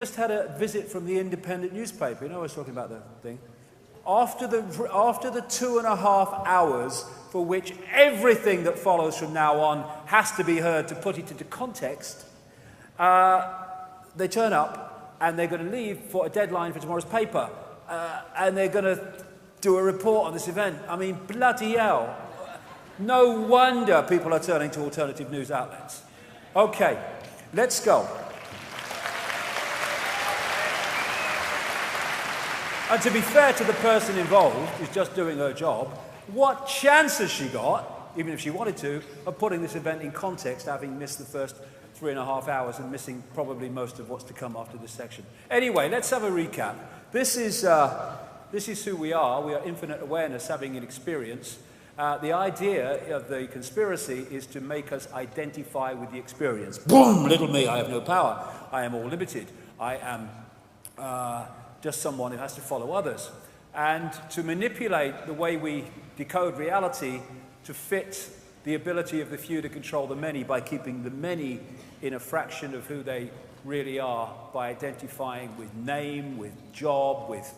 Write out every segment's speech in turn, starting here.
just had a visit from the independent newspaper. You know, I was talking about the thing. After the 2.5 hours for which everything that follows from now on has to be heard to put it into context, they turn up and they're going to leave for a deadline for tomorrow's paper, and they're going to do a report on this event. I mean, bloody hell. No wonder people are turning to alternative news outlets. Okay, let's go. And to be fair to the person involved, who's just doing her job, what chance has she got, even if she wanted to, of putting this event in context, having missed the first 3.5 hours and missing probably most of what's to come after this section? Anyway, let's have a recap. This is who we are. We are infinite awareness having an experience. The idea of the conspiracy is to make us identify with the experience. Boom! Little me, I have no power. I am all limited. I am just someone who has to follow others. And to manipulate the way we decode reality to fit the ability of the few to control the many by keeping the many in a fraction of who they really are, by identifying with name, with job, with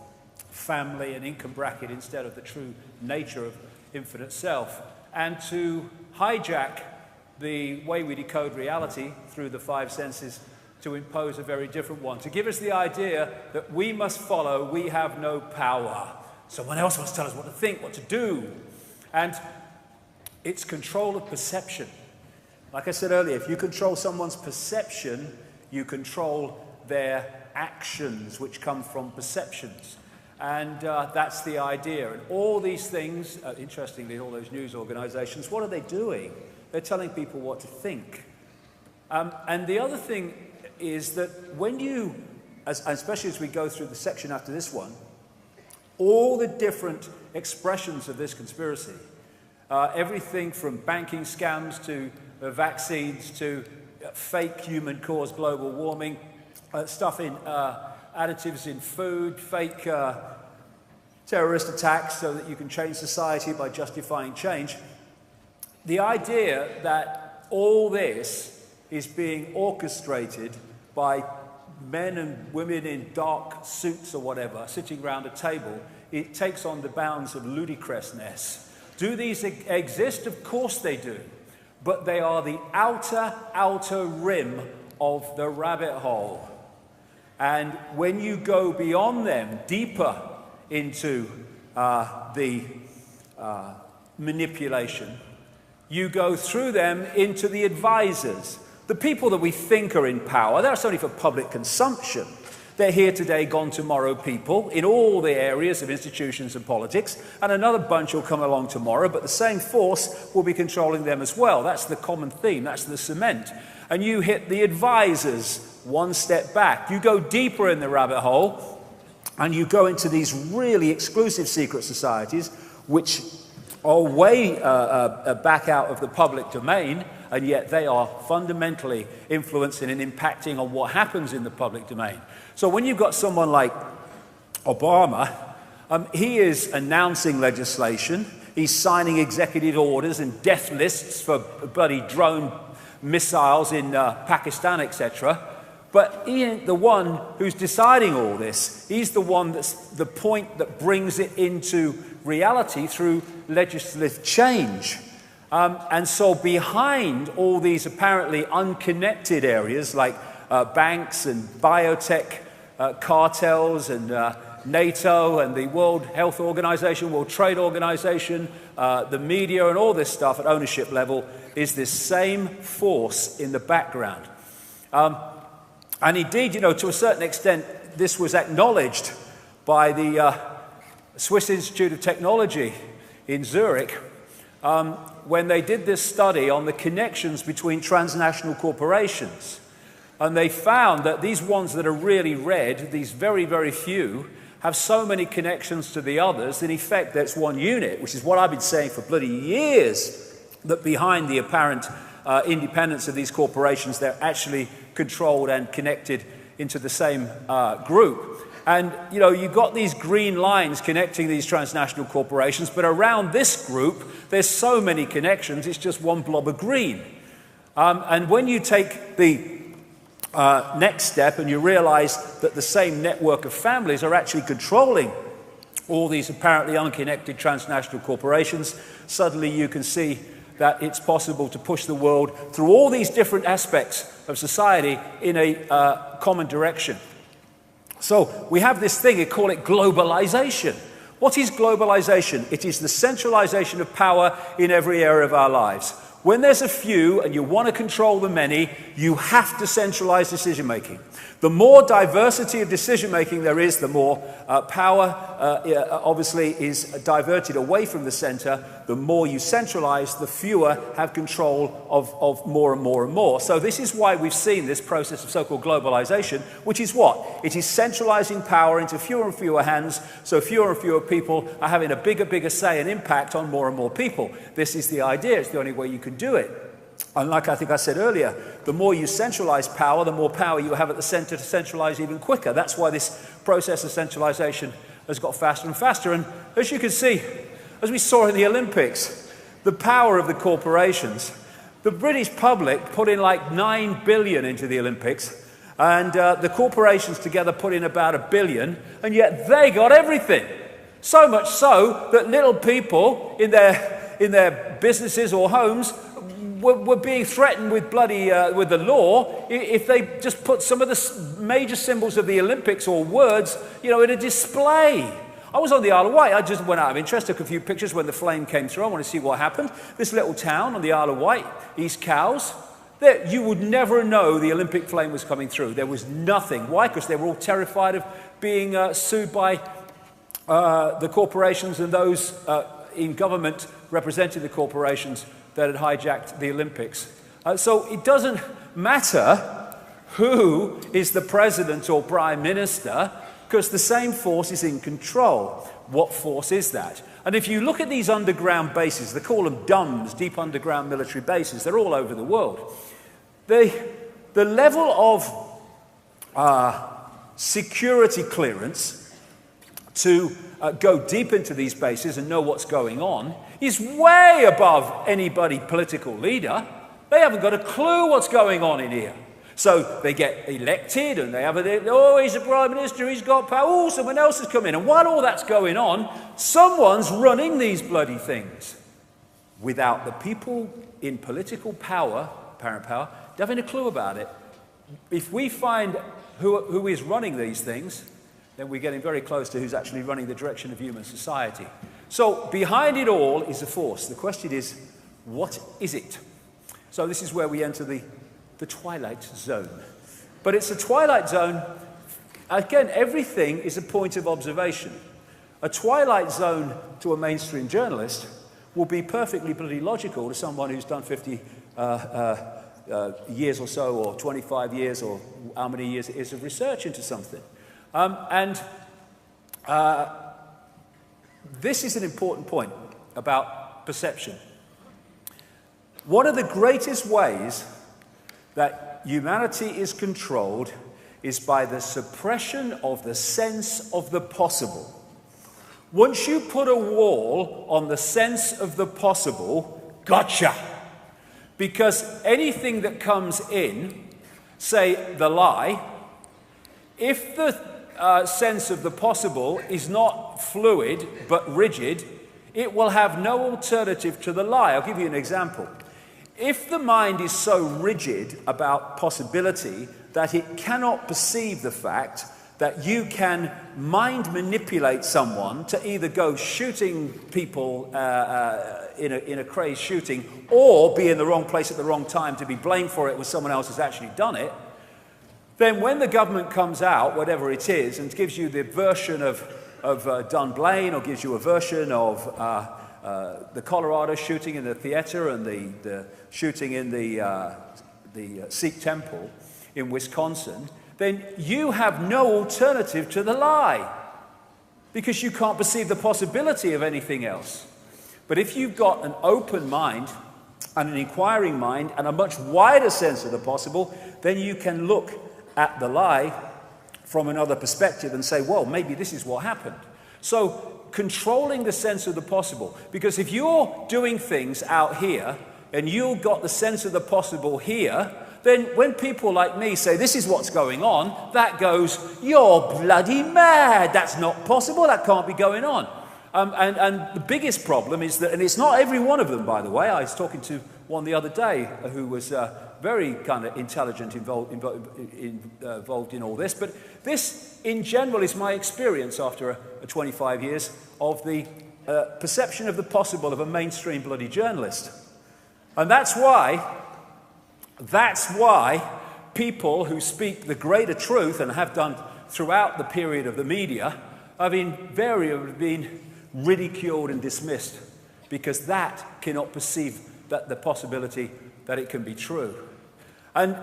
family and income bracket instead of the true nature of infinite self, and to hijack the way we decode reality through the five senses to impose a very different one, to give us the idea that we must follow, we have no power. Someone else must tell us what to think, what to do. And it's control of perception. Like I said earlier, if you control someone's perception, you control their actions, which come from perceptions. And that's the idea. And all these things, interestingly, all those news organizations, what are they doing? They're telling people what to think. And the other thing is that when you, especially as we go through the section after this one, all the different expressions of this conspiracy, everything from banking scams to vaccines to fake human-caused global warming, stuff in additives in food, fake terrorist attacks so that you can change society by justifying change. The idea that all this is being orchestrated by men and women in dark suits or whatever, sitting around a table, it takes on the bounds of ludicrousness. Do these exist? Of course they do. But they are the outer rim of the rabbit hole. And when you go beyond them, deeper into the manipulation, you go through them into the advisors. The people that we think are in power, that's only for public consumption. They're here today, gone tomorrow people in all the areas of institutions and politics, and another bunch will come along tomorrow, but the same force will be controlling them as well. That's the common theme, that's the cement. And you hit the advisors one step back. You go deeper in the rabbit hole, and you go into these really exclusive secret societies, which are way back out of the public domain, and yet they are fundamentally influencing and impacting on what happens in the public domain. So when you've got someone like Obama, he is announcing legislation, he's signing executive orders and death lists for bloody drone missiles in Pakistan, etc. But he ain't the one who's deciding all this. He's the one that's the point that brings it into reality through legislative change. And so behind all these apparently unconnected areas like banks and biotech cartels and NATO and the World Health Organization, World Trade Organization, the media and all this stuff at ownership level is this same force in the background. And indeed, you know, to a certain extent, this was acknowledged by the Swiss Institute of Technology in Zurich when they did this study on the connections between transnational corporations. And they found that these ones that are really red, these very, very few, have so many connections to the others, in effect, that's one unit, which is what I've been saying for bloody years, that behind the apparent independence of these corporations, they're actually controlled and connected into the same group. And, you know, you've got these green lines connecting these transnational corporations, but around this group, there's so many connections, it's just one blob of green. And when you take the next step and you realize that the same network of families are actually controlling all these apparently unconnected transnational corporations, suddenly you can see that it's possible to push the world through all these different aspects of society in a common direction. So we have this thing, we call it globalization. What is globalization? It is the centralization of power in every area of our lives. When there's a few and you want to control the many, you have to centralize decision-making. The more diversity of decision-making there is, the more power obviously is diverted away from the center. The more you centralize, the fewer have control of more and more and more. So this is why we've seen this process of so-called globalization, which is what? It is centralizing power into fewer and fewer hands, so fewer and fewer people are having a bigger say and impact on more and more people. This is the idea. It's the only way you can do it. And like I think I said earlier, the more you centralize power, the more power you have at the center to centralize even quicker. That's why this process of centralization has got faster and faster. And as you can see, as we saw in the Olympics, the power of the corporations, the British public put in like 9 billion into the Olympics, and the corporations together put in about 1 billion, and yet they got everything. So much so that little people in their businesses or homes were being threatened with with the law if they just put some of the major symbols of the Olympics or words, in a display. I was on the Isle of Wight. I just went out of interest, took a few pictures when the flame came through. I want to see what happened. This little town on the Isle of Wight, East Cowes, there, you would never know the Olympic flame was coming through. There was nothing. Why? Because they were all terrified of being sued by the corporations and those in government representing the corporations that had hijacked the Olympics. So it doesn't matter who is the president or prime minister, because the same force is in control. What force is that? And if you look at these underground bases, they call them DUMBs, deep underground military bases, they're all over the world. The level of security clearance to go deep into these bases and know what's going on is way above any political leader. They haven't got a clue what's going on in here. So they get elected and they have he's a prime minister, he's got power, oh, someone else has come in. And while all that's going on, someone's running these bloody things without the people in political power, apparent power, having a clue about it. If we find who is running these things, then we're getting very close to who's actually running the direction of human society. So behind it all is a force. The question is, what is it? So this is where we enter the twilight zone. But it's a twilight zone, again, everything is a point of observation. A twilight zone to a mainstream journalist will be perfectly bloody logical to someone who's done 50 years or so, or 25 years, or how many years it is of research into something. This is an important point about perception. One of the greatest ways that humanity is controlled is by the suppression of the sense of the possible. Once you put a wall on the sense of the possible, gotcha! Because anything that comes in, say the lie, if the sense of the possible is not fluid but rigid, it will have no alternative to the lie. I'll give you an example. If the mind is so rigid about possibility that it cannot perceive the fact that you can mind manipulate someone to either go shooting people in a crazed shooting, or be in the wrong place at the wrong time to be blamed for it when someone else has actually done it, then when the government comes out, whatever it is, and gives you the version of Dunblane, or gives you a version of the Colorado shooting in the theater and the shooting in the Sikh temple in Wisconsin, then you have no alternative to the lie, because you can't perceive the possibility of anything else. But if you've got an open mind and an inquiring mind and a much wider sense of the possible, then you can look at the lie from another perspective and say, well, maybe this is what happened. So controlling the sense of the possible, because if you're doing things out here and you've got the sense of the possible here, then when people like me say, this is what's going on, that goes, you're bloody mad. That's not possible. That can't be going on. And the biggest problem is that, and it's not every one of them, by the way. I was talking to one the other day who was very kind of intelligent, involved in all this. But this, in general, is my experience after 25 years of the perception of the possible of a mainstream bloody journalist. And that's why people who speak the greater truth, and have done throughout the period of the media, have invariably been ridiculed and dismissed, because that cannot perceive that the possibility that it can be true. And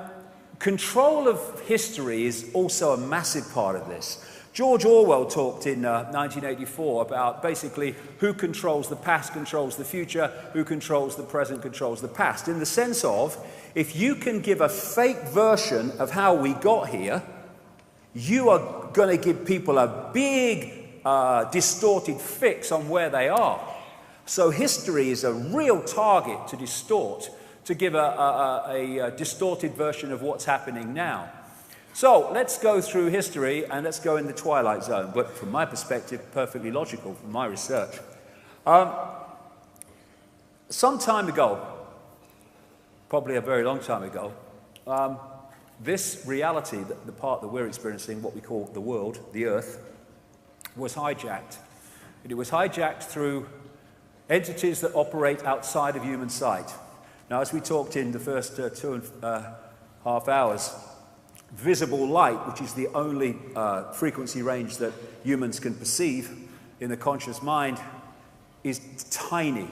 control of history is also a massive part of this. George Orwell talked in 1984 about basically who controls the past controls the future, who controls the present controls the past, in the sense of, if you can give a fake version of how we got here, you are going to give people a big distorted fix on where they are. So history is a real target to distort, to give a distorted version of what's happening now. So let's go through history, and let's go in the twilight zone, but from my perspective, perfectly logical from my research. Some time ago, probably a very long time ago, this reality, the part that we're experiencing, what we call the world, the earth, was hijacked. And it was hijacked through entities that operate outside of human sight. Now, as we talked in the first 2.5 hours, visible light, which is the only frequency range that humans can perceive in the conscious mind, is tiny.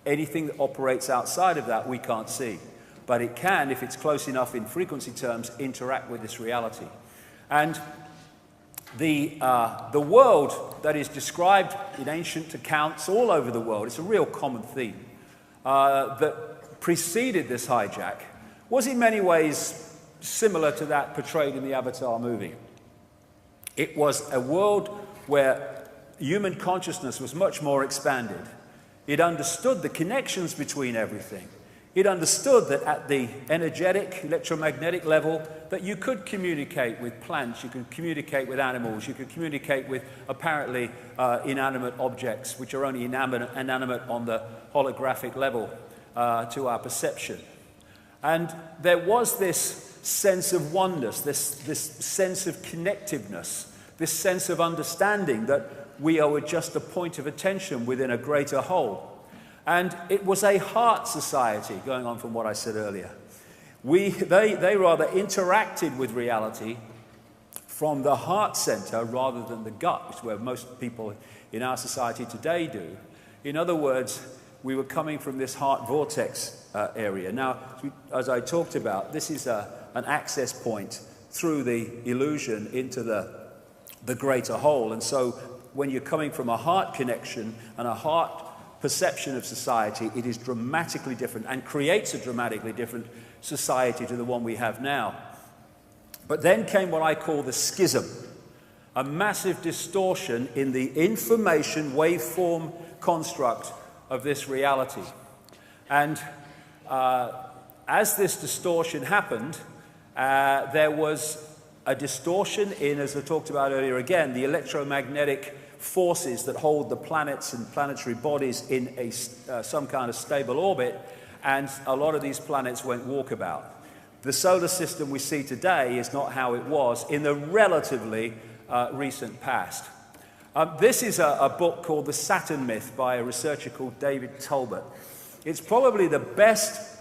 Anything that operates outside of that we can't see. But it can, if it's close enough in frequency terms, interact with this reality. And the world that is described in ancient accounts all over the world, it's a real common theme, that preceded this hijack, was in many ways similar to that portrayed in the Avatar movie. It was a world where human consciousness was much more expanded. It understood the connections between everything. It understood that at the energetic, electromagnetic level, that you could communicate with plants, you could communicate with animals, you could communicate with apparently inanimate objects, which are only inanimate on the holographic level to our perception. And there was this sense of oneness, this sense of connectiveness, this sense of understanding that we are just a point of attention within a greater whole. And it was a heart society, going on from what I said earlier. They rather interacted with reality from the heart center rather than the gut, which is where most people in our society today do. In other words, we were coming from this heart vortex area. Now, as I talked about, this is an access point through the illusion into the greater whole. And so when you're coming from a heart connection and a heart perception of society, it is dramatically different and creates a dramatically different society to the one we have now. But then came what I call the schism, a massive distortion in the information waveform construct of this reality. And as this distortion happened, there was a distortion in, as I talked about earlier again, the electromagnetic forces that hold the planets and planetary bodies in some kind of stable orbit, and a lot of these planets went walkabout. The solar system we see today is not how it was in the relatively recent past. This is a book called The Saturn Myth by a researcher called David Tolbert. It's probably the best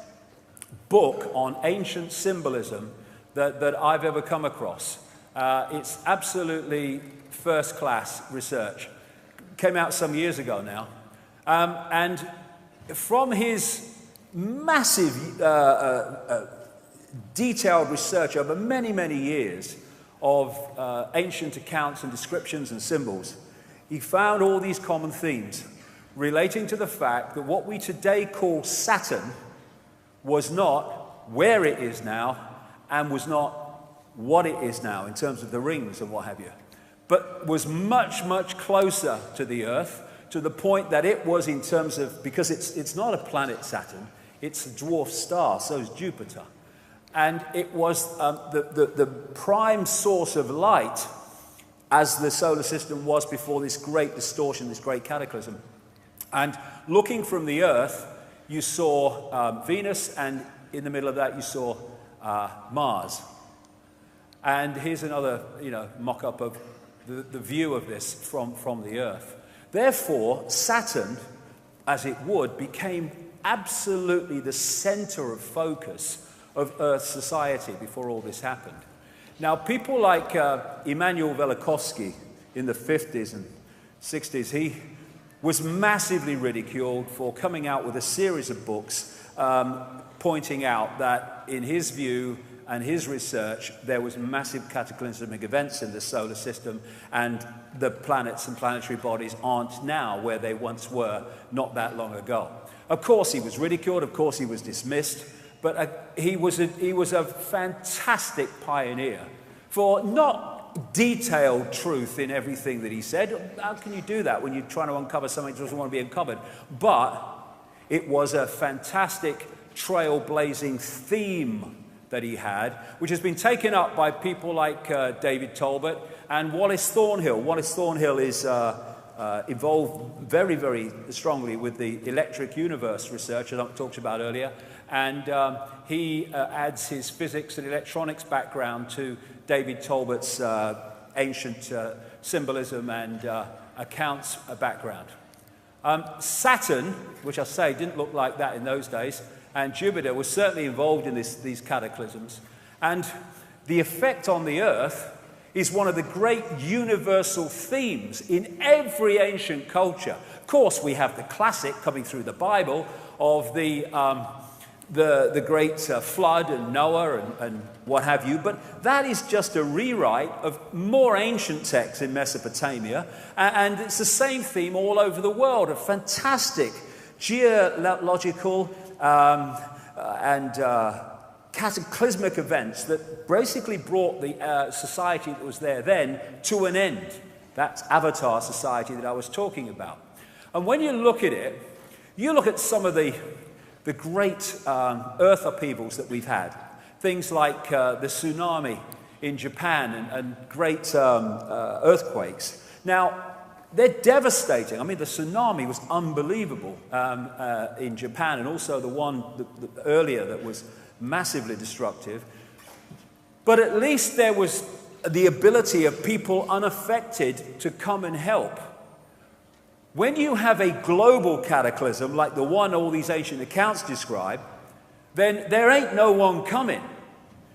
book on ancient symbolism that I've ever come across. It's absolutely first-class research. Came out some years ago now. And from his massive, detailed research over many, many years of ancient accounts and descriptions and symbols, he found all these common themes relating to the fact that what we today call Saturn was not where it is now and was not what it is now in terms of the rings and what have you, but was much, much closer to the Earth, to the point that it was in terms of, because it's not a planet, Saturn, it's a dwarf star, so is Jupiter. And it was the prime source of light as the solar system was before this great distortion, this great cataclysm. And looking from the Earth, you saw Venus, and in the middle of that you saw Mars. And here's another, mock-up of the view of this from the Earth. Therefore, Saturn, as it would, became absolutely the center of focus of Earth's society before all this happened. Now, people like Immanuel Velikovsky in the 50s and 60s, he was massively ridiculed for coming out with a series of books pointing out that, in his view and his research, there was massive cataclysmic events in the solar system, and the planets and planetary bodies aren't now where they once were not that long ago. Of course, he was ridiculed. Of course, he was dismissed. But he was a fantastic pioneer for not detailed truth in everything that he said. How can you do that when you're trying to uncover something that doesn't want to be uncovered? But it was a fantastic trailblazing theme that he had, which has been taken up by people like David Talbot and Wallace Thornhill. Wallace Thornhill is involved very, very strongly with the electric universe research that I talked about earlier. And he adds his physics and electronics background to David Talbot's ancient symbolism and accounts background. Saturn, which I say didn't look like that in those days, and Jupiter was certainly involved in these cataclysms. And the effect on the Earth is one of the great universal themes in every ancient culture. Of course, we have the classic coming through the Bible of the great flood and Noah and what have you, but that is just a rewrite of more ancient texts in Mesopotamia, and it's the same theme all over the world, of fantastic geological and cataclysmic events that basically brought the society that was there then to an end. That's Avatar society that I was talking about. And when you look at it, you look at some of the great earth upheavals that we've had. Things like the tsunami in Japan and great earthquakes. Now, they're devastating. I mean, the tsunami was unbelievable in Japan, and also the one earlier that was massively destructive. But at least there was the ability of people unaffected to come and help. When you have a global cataclysm like the one all these ancient accounts describe, then there ain't no one coming,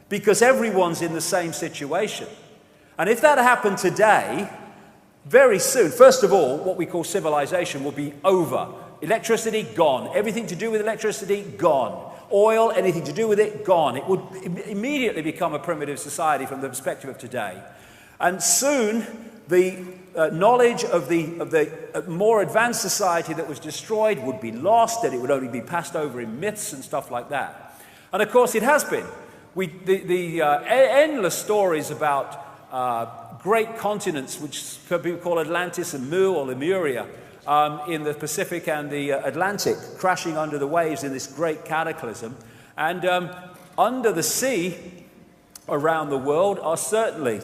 because everyone's in the same situation. And if that happened today, very soon, first of all, what we call civilization will be over. Electricity, gone. Everything to do with electricity, gone. Oil, anything to do with it, gone. It would immediately become a primitive society from the perspective of today. And soon, the knowledge of the more advanced society that was destroyed would be lost, and it would only be passed over in myths and stuff like that. And of course, it has been. Endless stories about great continents, which people call Atlantis and Mu or Lemuria, in the Pacific and the Atlantic, crashing under the waves in this great cataclysm. And under the sea around the world are certainly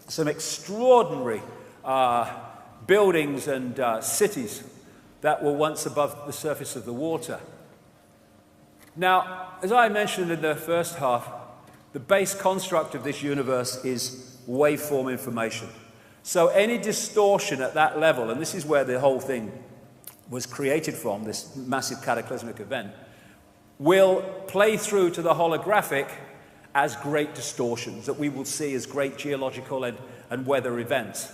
some extraordinary buildings and cities that were once above the surface of the water. Now, as I mentioned in the first half, the base construct of this universe is waveform information. So any distortion at that level, and this is where the whole thing was created from, this massive cataclysmic event, will play through to the holographic as great distortions that we will see as great geological and weather events.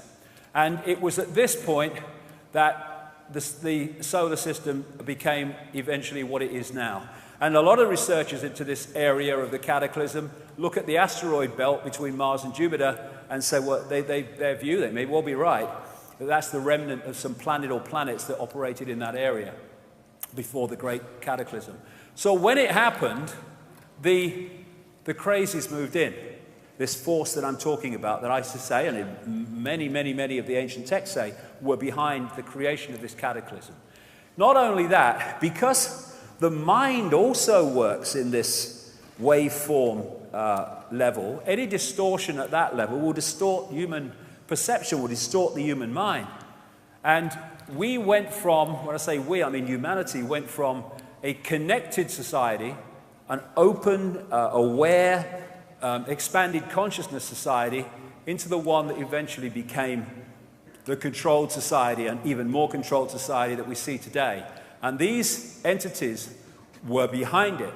And it was at this point that the solar system became eventually what it is now. And a lot of researchers into this area of the cataclysm look at the asteroid belt between Mars and Jupiter and say, well, their view, they may well be right, that that's the remnant of some planet or planets that operated in that area before the great cataclysm. So when it happened, the crazies moved in. This force that I'm talking about, that I say, and many, many, many of the ancient texts say, were behind the creation of this cataclysm. Not only that, because the mind also works in this waveform level, any distortion at that level will distort human perception, will distort the human mind. And we went from, when I say we, I mean humanity, went from a connected society, an open, aware, expanded consciousness society, into the one that eventually became the controlled society, and even more controlled society that we see today. And these entities were behind it.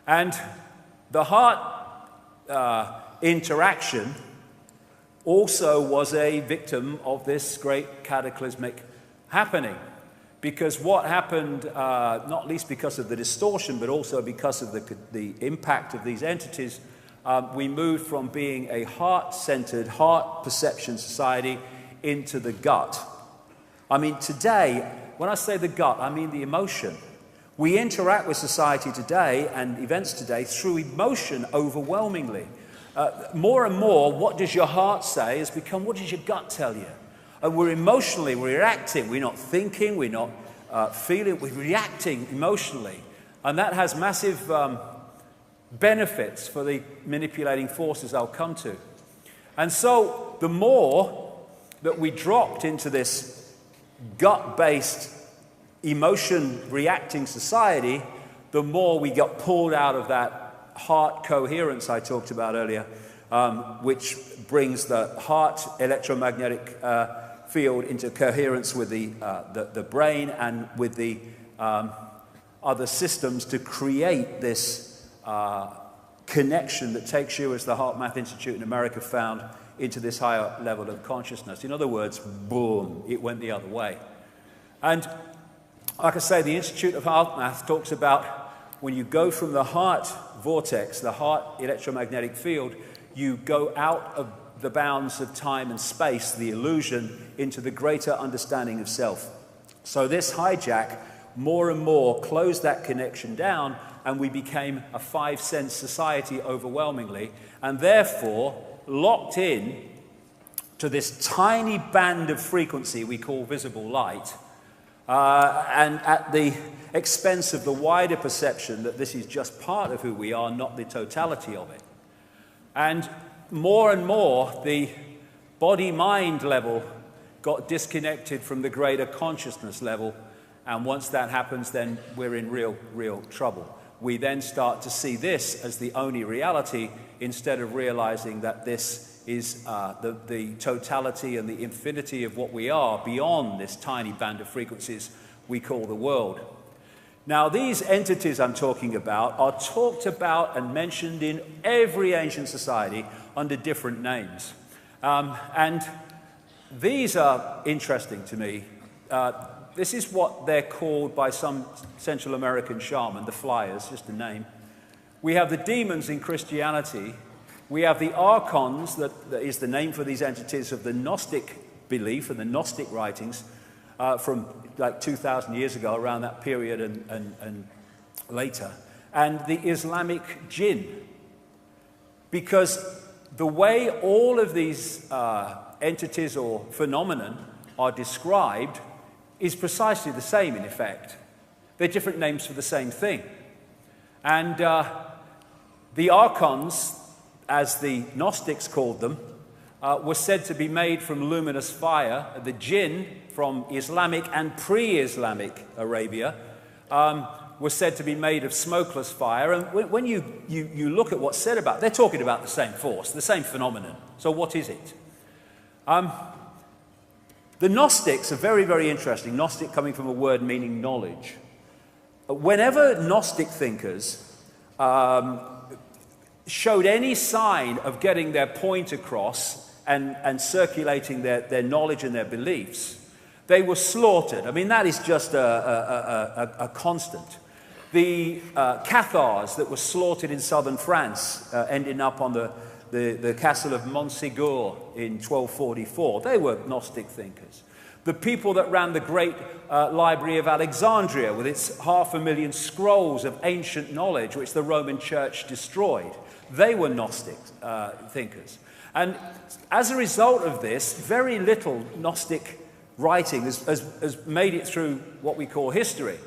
And the heart interaction also was a victim of this great cataclysmic happening. Because what happened, not least because of the distortion, but also because of the impact of these entities, we moved from being a heart-centered, heart perception society into the gut. I mean, today, when I say the gut, I mean the emotion. We interact with society today and events today through emotion overwhelmingly. More and more, what does your heart say has become, what does your gut tell you? We're emotionally, we're reacting. We're not thinking, we're not feeling, we're reacting emotionally. And that has massive benefits for the manipulating forces I'll come to. And so the more that we dropped into this gut-based, emotion-reacting society, the more we got pulled out of that heart coherence I talked about earlier, which brings the heart electromagnetic field into coherence with the brain and with the other systems to create this connection that takes you, as the Heart Math Institute in America found, into this higher level of consciousness. In other words, boom, it went the other way. And like I say, the Institute of Heart Math talks about when you go from the heart vortex, the heart electromagnetic field, you go out of the bounds of time and space, the illusion, into the greater understanding of self. So this hijack more and more closed that connection down, and we became a five-sense society overwhelmingly, and therefore locked in to this tiny band of frequency we call visible light, and at the expense of the wider perception that this is just part of who we are, not the totality of it. And more, the body-mind level got disconnected from the greater consciousness level, and once that happens, then we're in real trouble. We then start to see this as the only reality, instead of realizing that this is the totality and the infinity of what we are beyond this tiny band of frequencies we call the world. Now, these entities I'm talking about are talked about and mentioned in every ancient society under different names. And these are interesting to me. This is what they're called by some Central American shaman, the flyers, just a name. We have the demons in Christianity. We have the archons, that is the name for these entities of the Gnostic belief and the Gnostic writings from like 2,000 years ago, around that period and later. And the Islamic jinn. Because the way all of these entities or phenomenon are described is precisely the same, in effect. They're different names for the same thing. And the archons, as the Gnostics called them, were said to be made from luminous fire. The jinn from Islamic and pre-Islamic Arabia were said to be made of smokeless fire. And when you look at what's said about it, they're talking about the same force, the same phenomenon. So what is it? The Gnostics are very interesting. Gnostic coming from a word meaning knowledge. Whenever Gnostic thinkers showed any sign of getting their point across and circulating their knowledge and their beliefs, they were slaughtered. I mean, that is just a constant. The Cathars that were slaughtered in southern France, ending up on the castle of Montségur in 1244, they were Gnostic thinkers. The people that ran the great library of Alexandria with its 500,000 scrolls of ancient knowledge which the Roman Church destroyed, they were Gnostic thinkers. And as a result of this, very little Gnostic writing has made it through what we call history.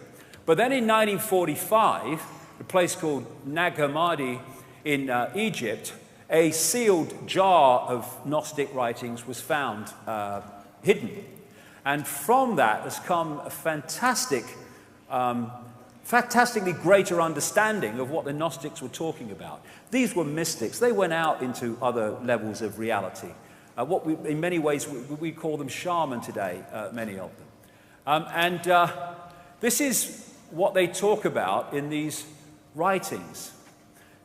But then in 1945, a place called Nag Hammadi in Egypt, a sealed jar of Gnostic writings was found hidden. And from that has come a fantastically greater understanding of what the Gnostics were talking about. These were mystics. They went out into other levels of reality. In many ways, we call them shaman today, many of them. This is what they talk about in these writings.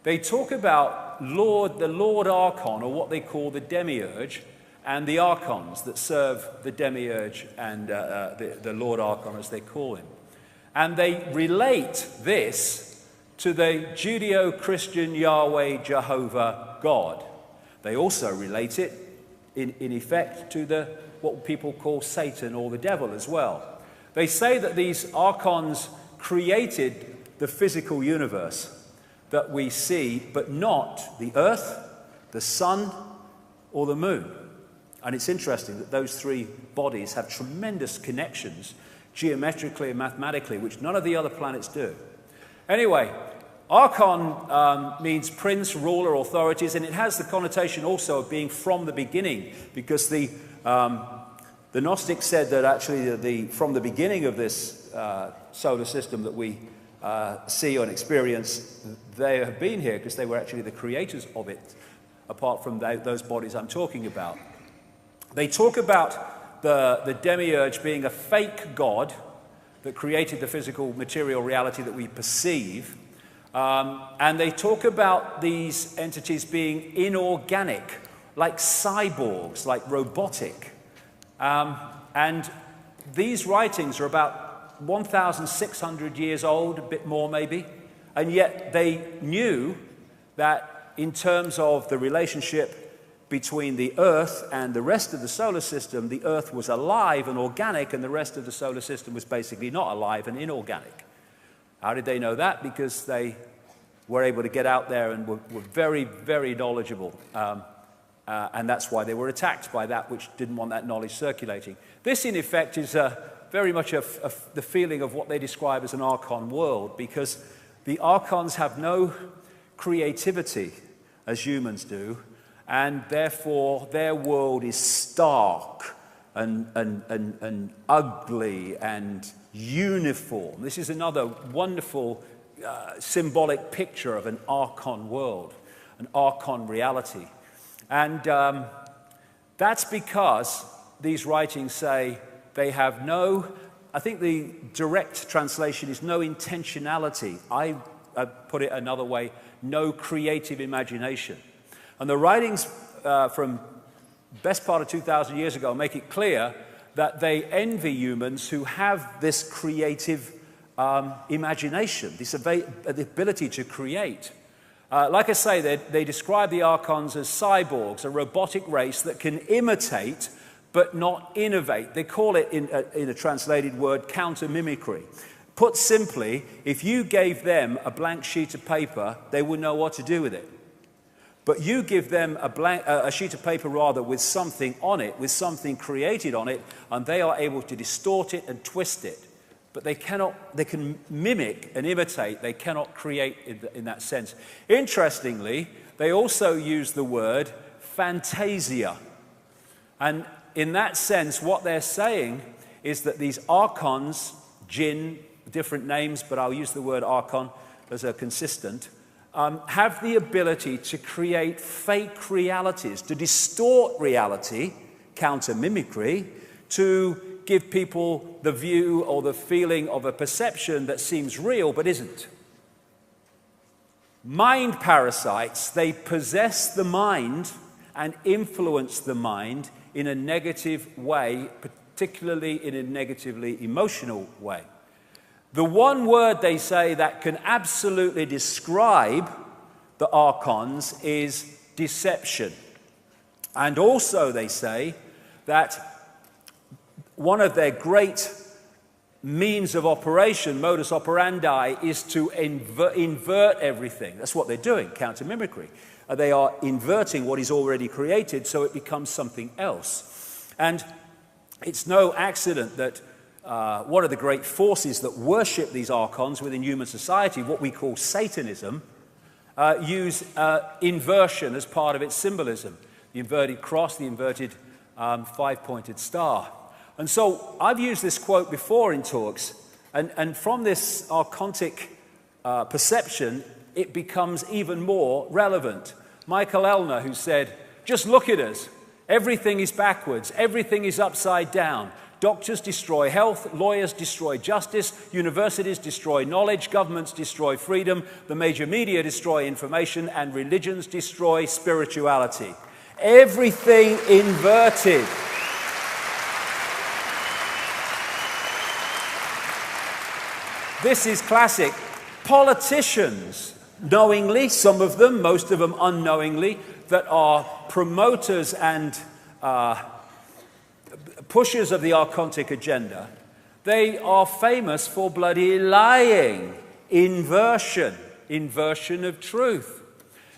They talk about the Lord Archon, or what they call the demiurge, and the archons that serve the demiurge and the Lord Archon, as they call him. And they relate this to the Judeo-Christian Yahweh Jehovah God. They also relate it, in effect, to what people call Satan or the devil as well. They say that these archons created the physical universe that we see, but not the earth, the sun, or the moon. And it's interesting that those three bodies have tremendous connections geometrically and mathematically, which none of the other planets do. Anyway, Archon means prince, ruler, authorities, and it has the connotation also of being from the beginning, because the Gnostics said that actually from the beginning of this solar system that we see and experience, they have been here because they were actually the creators of it, apart from those bodies I'm talking about. They talk about the demiurge being a fake god that created the physical material reality that we perceive. And they talk about these entities being inorganic, like cyborgs, like robotic. And these writings are about 1,600 years old, a bit more maybe, and yet they knew that in terms of the relationship between the Earth and the rest of the solar system, the Earth was alive and organic, and the rest of the solar system was basically not alive and inorganic. How did they know that? Because they were able to get out there and were very, very knowledgeable. And that's why they were attacked by that which didn't want that knowledge circulating. This, in effect, is very much the feeling of what they describe as an Archon world, because the Archons have no creativity as humans do, and therefore their world is stark and ugly and uniform. This is another wonderful symbolic picture of an Archon world, an Archon reality. And that's because these writings say they have no, I think the direct translation is no intentionality. I put it another way, no creative imagination. And the writings from best part of 2,000 years ago make it clear that they envy humans who have this creative imagination, the ability to create. Like I say, they describe the Archons as cyborgs, a robotic race that can imitate but not innovate. They call it, in a translated word, counter-mimicry. Put simply, if you gave them a blank sheet of paper, they would know what to do with it. But you give them a sheet of paper, rather, with something on it, with something created on it, and they are able to distort it and twist it. But they can mimic and imitate, they cannot create in that sense. Interestingly, they also use the word fantasia. And in that sense, what they're saying is that these Archons, jinn, different names, but I'll use the word Archon as a consistent, have the ability to create fake realities, to distort reality, counter-mimicry, to give people the view or the feeling of a perception that seems real but isn't. Mind parasites, they possess the mind and influence the mind in a negative way, particularly in a negatively emotional way. The one word they say that can absolutely describe the Archons is deception. And also they say that one of their great means of operation, modus operandi, is to invert everything. That's what they're doing, counter-mimicry. They are inverting what is already created so it becomes something else. And it's no accident that one of the great forces that worship these Archons within human society, what we call Satanism, use inversion as part of its symbolism. The inverted cross, the inverted five-pointed star. And so I've used this quote before in talks, and from this archontic perception, it becomes even more relevant. Michael Elner, who said, "Just look at us. Everything is backwards. Everything is upside down. Doctors destroy health, lawyers destroy justice, universities destroy knowledge, governments destroy freedom, the major media destroy information, and religions destroy spirituality. Everything inverted." This is classic. Politicians, knowingly, some of them, most of them unknowingly, that are promoters and pushers of the archontic agenda, they are famous for bloody lying, inversion of truth.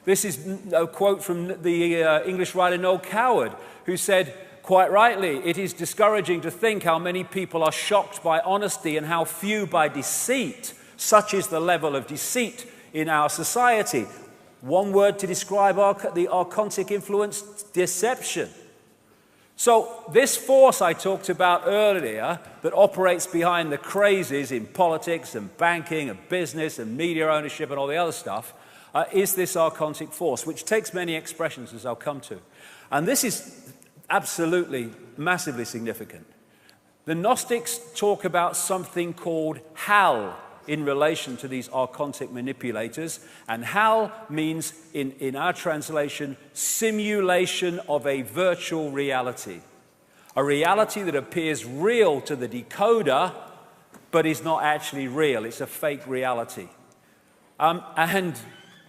This is a quote from the English writer Noel Coward, who said, quite rightly, "It is discouraging to think how many people are shocked by honesty and how few by deceit. Such is the level of deceit in our society." One word to describe the archontic influence: deception. So this force I talked about earlier that operates behind the crazes in politics and banking and business and media ownership and all the other stuff is this archontic force, which takes many expressions, as I'll come to. And this is absolutely, massively significant. The Gnostics talk about something called hell in relation to these archontic manipulators, and hell means, in our translation, simulation of a virtual reality. A reality that appears real to the decoder, but is not actually real. It's a fake reality. And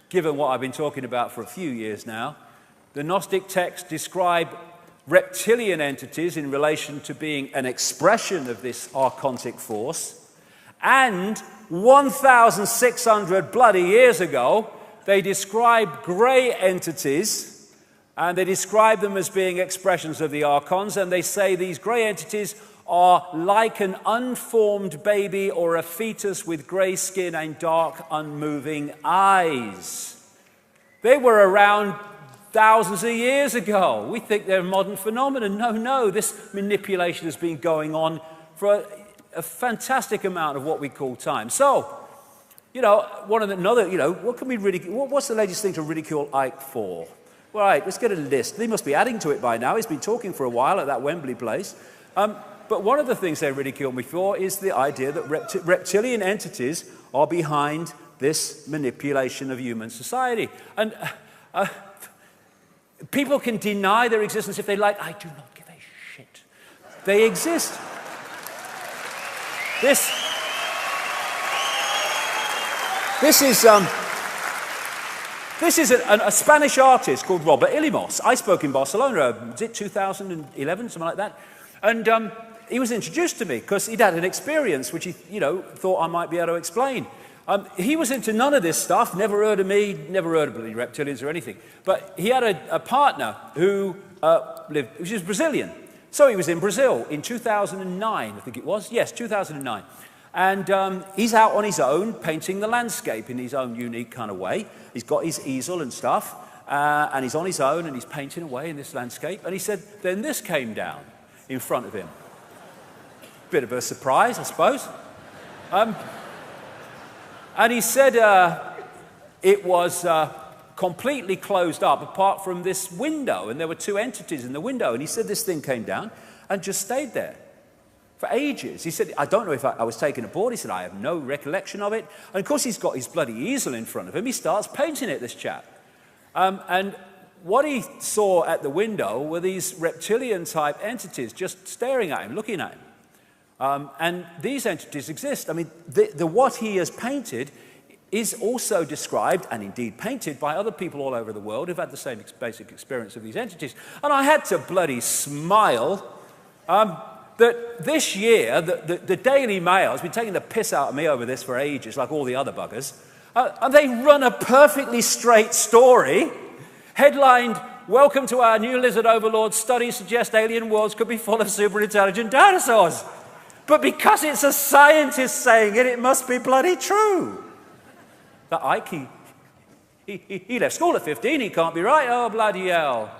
given what I've been talking about for a few years now, the Gnostic texts describe reptilian entities in relation to being an expression of this archontic force, and 1,600 bloody years ago, they described grey entities, and they describe them as being expressions of the archons, and they say these grey entities are like an unformed baby or a fetus with grey skin and dark, unmoving eyes. They were around thousands of years ago. We think they're a modern phenomenon. No, this manipulation has been going on for a fantastic amount of what we call time. So, what can we ridicule? What's the latest thing to ridicule Icke for? All right, let's get a list. They must be adding to it by now. He's been talking for a while at that Wembley place. But one of the things they ridicule me for is the idea that reptilian entities are behind this manipulation of human society. And people can deny their existence if they like. I do not give a shit. They exist. This is a Spanish artist called Robert Ilimos. I spoke in Barcelona, was it 2011, something like that? And he was introduced to me because he'd had an experience which he, thought I might be able to explain. He was into none of this stuff, never heard of me, never heard of bloody reptilians or anything. But he had a partner who which is Brazilian. So he was in Brazil in 2009, I think it was. Yes, 2009. And he's out on his own painting the landscape in his own unique kind of way. He's got his easel and stuff, and he's on his own and he's painting away in this landscape. And he said, then this came down in front of him. Bit of a surprise, I suppose. And he said it was completely closed up apart from this window, and there were two entities in the window. And he said this thing came down and just stayed there for ages. He said, I don't know if I was taken aboard. He said, I have no recollection of it. And of course, he's got his bloody easel in front of him. He starts painting it, this chap. And what he saw at the window were these reptilian-type entities just staring at him, looking at him. And these entities exist. I mean, what he has painted is also described, and indeed painted, by other people all over the world who've had the same basic experience of these entities. And I had to bloody smile that this year, the Daily Mail has been taking the piss out of me over this for ages, like all the other buggers. And they run a perfectly straight story, headlined, "Welcome to our new lizard overlord. Studies suggest alien worlds could be full of super-intelligent dinosaurs." But because it's a scientist saying it, it must be bloody true. That Icke, He left school at 15, he can't be right. Oh, bloody hell.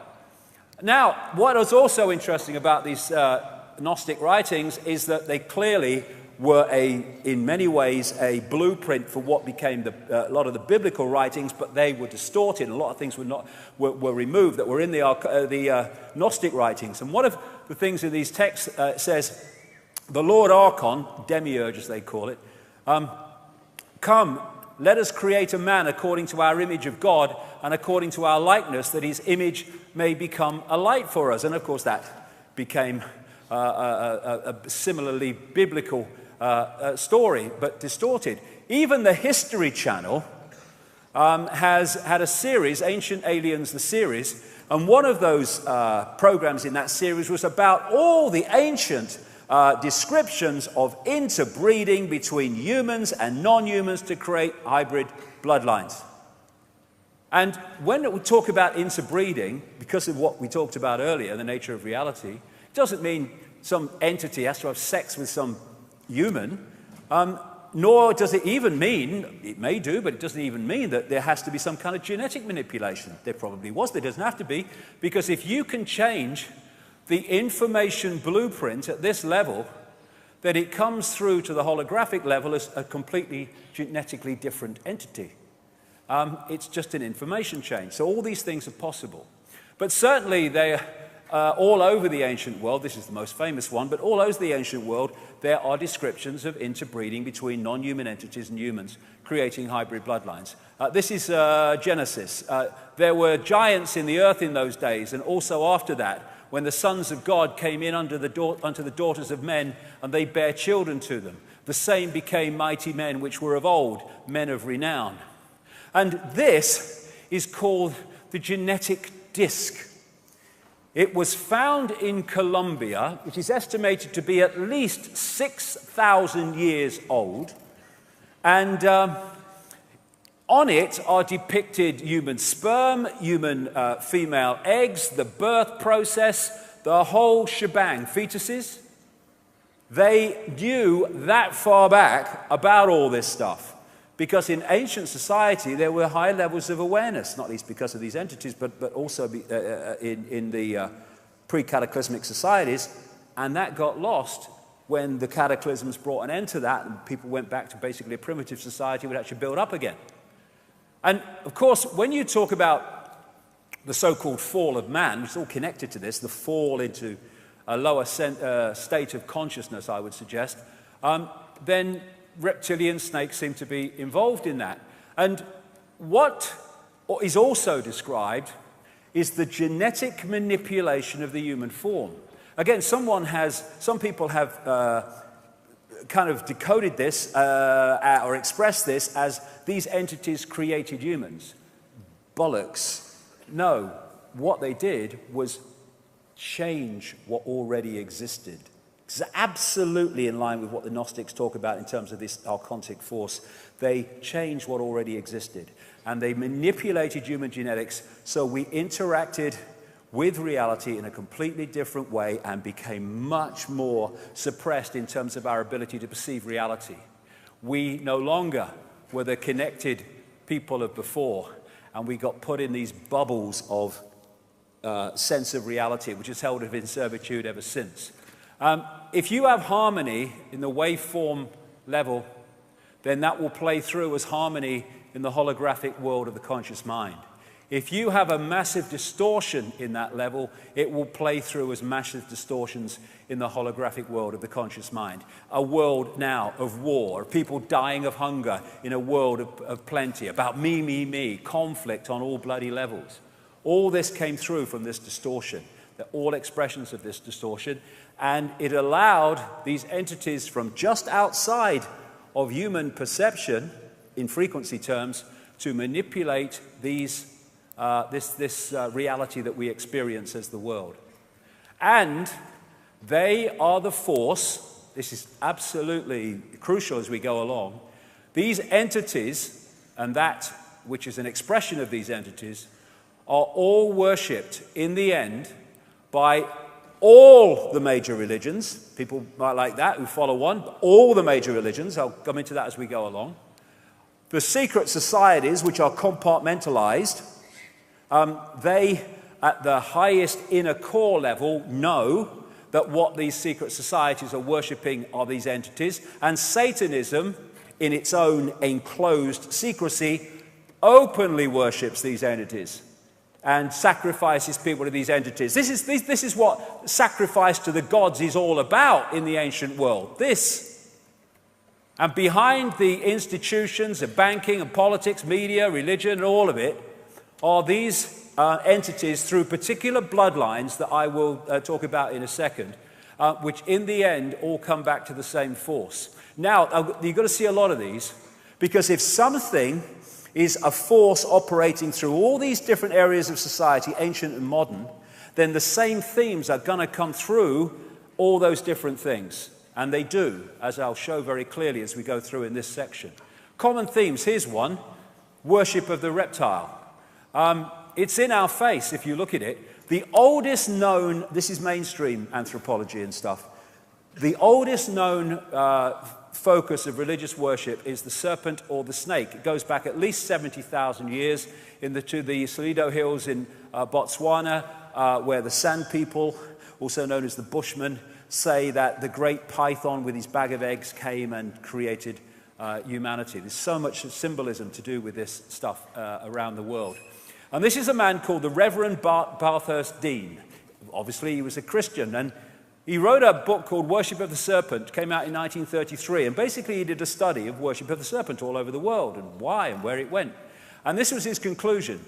Now, what is also interesting about these Gnostic writings is that they clearly were in many ways a blueprint for what became a lot of the biblical writings, but they were distorted. A lot of things were removed that were in the Gnostic writings. And one of the things in these texts says, the Lord Archon, demiurge as they call it, come, let us create a man according to our image of God and according to our likeness, that his image may become a light for us. And of course that became a similarly biblical story, but distorted. Even the History Channel has had a series, Ancient Aliens, the series, and one of those programs in that series was about all the ancient descriptions of interbreeding between humans and non-humans to create hybrid bloodlines. And when we talk about interbreeding, because of what we talked about earlier, the nature of reality, it doesn't mean some entity has to have sex with some human, nor does it even mean, it may do, but it doesn't even mean that there has to be some kind of genetic manipulation. There probably was, there doesn't have to be, because if you can change the information blueprint at this level, then it comes through to the holographic level as a completely genetically different entity. It's just an information change. So all these things are possible. But certainly they all over the ancient world, this is the most famous one, but all over the ancient world, there are descriptions of interbreeding between non-human entities and humans, creating hybrid bloodlines. This is Genesis. There were giants in the earth in those days, and also after that, when the sons of God came in unto the daughters of men, and they bare children to them. The same became mighty men which were of old, men of renown. And this is called the genetic disk. It was found in Colombia, which is estimated to be at least 6,000 years old. And on it are depicted human sperm, human female eggs, the birth process, the whole shebang, fetuses. They knew that far back about all this stuff. Because in ancient society, there were high levels of awareness, not least because of these entities, but also in the pre-cataclysmic societies. And that got lost when the cataclysms brought an end to that, and people went back to basically a primitive society would actually build up again. And, of course, when you talk about the so-called fall of man, it's all connected to this, the fall into a lower state of consciousness, I would suggest, then reptilian snakes seem to be involved in that. And what is also described is the genetic manipulation of the human form. Again, some people have kind of decoded this or expressed this as these entities created humans. Bollocks. No, what they did was change what already existed. It's absolutely in line with what the Gnostics talk about in terms of this archontic force. They changed what already existed. And they manipulated human genetics so we interacted with reality in a completely different way and became much more suppressed in terms of our ability to perceive reality. We no longer were the connected people of before, and we got put in these bubbles of sense of reality, which has held us in servitude ever since. If you have harmony in the waveform level, then that will play through as harmony in the holographic world of the conscious mind. If you have a massive distortion in that level, it will play through as massive distortions in the holographic world of the conscious mind. A world now of war, of people dying of hunger in a world of plenty, about me, conflict on all bloody levels. All this came through from this distortion. They're all expressions of this distortion. And it allowed these entities from just outside of human perception, in frequency terms, to manipulate this reality that we experience as the world. And they are the force, this is absolutely crucial as we go along, these entities, and that which is an expression of these entities, are all worshipped in the end by all the major religions. People might like that, who follow one, but all the major religions, I'll come into that as we go along, The secret societies, which are compartmentalized, they, at the highest inner core level, know that what these secret societies are worshipping are these entities, and Satanism, in its own enclosed secrecy, openly worships these entities and sacrifices people to these entities. This is what sacrifice to the gods is all about in the ancient world. This. And behind the institutions of banking and politics, media, religion, and all of it, are these entities through particular bloodlines that I will talk about in a second, which in the end all come back to the same force. Now, you've got to see a lot of these, because if something is a force operating through all these different areas of society, ancient and modern, then the same themes are going to come through all those different things. And they do, as I'll show very clearly as we go through in this section. Common themes, here's one: worship of the reptile. It's in our face if you look at it. The oldest known, this is mainstream anthropology and stuff, the oldest known focus of religious worship is the serpent or the snake. It goes back at least 70,000 years to the Salido Hills in Botswana, where the San people, also known as the Bushmen, say that the great python with his bag of eggs came and created humanity. There's so much symbolism to do with this stuff around the world. And this is a man called the Reverend Bathurst Dean. Obviously, he was a Christian, and he wrote a book called Worship of the Serpent, came out in 1933, and basically he did a study of worship of the serpent all over the world, and why and where it went. And this was his conclusion.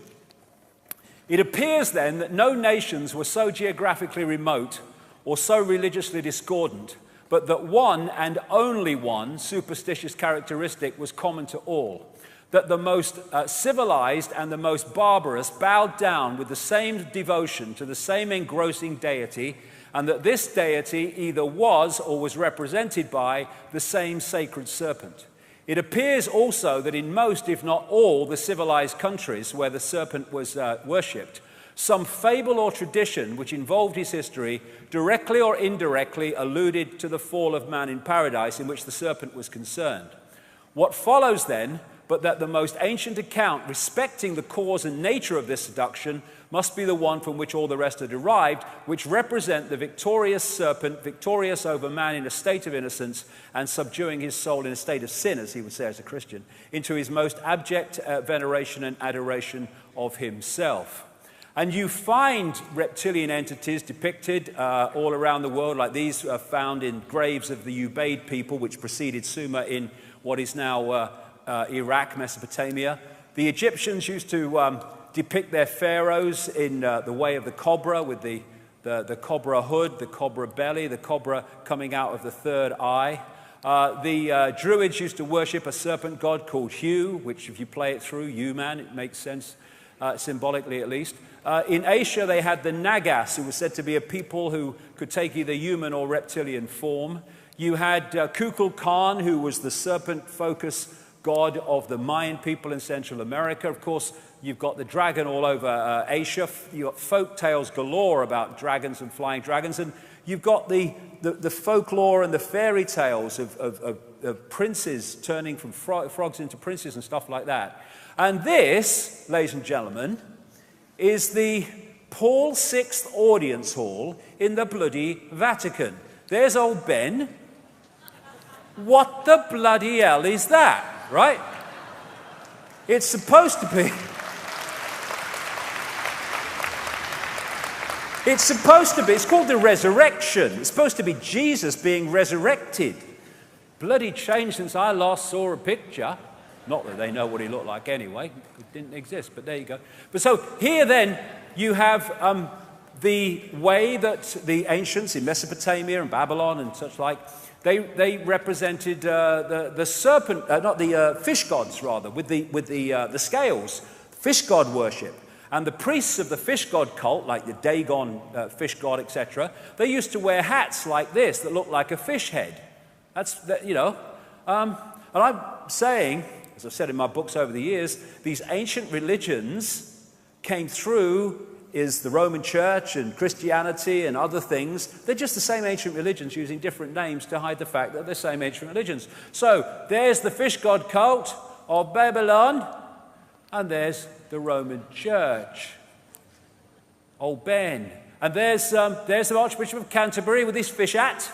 It appears then that no nations were so geographically remote or so religiously discordant, but that one and only one superstitious characteristic was common to all, that the most civilized and the most barbarous bowed down with the same devotion to the same engrossing deity, and that this deity either was or was represented by the same sacred serpent. It appears also that in most, if not all, the civilized countries where the serpent was worshipped, some fable or tradition which involved his history directly or indirectly alluded to the fall of man in paradise in which the serpent was concerned. What follows then, but that the most ancient account respecting the cause and nature of this seduction must be the one from which all the rest are derived, which represent the victorious serpent, victorious over man in a state of innocence and subduing his soul in a state of sin, as he would say as a Christian, into his most abject veneration and adoration of himself. And you find reptilian entities depicted all around the world, like these are found in graves of the Ubaid people, which preceded Sumer in what is now Iraq, Mesopotamia. The Egyptians used to depict their pharaohs in the way of the cobra, with the cobra hood, the cobra belly, the cobra coming out of the third eye. The Druids used to worship a serpent god called Hu, which if you play it through, Hu-man, it makes sense, symbolically at least. In Asia, they had the Nagas, who was said to be a people who could take either human or reptilian form. You had Kukulkan, who was the serpent-focused god of the Mayan people in Central America. Of course, you've got the dragon all over Asia. You've got folk tales galore about dragons and flying dragons. And you've got the folklore and the fairy tales of princes turning from frogs into princes and stuff like that. And this, ladies and gentlemen, is the Paul VI audience hall in the bloody Vatican. There's old Ben. What the bloody hell is that? Right? It's supposed to be. It's called the resurrection. It's supposed to be Jesus being resurrected. Bloody changed since I last saw a picture. Not that they know what he looked like anyway. It didn't exist, but there you go. But so here then you have the way that the ancients in Mesopotamia and Babylon and such like, they represented the serpent, not the fish gods rather, with the scales, fish god worship. And the priests of the fish god cult, like the Dagon fish god, etc., they used to wear hats like this that looked like a fish head. And I'm saying, as I've said in my books over the years, these ancient religions came through is the Roman Church and Christianity and other things. They're just the same ancient religions using different names to hide the fact that they're the same ancient religions. So there's the fish god cult. of Babylon. And there's the Roman Church. Old Ben. And there's the Archbishop of Canterbury with his fish hat.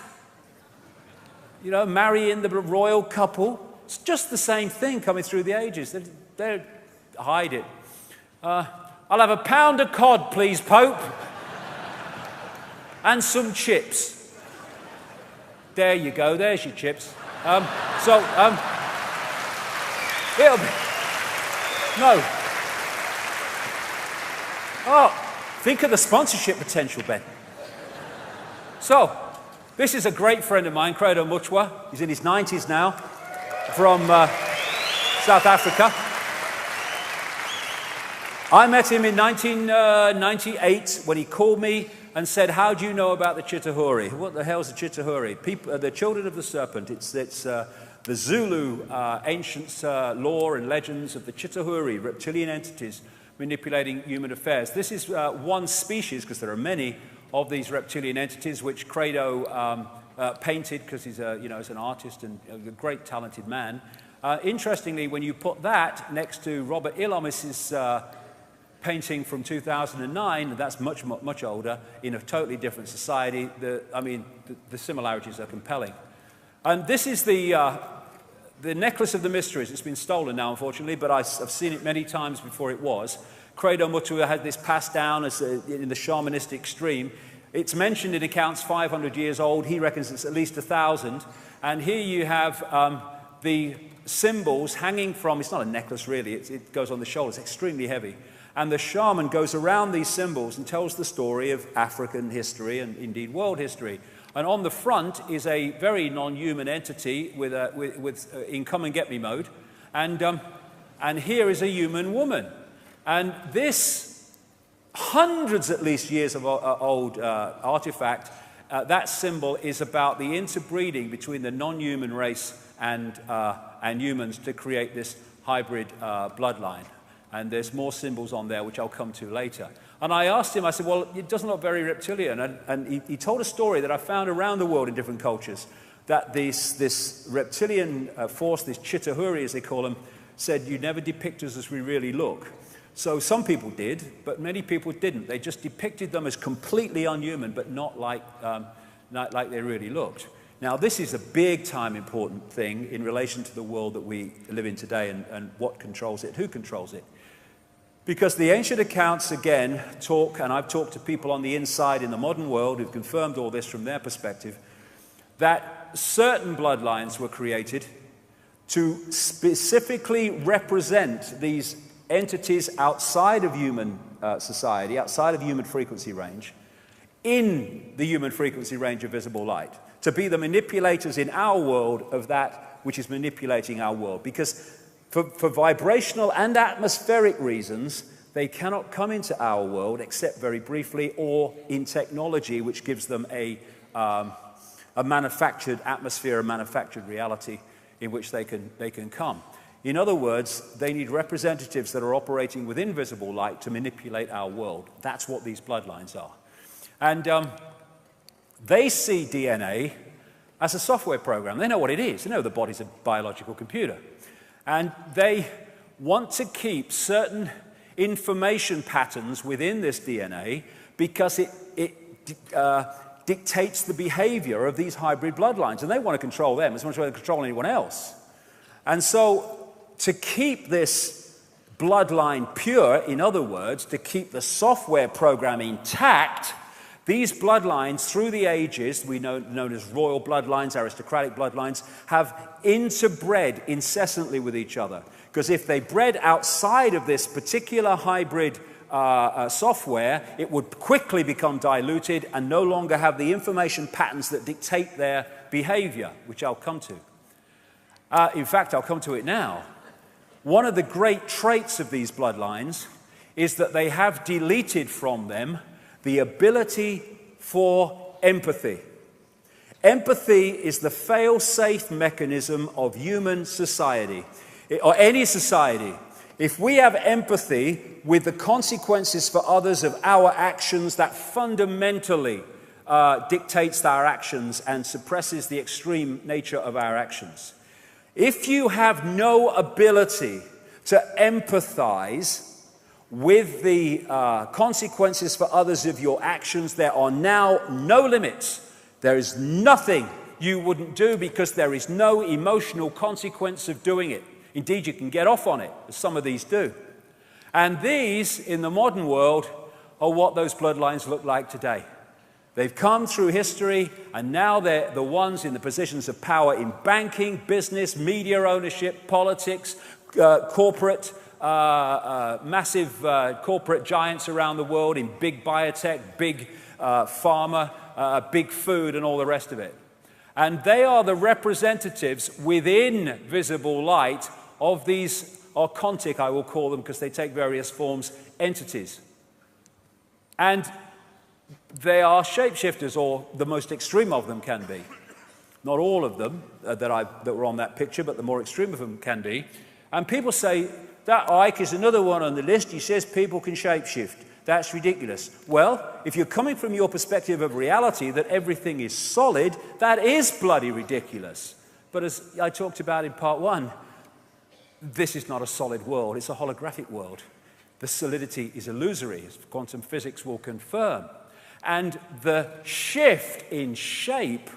You know, marrying the royal couple. It's just the same thing coming through the ages. They hide it. I'll have a pound of cod, please, Pope. And some chips. There you go. There's your chips. It'll be... No. Oh, think of the sponsorship potential, Ben. So, this is a great friend of mine, Credo Mutwa. He's in his 90s now, from South Africa. I met him in 1998 when he called me and said, how do you know about the Chitauri? What the hell is the Chitauri? People, the children of the serpent. It's the Zulu ancient lore and legends of the Chitauri, reptilian entities manipulating human affairs. This is one species, because there are many of these reptilian entities, which Credo painted, because he's he's an artist and a great talented man. Interestingly, when you put that next to Robert Ilomis's painting from 2009, that's much older, in a totally different society, the similarities are compelling. And this is the necklace of the mysteries. It's been stolen now, unfortunately, but I've seen it many times before it was. Credo Mutwa had this passed down as in the shamanistic stream. It's mentioned in accounts 500 years old. He reckons it's at least 1,000. And here you have the symbols hanging from, it's not a necklace really, it goes on the shoulder, it's extremely heavy. And the shaman goes around these symbols and tells the story of African history and indeed world history. And on the front is a very non-human entity in come and get me mode. And here is a human woman. And this hundreds at least years of old artifact, that symbol is about the interbreeding between the non-human race and humans to create this hybrid bloodline. And there's more symbols on there, which I'll come to later. And I asked him, I said, well, it doesn't look very reptilian. And he told a story that I found around the world in different cultures, that this reptilian force, this Chitauri as they call them, said, you never depict us as we really look. So some people did, but many people didn't. They just depicted them as completely unhuman, but not like they really looked. Now, this is a big-time important thing in relation to the world that we live in today and what controls it, who controls it. Because the ancient accounts, again, talk, and I've talked to people on the inside in the modern world who've confirmed all this from their perspective, that certain bloodlines were created to specifically represent these entities outside of human society, outside of human frequency range, in the human frequency range of visible light, to be the manipulators in our world of that which is manipulating our world. Because for vibrational and atmospheric reasons, they cannot come into our world except very briefly, or in technology which gives them a manufactured atmosphere, a manufactured reality in which they can come. In other words, they need representatives that are operating within visible light to manipulate our world. That's what these bloodlines are. And they see DNA as a software program. They know what it is. They know the body's a biological computer. And they want to keep certain information patterns within this DNA because it dictates the behavior of these hybrid bloodlines. And they want to control them as much as they control anyone else. And so to keep this bloodline pure, in other words, to keep the software program intact, these bloodlines, through the ages, known as royal bloodlines, aristocratic bloodlines, have interbred incessantly with each other. Because if they bred outside of this particular hybrid software, it would quickly become diluted and no longer have the information patterns that dictate their behavior, which I'll come to. In fact, I'll come to it now. One of the great traits of these bloodlines is that they have deleted from them the ability for empathy. Empathy is the fail-safe mechanism of human society, or any society. If we have empathy with the consequences for others of our actions, that fundamentally dictates our actions and suppresses the extreme nature of our actions. If you have no ability to empathize with the consequences for others of your actions, there are now no limits. There is nothing you wouldn't do because there is no emotional consequence of doing it. Indeed, you can get off on it, as some of these do. And these, in the modern world, are what those bloodlines look like today. They've come through history, and now they're the ones in the positions of power in banking, business, media ownership, politics, corporate, massive corporate giants around the world in big biotech, big pharma, big food, and all the rest of it. And they are the representatives within visible light of these archontic, I will call them, because they take various forms, entities. And they are shapeshifters, or the most extreme of them can be. Not all of them that were on that picture, but the more extreme of them can be. And people say, that Icke is another one on the list. He says people can shapeshift. That's ridiculous. Well, if you're coming from your perspective of reality, that everything is solid, that is bloody ridiculous. But as I talked about in part one, this is not a solid world. It's a holographic world. The solidity is illusory, as quantum physics will confirm. And the shift in shape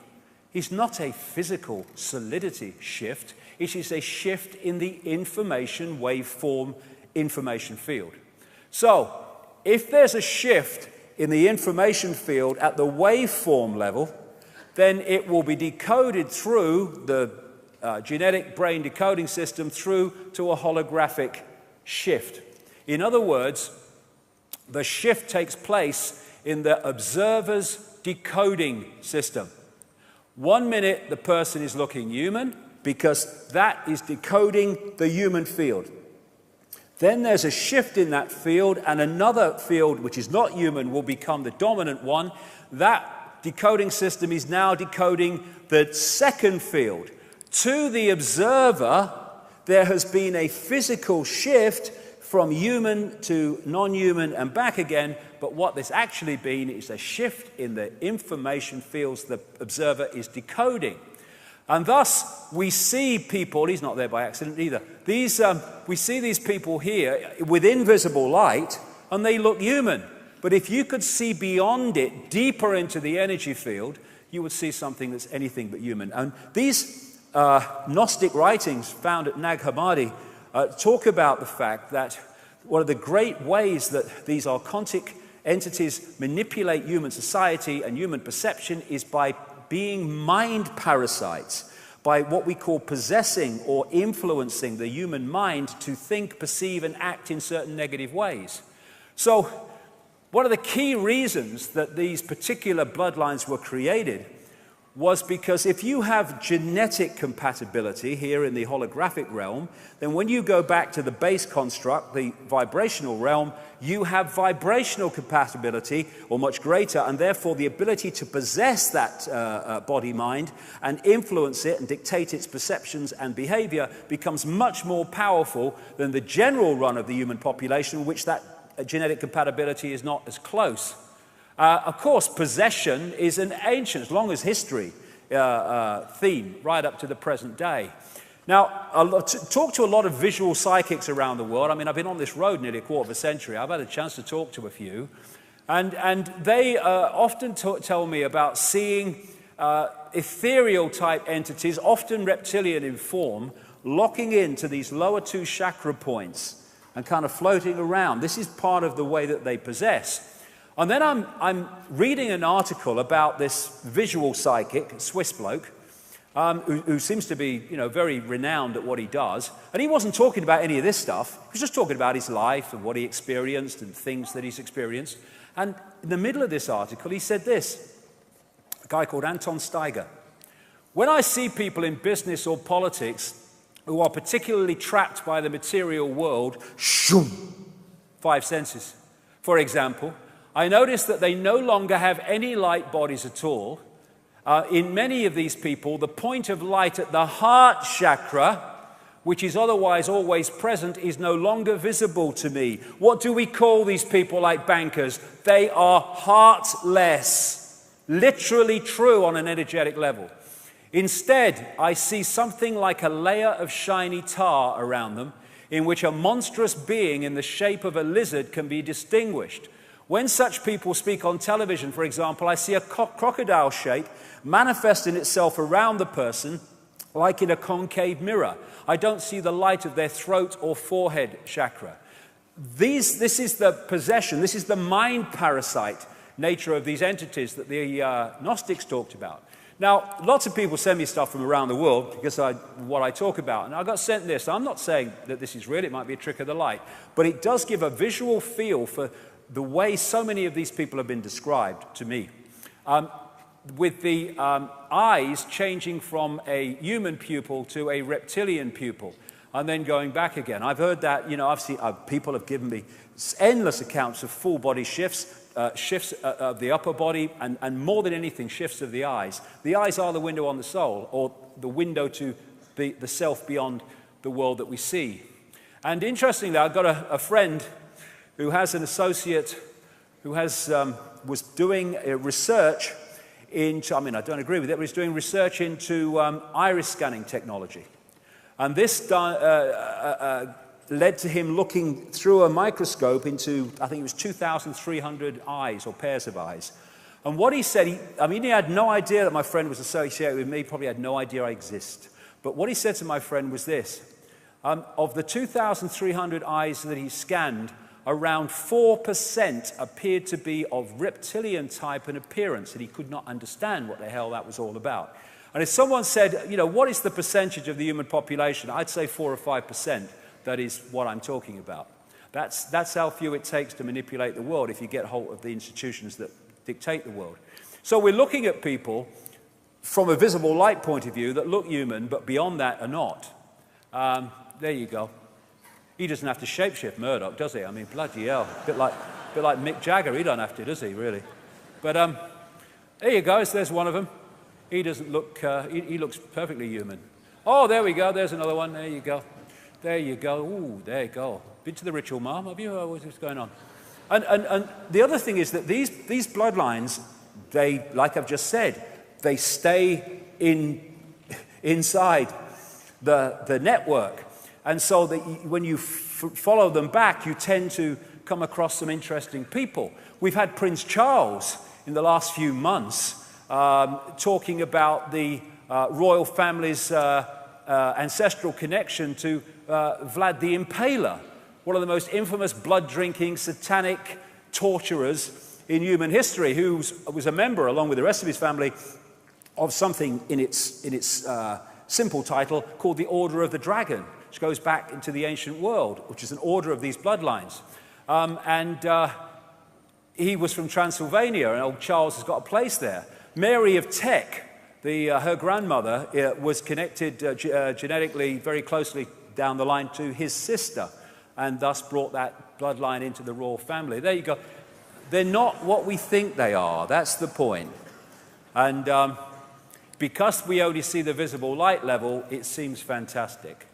is not a physical solidity shift. It is a shift in the information waveform information field. So, if there's a shift in the information field at the waveform level, then it will be decoded through the genetic brain decoding system through to a holographic shift. In other words, the shift takes place in the observer's decoding system. 1 minute the person is looking human because that is decoding the human field. Then there's a shift in that field, and another field which is not human will become the dominant one. That decoding system is now decoding the second field. To the observer, there has been a physical shift from human to non-human and back again, but what there's actually been is a shift in the information fields the observer is decoding. And thus, we see people, he's not there by accident either, we see these people here with invisible light, and they look human. But if you could see beyond it, deeper into the energy field, you would see something that's anything but human. And these Gnostic writings found at Nag Hammadi talk about the fact that one of the great ways that these archontic entities manipulate human society and human perception is by being mind parasites, by what we call possessing or influencing the human mind to think, perceive, and act in certain negative ways. So, one of the key reasons that these particular bloodlines were created was because if you have genetic compatibility here in the holographic realm, then when you go back to the base construct, the vibrational realm, you have vibrational compatibility, or much greater, and therefore the ability to possess that body-mind and influence it and dictate its perceptions and behavior becomes much more powerful than the general run of the human population, which that genetic compatibility is not as close. Of course, possession is an ancient, as long as history, theme, right up to the present day. Now, talk to a lot of visual psychics around the world. I mean, I've been on this road nearly a quarter of a century. I've had a chance to talk to a few. And they often tell me about seeing ethereal-type entities, often reptilian in form, locking into these lower two chakra points and kind of floating around. This is part of the way that they possess. And then I'm reading an article about this visual psychic, Swiss bloke, who seems to be, very renowned at what he does. And he wasn't talking about any of this stuff. He was just talking about his life and what he experienced and things that he's experienced. And in the middle of this article, he said this, a guy called Anton Steiger. When I see people in business or politics who are particularly trapped by the material world, five senses, for example, I notice that they no longer have any light bodies at all. In many of these people, the point of light at the heart chakra, which is otherwise always present, is no longer visible to me. What do we call these people like bankers? They are heartless. Literally true on an energetic level. Instead, I see something like a layer of shiny tar around them, in which a monstrous being in the shape of a lizard can be distinguished. When such people speak on television, for example, I see a crocodile shape manifesting itself around the person like in a concave mirror. I don't see the light of their throat or forehead chakra. This is the possession, this is the mind parasite nature of these entities that the Gnostics talked about. Now, lots of people send me stuff from around the world because what I talk about. And I got sent this. I'm not saying that this is real. It might be a trick of the light. But it does give a visual feel for the way so many of these people have been described to me. With the eyes changing from a human pupil to a reptilian pupil and then going back again. I've heard that, I've seen people have given me endless accounts of full body shifts. Shifts of the upper body, and more than anything, shifts of the eyes. The eyes are the window on the soul, or the window to the self beyond the world that we see. And interestingly, I've got a friend who has an associate who was doing research into, I don't agree with it, but he's doing research into iris scanning technology. And this led to him looking through a microscope into, I think it was 2,300 eyes or pairs of eyes. And what he said, he had no idea that my friend was associated with me, probably had no idea I exist. But what he said to my friend was this: of the 2,300 eyes that he scanned, around 4% appeared to be of reptilian type and appearance, and he could not understand what the hell that was all about. And if someone said, what is the percentage of the human population? I'd say 4 or 5%. That is what I'm talking about. That's how few it takes to manipulate the world if you get hold of the institutions that dictate the world. So we're looking at people from a visible light point of view that look human, but beyond that are not. There you go. He doesn't have to shapeshift Murdoch, does he? Bloody hell. A bit like Mick Jagger. He don't have to, does he, really? But there you go. There's one of them. He doesn't look, he looks perfectly human. Oh, there we go. There's another one. There you go. There you go. Ooh, there you go. Been to the ritual, Mom? Have you? What's going on? And the other thing is that these bloodlines, they, like I've just said, they stay inside the network. And so that when you follow them back, you tend to come across some interesting people. We've had Prince Charles in the last few months talking about the royal family's ancestral connection to Vlad the Impaler, one of the most infamous blood-drinking, satanic torturers in human history, who was a member, along with the rest of his family, of something in its simple title called the Order of the Dragon, which goes back into the ancient world, which is an order of these bloodlines. He was from Transylvania, and old Charles has got a place there. Mary of Teck, her grandmother, was connected genetically very closely down the line to his sister, and thus brought that bloodline into the royal family. There you go. They're not what we think they are. That's the point. And because we only see the visible light level, it seems fantastic.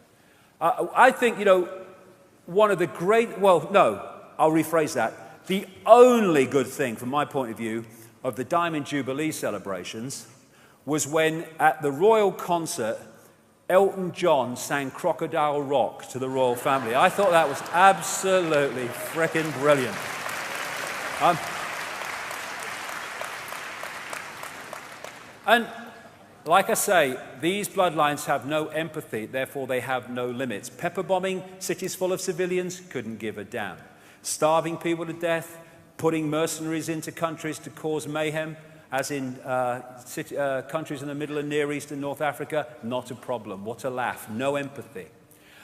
I think, one of the great, I'll rephrase that. The only good thing, from my point of view, of the Diamond Jubilee celebrations was when, at the royal concert, Elton John sang Crocodile Rock to the royal family. I thought that was absolutely frickin' brilliant. And like I say, these bloodlines have no empathy, therefore they have no limits. Pepper bombing cities full of civilians, couldn't give a damn. Starving people to death, putting mercenaries into countries to cause mayhem, as in countries in the Middle and Near East and North Africa, not a problem. What a laugh. No empathy.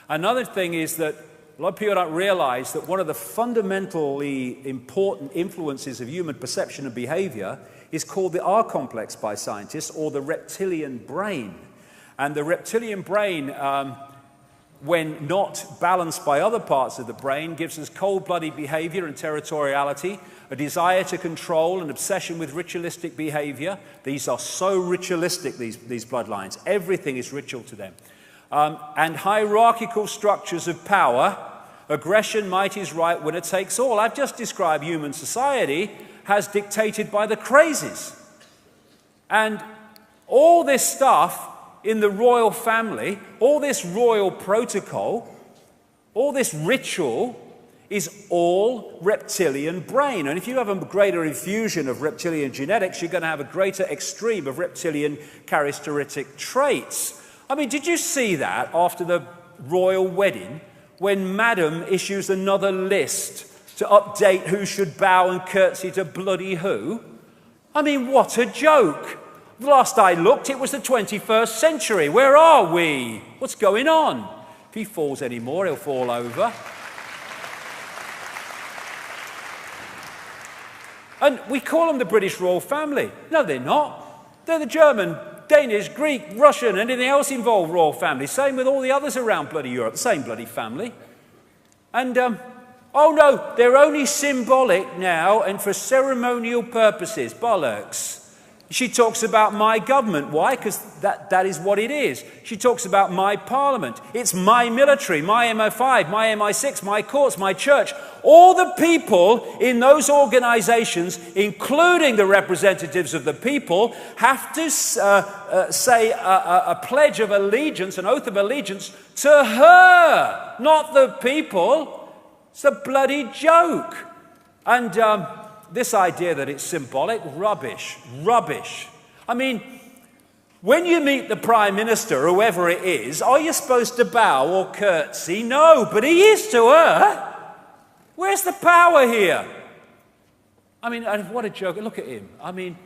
Another thing is that a lot of people don't realize that one of the fundamentally important influences of human perception and behavior is called the R complex by scientists, or the reptilian brain. And the reptilian brain, when not balanced by other parts of the brain, gives us cold-blooded behavior and territoriality, a desire to control, an obsession with ritualistic behavior. These are so ritualistic, these bloodlines. Everything is ritual to them. And hierarchical structures of power. Aggression, might is right, winner takes all. I've just described human society as dictated by the crazies. And All this stuff in the royal family, all this royal protocol, all this ritual is all reptilian brain. And if you have a greater infusion of reptilian genetics, you're going to have a greater extreme of reptilian characteristic traits. I mean, did you see that after the royal wedding when Madam issues another list to update who should bow and curtsy to bloody who? I mean, what a joke. Last I looked, it was the 21st century. Where are we? What's going on? If he falls anymore, he'll fall over. And we call them the British royal family. No, they're not. They're the German, Danish, Greek, Russian, anything else involved royal family. Same with all the others around bloody Europe. The same bloody family. And, oh no, they're only symbolic now and for ceremonial purposes. Bollocks. She talks about my government. Why? Because that is what it is. She talks about my parliament. It's my military, my MI5, my MI6, my courts, my church. All the people in those organizations, including the representatives of the people, have to say a pledge of allegiance, an oath of allegiance to her, not the people. It's a bloody joke. And this idea that it's symbolic, rubbish, rubbish. I mean, when you meet the Prime Minister, whoever it is, are you supposed to bow or curtsy? No, but he is to her. Where's the power here? I mean, what a joke. Look at him. I mean,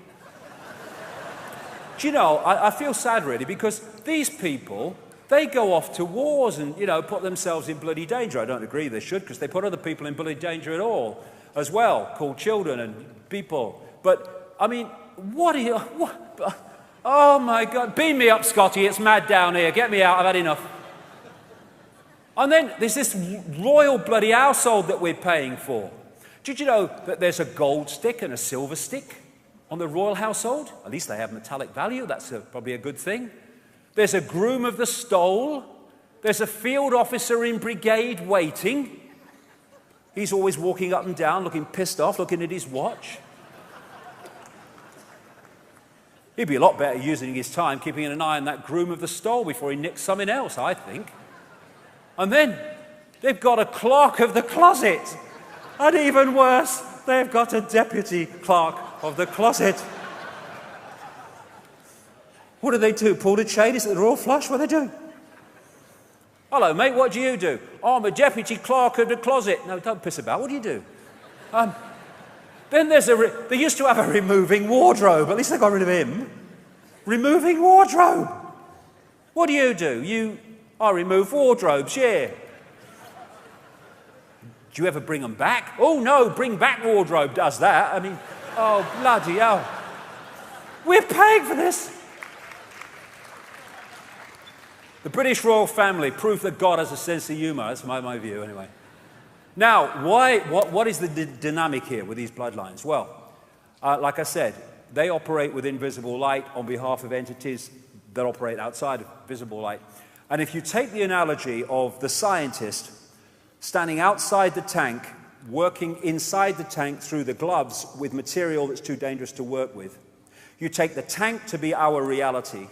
do you know, I feel sad really because these people, they go off to wars and, you know, put themselves in bloody danger. I don't agree they should because they put other people in bloody danger at all as well, called children and people. But, I mean, what are you... What, oh, my God. Beam me up, Scotty. It's mad down here. Get me out. I've had enough. And then there's this royal bloody household that we're paying for. Did you know that there's a gold stick and a silver stick on the royal household? At least they have metallic value. That's probably a good thing. There's a groom of the stole. There's a field officer in brigade waiting. He's always walking up and down, looking pissed off, looking at his watch. He'd be a lot better using his time, keeping an eye on that groom of the stole before he nicks something else, I think. And then they've got a clerk of the closet. And even worse, they've got a deputy clerk of the closet. What do they do? Pull the chain? Is it the royal flush? What are they doing? Hello, mate, what do you do? Oh, I'm a deputy clerk of the closet. No, don't piss about. What do you do? Then they used to have a removing wardrobe. At least they got rid of him. Removing wardrobe. What do? I remove wardrobes, yeah. Do you ever bring them back? Oh, no, bring back wardrobe does that. I mean, oh, bloody hell. We're paying for this. The British royal family, proof that God has a sense of humour. That's my view, anyway. Now, what is the dynamic here with these bloodlines? Well, like I said, they operate with invisible light on behalf of entities that operate outside of visible light. And if you take the analogy of the scientist standing outside the tank, working inside the tank through the gloves with material that's too dangerous to work with, you take the tank to be our reality,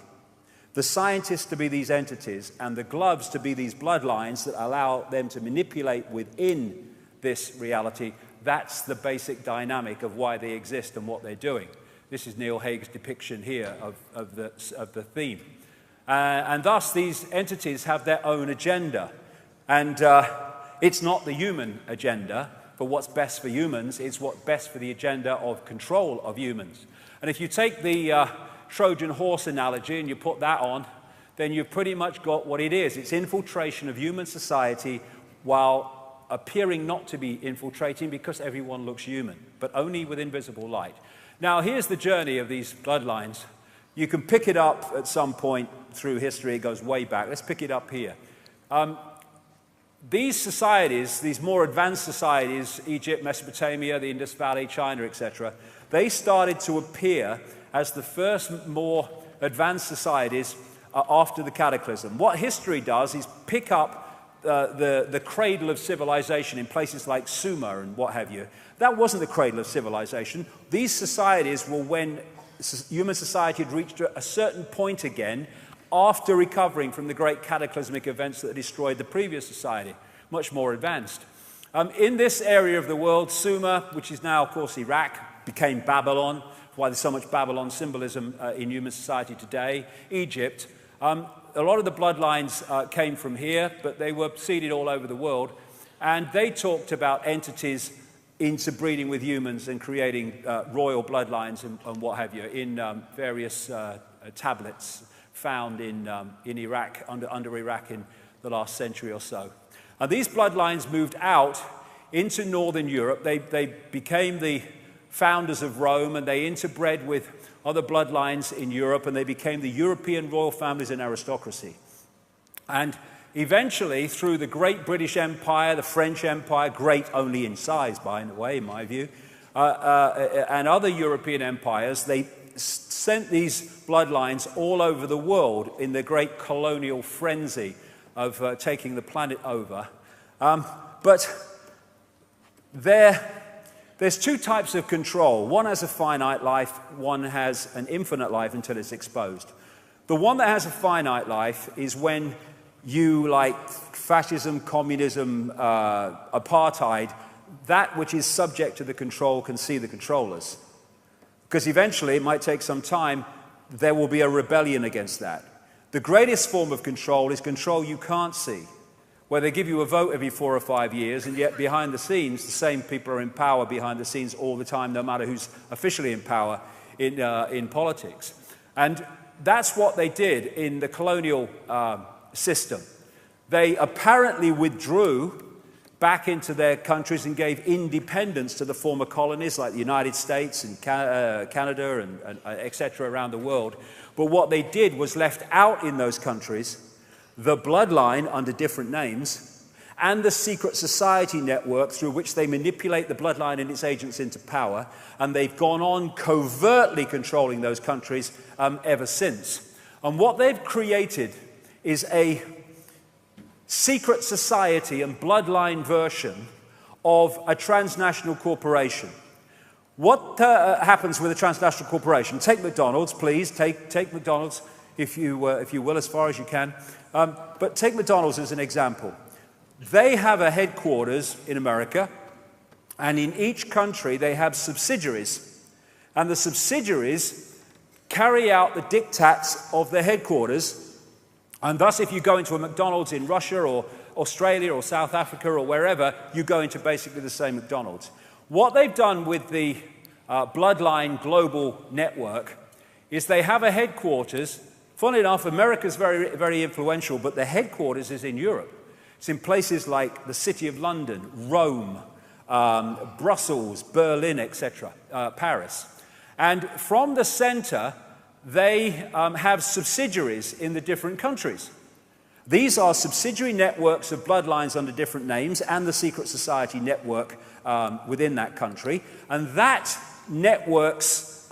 the scientists to be these entities, and the gloves to be these bloodlines that allow them to manipulate within this reality. That's the basic dynamic of why they exist and what they're doing. This is Neil Haig's depiction here of the theme. And thus, these entities have their own agenda. And it's not the human agenda for what's best for humans. It's what's best for the agenda of control of humans. And if you take the Trojan horse analogy and you put that on, then you've pretty much got what it is. It's infiltration of human society while appearing not to be infiltrating because everyone looks human, but only with invisible light. Now, here's the journey of these bloodlines. You can pick it up at some point through history. It goes way back. Let's pick it up here. These societies, these more advanced societies, Egypt, Mesopotamia, the Indus Valley, China, etc., they started to appear as the first more advanced societies after the cataclysm. What history does is pick up the cradle of civilization in places like Sumer and what have you. That wasn't the cradle of civilization. These societies were when human society had reached a certain point again after recovering from the great cataclysmic events that destroyed the previous society, much more advanced. In this area of the world, Sumer, which is now, of course, Iraq, became Babylon, why there's so much Babylon symbolism in human society today. Egypt, a lot of the bloodlines came from here, but they were seeded all over the world, and they talked about entities interbreeding with humans and creating royal bloodlines and what have you in various tablets found in Iraq, under Iraq in the last century or so. And these bloodlines moved out into northern Europe. They became the founders of Rome, and they interbred with other bloodlines in Europe, and they became the European royal families and aristocracy. And eventually, through the great British Empire, the French Empire, great only in size, by the way, in my view, and other European empires, they sent these bloodlines all over the world in the great colonial frenzy of taking the planet over. But there's two types of control. One has a finite life, one has an infinite life until it's exposed. The one that has a finite life is when you, like fascism, communism, apartheid, that which is subject to the control can see the controllers. Because eventually, it might take some time, there will be a rebellion against that. The greatest form of control is control you can't see, where they give you a vote every 4 or 5 years, and yet behind the scenes, the same people are in power behind the scenes all the time, no matter who's officially in power in politics. And that's what they did in the colonial system. They apparently withdrew back into their countries and gave independence to the former colonies like the United States and Canada and etc. around the world. But what they did was left out in those countries the bloodline under different names and the secret society network through which they manipulate the bloodline and its agents into power, and they've gone on covertly controlling those countries ever since. And what they've created is a secret society and bloodline version of a transnational corporation. What happens with a transnational corporation? Take McDonald's, please. Take McDonald's, if you will, as far as you can. But take McDonald's as an example. They have a headquarters in America, and in each country they have subsidiaries. And the subsidiaries carry out the diktats of their headquarters. And thus, if you go into a McDonald's in Russia or Australia or South Africa or wherever, you go into basically the same McDonald's. What they've done with the Bloodline Global Network is they have a headquarters. Funnily enough, America's very, very influential, but the headquarters is in Europe. It's in places like the City of London, Rome, Brussels, Berlin, etc., Paris. And from the center, they have subsidiaries in the different countries. These are subsidiary networks of bloodlines under different names and the secret society network within that country. And that network's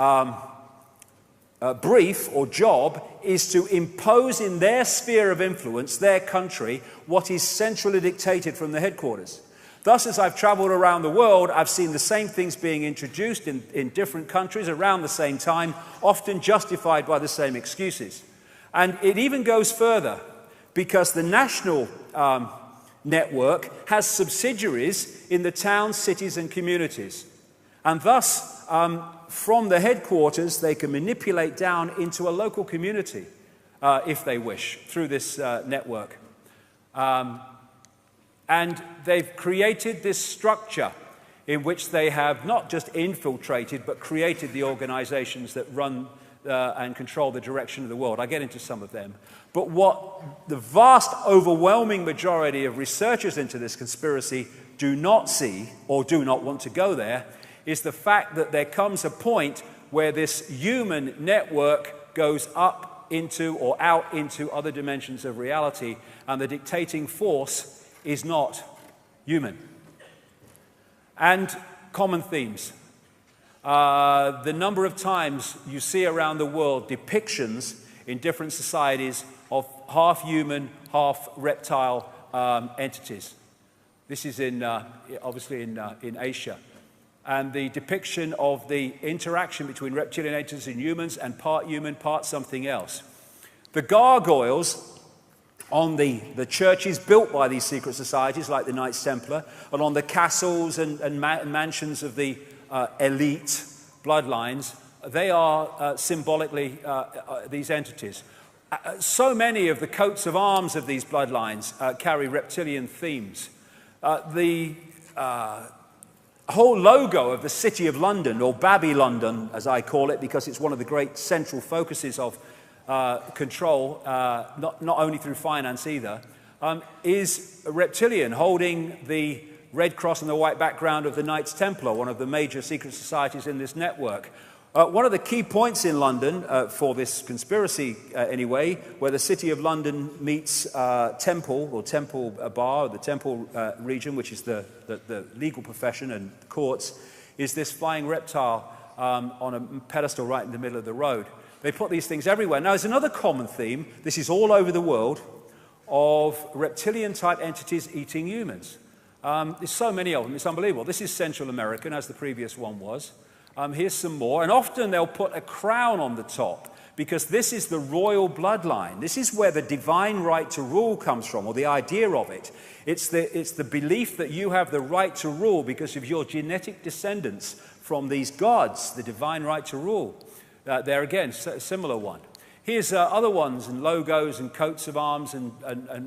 brief or job is to impose in their sphere of influence, their country, what is centrally dictated from the headquarters. Thus, as I've traveled around the world, I've seen the same things being introduced in different countries around the same time, often justified by the same excuses. And it even goes further, because the national network has subsidiaries in the towns, cities, and communities. And thus, from the headquarters, they can manipulate down into a local community, if they wish, through this network. And they've created this structure in which they have not just infiltrated, but created the organizations that run and control the direction of the world. I get into some of them. But what the vast, overwhelming majority of researchers into this conspiracy do not see, or do not want to go there, is the fact that there comes a point where this human network goes up into or out into other dimensions of reality, and the dictating force is not human. And common themes. The number of times you see around the world depictions in different societies of half human, half reptile entities. This is obviously in Asia. and the depiction of the interaction between reptilian entities and humans, and part human, part something else. The gargoyles on the churches built by these secret societies, like the Knights Templar, and on the castles and mansions of the elite bloodlines, they are symbolically these entities. So many of the coats of arms of these bloodlines carry reptilian themes. The whole logo of the City of London, or Babylondon as I call it, because it's one of the great central focuses of control, not only through finance either, is a reptilian, holding the red cross and the white background of the Knights Templar, one of the major secret societies in this network. One of the key points in London, for this conspiracy anyway, where the City of London meets Temple, or Temple Bar, or the Temple region, which is the legal profession and courts, is this flying reptile on a pedestal right in the middle of the road. They put these things everywhere. Now, there's another common theme, this is all over the world, of reptilian-type entities eating humans. There's so many of them, it's unbelievable. This is Central American, as the previous one was. Here's some more, and often they'll put a crown on the top, because this is the royal bloodline. This is where the divine right to rule comes from, or the idea of it. It's the belief that you have the right to rule because of your genetic descendants from these gods, the divine right to rule. There again, a similar one. Here's other ones, and logos and coats of arms and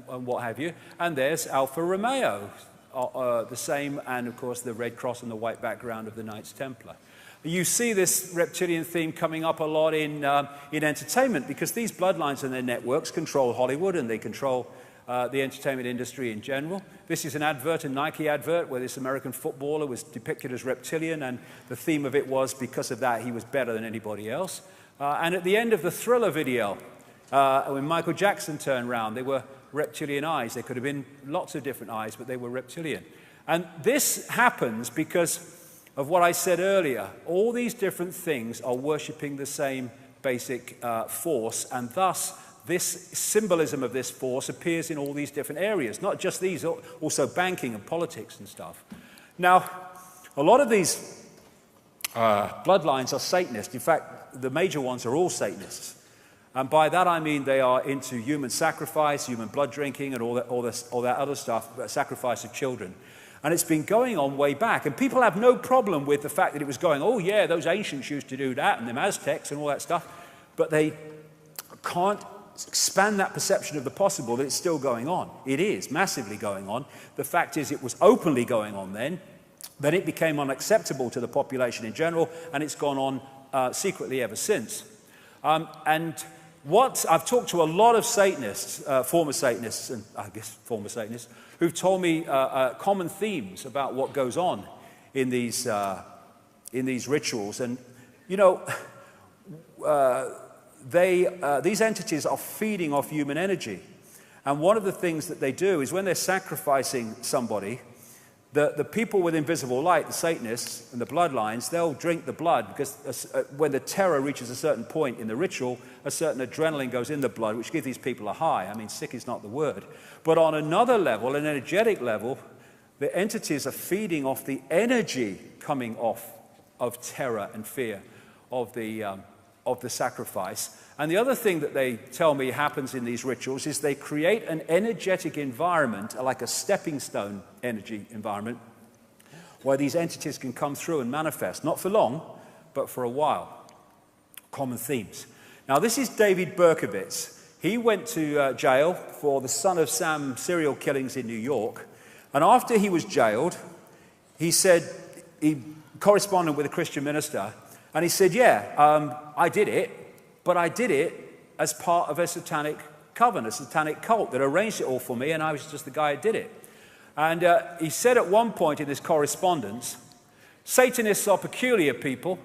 what have you. And there's Alfa Romeo, the same, and of course the red cross and the white background of the Knights Templar. You see this reptilian theme coming up a lot in entertainment, because these bloodlines and their networks control Hollywood, and they control the entertainment industry in general. This is an advert, a Nike advert, where this American footballer was depicted as reptilian, and the theme of it was, because of that, he was better than anybody else. And at the end of the Thriller video, when Michael Jackson turned around, they were reptilian eyes. There could have been lots of different eyes, but they were reptilian. And this happens because of what I said earlier. All these different things are worshipping the same basic force, and thus this symbolism of this force appears in all these different areas, not just these, also banking and politics and stuff. Now, a lot of these bloodlines are Satanists. In fact, the major ones are all Satanists. And by that I mean they are into human sacrifice, human blood drinking, and all that other stuff, sacrifice of children. And it's been going on way back. And people have no problem with the fact that it was going, oh yeah, those ancients used to do that, and the Aztecs and all that stuff. But they can't expand that perception of the possible that it's still going on. It is massively going on. The fact is it was openly going on then it became unacceptable to the population in general, and it's gone on secretly ever since. And what I've talked to a lot of Satanists, former Satanists, and I guess former Satanists, who've told me common themes about what goes on in these rituals. And, you know, these entities are feeding off human energy. And one of the things that they do is when they're sacrificing somebody, the people with invisible light, the Satanists and the bloodlines, they'll drink the blood, because when the terror reaches a certain point in the ritual, a certain adrenaline goes in the blood, which gives these people a high. I mean, sick is not the word. But on another level, an energetic level, the entities are feeding off the energy coming off of terror and fear of the sacrifice. And the other thing that they tell me happens in these rituals is they create an energetic environment, like a stepping stone energy environment, where these entities can come through and manifest, not for long, but for a while. Common themes. Now, this is David Berkowitz. He went to jail for the Son of Sam serial killings in New York. And after he was jailed, he said, he corresponded with a Christian minister, and he said, yeah, I did it, but I did it as part of a satanic coven, a satanic cult that arranged it all for me, and I was just the guy who did it. And he said at one point in this correspondence, Satanists are peculiar people.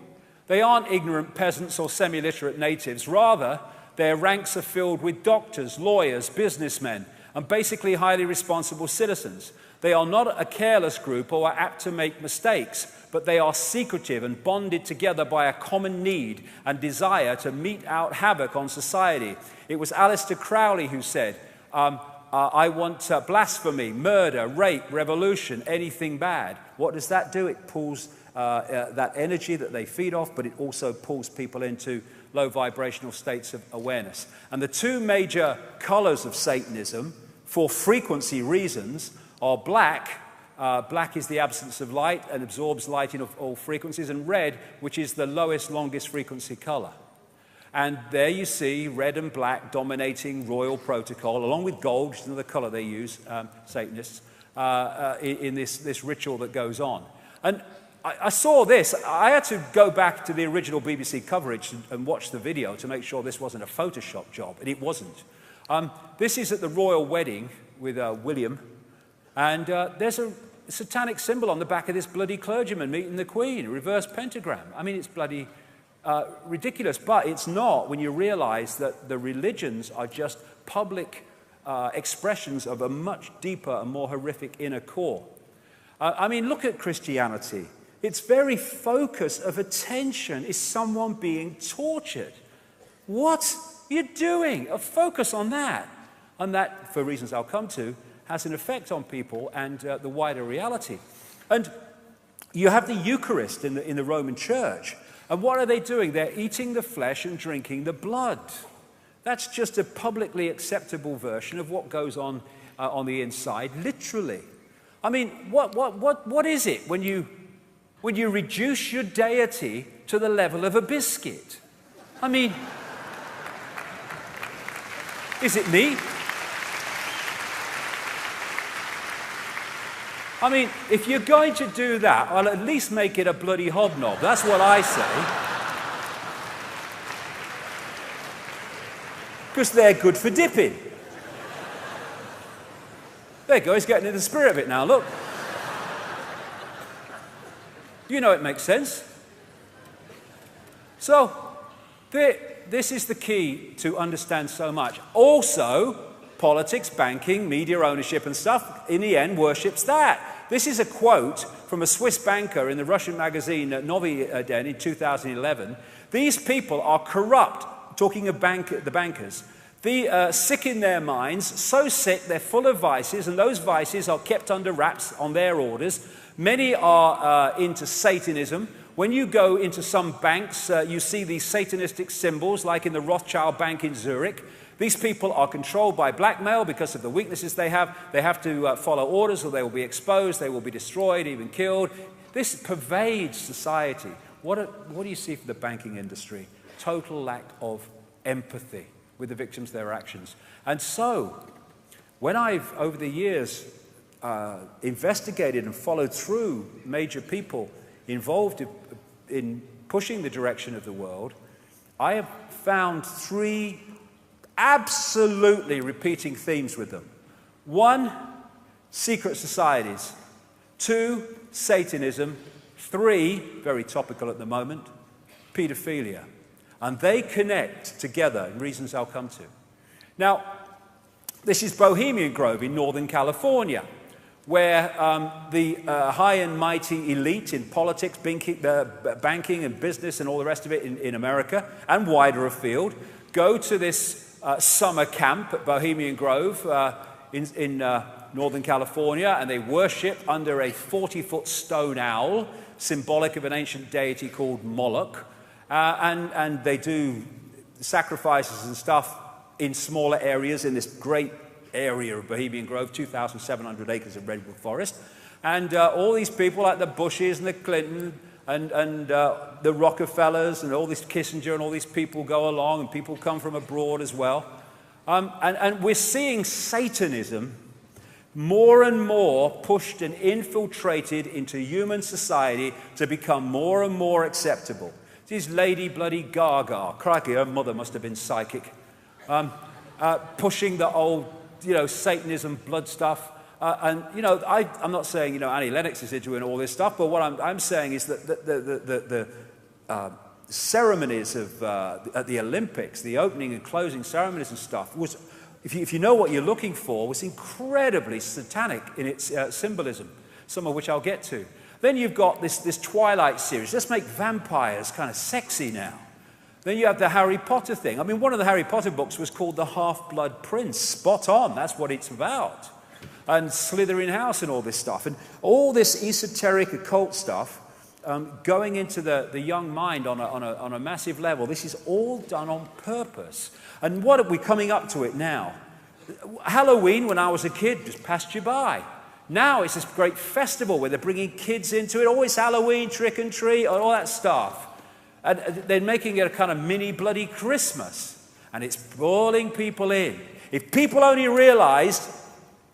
They aren't ignorant peasants or semi-literate natives. Rather, their ranks are filled with doctors, lawyers, businessmen, and basically highly responsible citizens. They are not a careless group or are apt to make mistakes, but they are secretive and bonded together by a common need and desire to mete out havoc on society. It was Aleister Crowley who said, I want blasphemy, murder, rape, revolution, anything bad. What does that do? It pulls that energy that they feed off, but it also pulls people into low vibrational states of awareness. And the two major colors of Satanism, for frequency reasons, are black. Black is the absence of light and absorbs light in all frequencies, and red, which is the lowest, longest frequency color. And there you see red and black dominating royal protocol, along with gold, which is another color they use, Satanists, in this ritual that goes on. And I saw this. I had to go back to the original BBC coverage and watch the video to make sure this wasn't a Photoshop job, and it wasn't. This is at the royal wedding with William, and there's a satanic symbol on the back of this bloody clergyman meeting the Queen, a reverse pentagram. I mean, it's bloody ridiculous, but it's not when you realize that the religions are just public expressions of a much deeper and more horrific inner core. I mean, look at Christianity. Its very focus of attention is someone being tortured. What are you doing? A focus on that. And that, for reasons I'll come to, has an effect on people and the wider reality. And you have the Eucharist in the Roman Church. And what are they doing? They're eating the flesh and drinking the blood. That's just a publicly acceptable version of what goes on the inside, literally. I mean, what is it when you reduce your deity to the level of a biscuit? I mean, is it me? I mean, if you're going to do that, I'll at least make it a bloody hobnob. That's what I say. Because they're good for dipping. There you go, he's getting in the spirit of it now, look. You know it makes sense. So, this is the key to understand so much. Also, politics, banking, media ownership and stuff, in the end, worships that. This is a quote from a Swiss banker in the Russian magazine Novy Den in 2011. These people are corrupt, talking of the bankers. Sick in their minds, so sick they're full of vices, and those vices are kept under wraps on their orders. Many are into Satanism. When you go into some banks, you see these Satanistic symbols, like in the Rothschild Bank in Zurich. These people are controlled by blackmail because of the weaknesses they have. They have to follow orders or they will be exposed, they will be destroyed, even killed. This pervades society. What do you see for the banking industry? Total lack of empathy with the victims of their actions. And so, when I've, over the years, investigated and followed through major people involved in pushing the direction of the world, I have found three absolutely repeating themes with them. One, secret societies. Two, Satanism. Three, very topical at the moment, pedophilia. And they connect together in reasons I'll come to. Now, this is Bohemian Grove in Northern California, where the high and mighty elite in politics, banking and business and all the rest of it in America and wider afield go to this summer camp at Bohemian Grove in Northern California, and they worship under a 40-foot stone owl, symbolic of an ancient deity called Moloch, and they do sacrifices and stuff in smaller areas in this great area of Bohemian Grove, 2,700 acres of redwood forest, and all these people like the Bushes and the Clinton and the Rockefellers and all this Kissinger and all these people go along, and people come from abroad as well. And we're seeing Satanism more and more pushed and infiltrated into human society to become more and more acceptable. This Lady Bloody Gaga, crikey, her mother must have been psychic, pushing the old, Satanism, blood stuff. And, I'm not saying, Annie Lennox is into all this stuff, but what I'm saying is that the ceremonies at the Olympics, the opening and closing ceremonies and stuff, was, if you know what you're looking for, was incredibly satanic in its symbolism, some of which I'll get to. Then you've got this Twilight series. Let's make vampires kind of sexy now. Then you have the Harry Potter thing. I mean, one of the Harry Potter books was called The Half-Blood Prince. Spot on, that's what it's about. And Slytherin House and all this stuff. And all this esoteric occult stuff going into the young mind on a massive level. This is all done on purpose. And what are we coming up to it now? Halloween, when I was a kid, just passed you by. Now it's this great festival where they're bringing kids into it. Always Halloween, trick and treat, all that stuff. And they're making it a kind of mini bloody Christmas. And it's pulling people in. If people only realized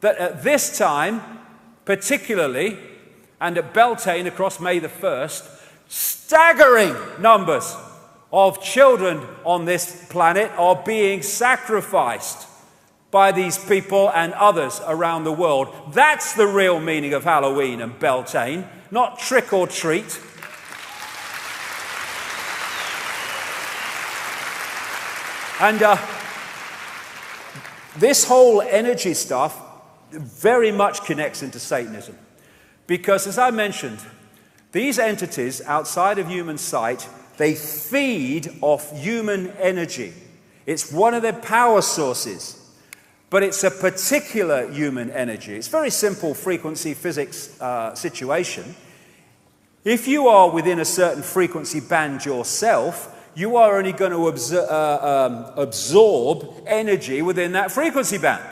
that at this time, particularly, and at Beltane across May the 1st, staggering numbers of children on this planet are being sacrificed by these people and others around the world. That's the real meaning of Halloween and Beltane, not trick or treat. And this whole energy stuff very much connects into Satanism. Because, as I mentioned, these entities outside of human sight, they feed off human energy. It's one of their power sources. But it's a particular human energy. It's a very simple frequency physics situation. If you are within a certain frequency band yourself, you are only going to absorb energy within that frequency band.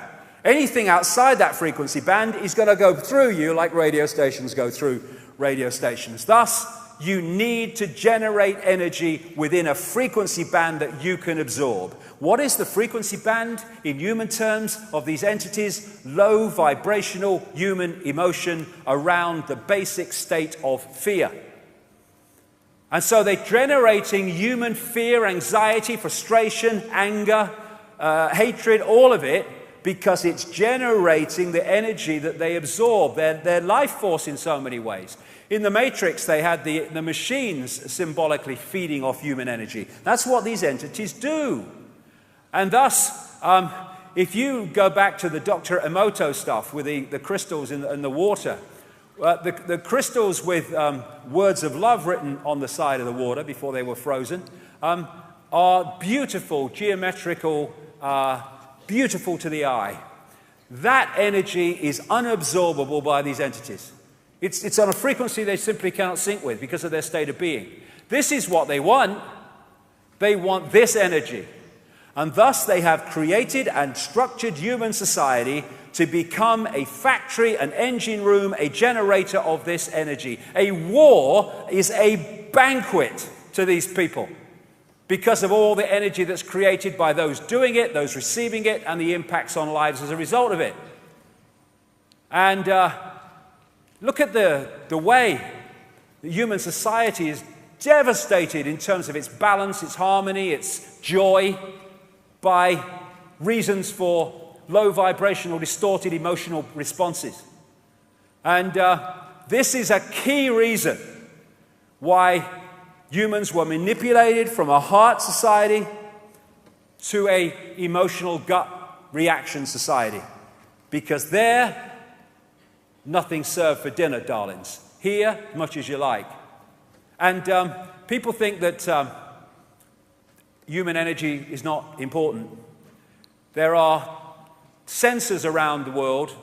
Anything outside that frequency band is going to go through you like radio stations go through radio stations. Thus, you need to generate energy within a frequency band that you can absorb. What is the frequency band in human terms of these entities? Low vibrational human emotion around the basic state of fear. And so they're generating human fear, anxiety, frustration, anger, hatred, all of it, because it's generating the energy that they absorb, their life force in so many ways. In the Matrix, they had the machines symbolically feeding off human energy. That's what these entities do. And thus, if you go back to the Dr. Emoto stuff with the crystals in the water, the crystals with words of love written on the side of the water before they were frozen are beautiful, geometrical, beautiful to the eye. That energy is unabsorbable by these entities. It's on a frequency they simply cannot sync with because of their state of being. This is what they want. They want this energy. And thus they have created and structured human society to become a factory, an engine room, a generator of this energy. A war is a banquet to these people because of all the energy that's created by those doing it, those receiving it, and the impacts on lives as a result of it. And look at the way the human society is devastated in terms of its balance, its harmony, its joy, by reasons for low vibrational, distorted emotional responses. And this is a key reason why humans were manipulated from a heart society to an emotional gut reaction society. Because there, nothing served for dinner, darlings. Here, much as you like. And people think that human energy is not important. There are sensors around the world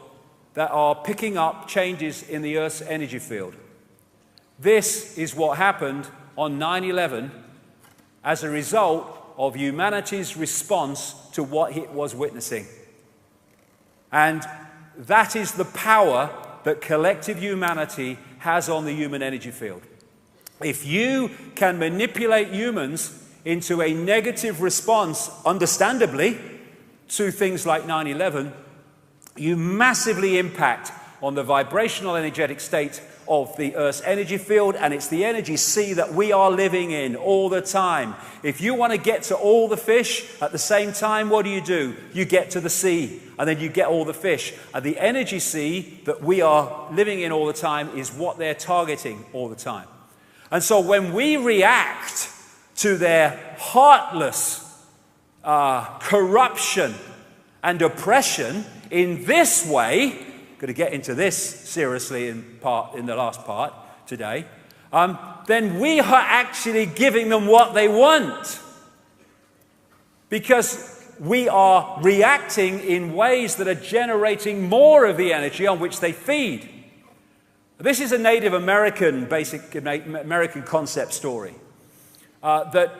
that are picking up changes in the Earth's energy field. This is what happened on 9/11 as a result of humanity's response to what it was witnessing. And that is the power that collective humanity has on the human energy field. If you can manipulate humans into a negative response, understandably, to things like 9/11, you massively impact on the vibrational energetic state of the Earth's energy field, and it's the energy sea that we are living in all the time. If you want to get to all the fish at the same time, what do? You get to the sea, and then you get all the fish. And the energy sea that we are living in all the time is what they're targeting all the time. And so when we react to their heartless corruption and oppression in this way, going to get into this seriously in the last part today, then we are actually giving them what they want. Because we are reacting in ways that are generating more of the energy on which they feed. This is a Native American, basic American concept story. That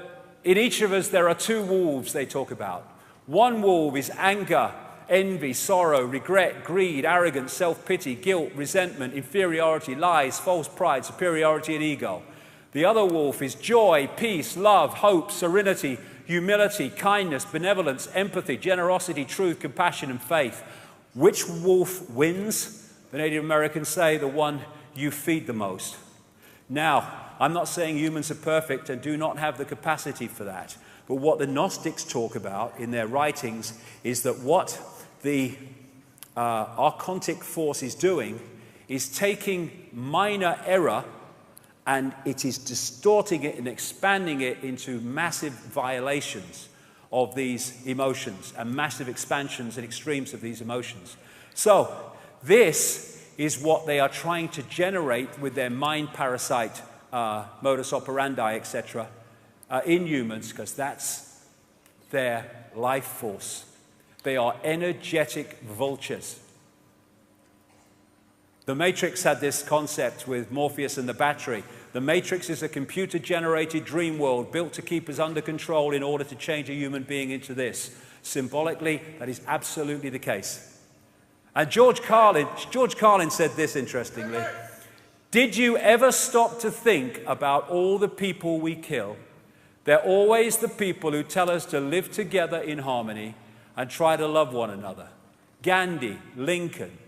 in each of us there are two wolves they talk about. One wolf is anger, envy, sorrow, regret, greed, arrogance, self-pity, guilt, resentment, inferiority, lies, false pride, superiority, and ego. The other wolf is joy, peace, love, hope, serenity, humility, kindness, benevolence, empathy, generosity, truth, compassion, and faith. Which wolf wins? The Native Americans say the one you feed the most. Now, I'm not saying humans are perfect and do not have the capacity for that. But what the Gnostics talk about in their writings is that what the archontic force is doing is taking minor error and it is distorting it and expanding it into massive violations of these emotions and massive expansions and extremes of these emotions. So this is what they are trying to generate with their mind parasite modus operandi, etc., in humans, because that's their life force. They are energetic vultures. The Matrix had this concept with Morpheus and the battery. The Matrix is a computer-generated dream world built to keep us under control in order to change a human being into this. Symbolically, that is absolutely the case. And George Carlin said this interestingly. Did you ever stop to think about all the people we kill? They're always the people who tell us to live together in harmony and try to love one another. Gandhi, Lincoln,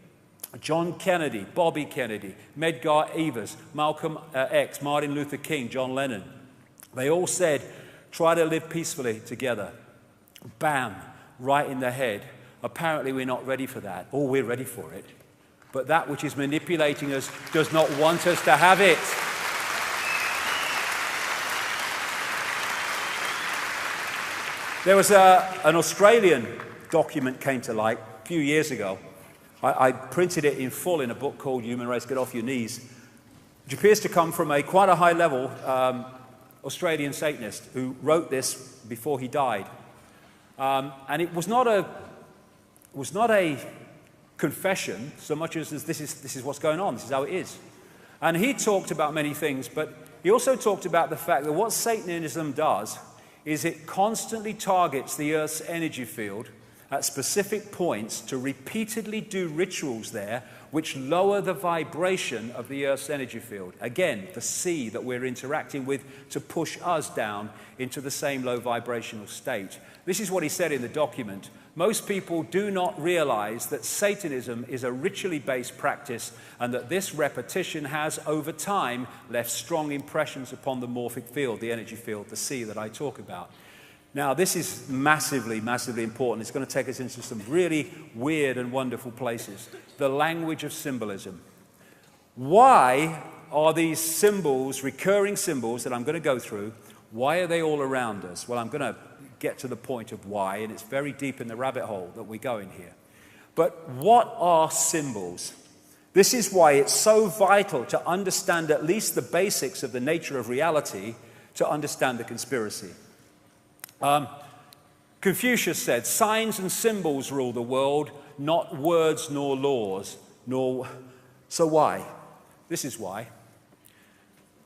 John Kennedy, Bobby Kennedy, Medgar Evers, Malcolm X, Martin Luther King, John Lennon. They all said, try to live peacefully together. Bam, right in the head. Apparently we're not ready for that. Or we're ready for it. But that which is manipulating us does not want us to have it. There was an Australian document came to light a few years ago. I printed it in full in a book called Human Race, Get Off Your Knees, which appears to come from quite a high-level Australian Satanist who wrote this before he died. And it was not a confession so much as this is what's going on, this is how it is. And he talked about many things, but he also talked about the fact that what Satanism does is it constantly targets the Earth's energy field at specific points to repeatedly do rituals there which lower the vibration of the Earth's energy field. Again, the sea that we're interacting with to push us down into the same low vibrational state. This is what he said in the document. Most people do not realize that Satanism is a ritually based practice and that this repetition has, over time, left strong impressions upon the morphic field, the energy field, the sea that I talk about. Now, this is massively, massively important. It's going to take us into some really weird and wonderful places. The language of symbolism. Why are these symbols, recurring symbols that I'm going to go through, why are they all around us? Well, I'm going to get to the point of why, and it's very deep in the rabbit hole that we go in here. But what are symbols? This is why it's so vital to understand at least the basics of the nature of reality to understand the conspiracy. Confucius said, signs and symbols rule the world, not words nor laws, nor... So why? This is why.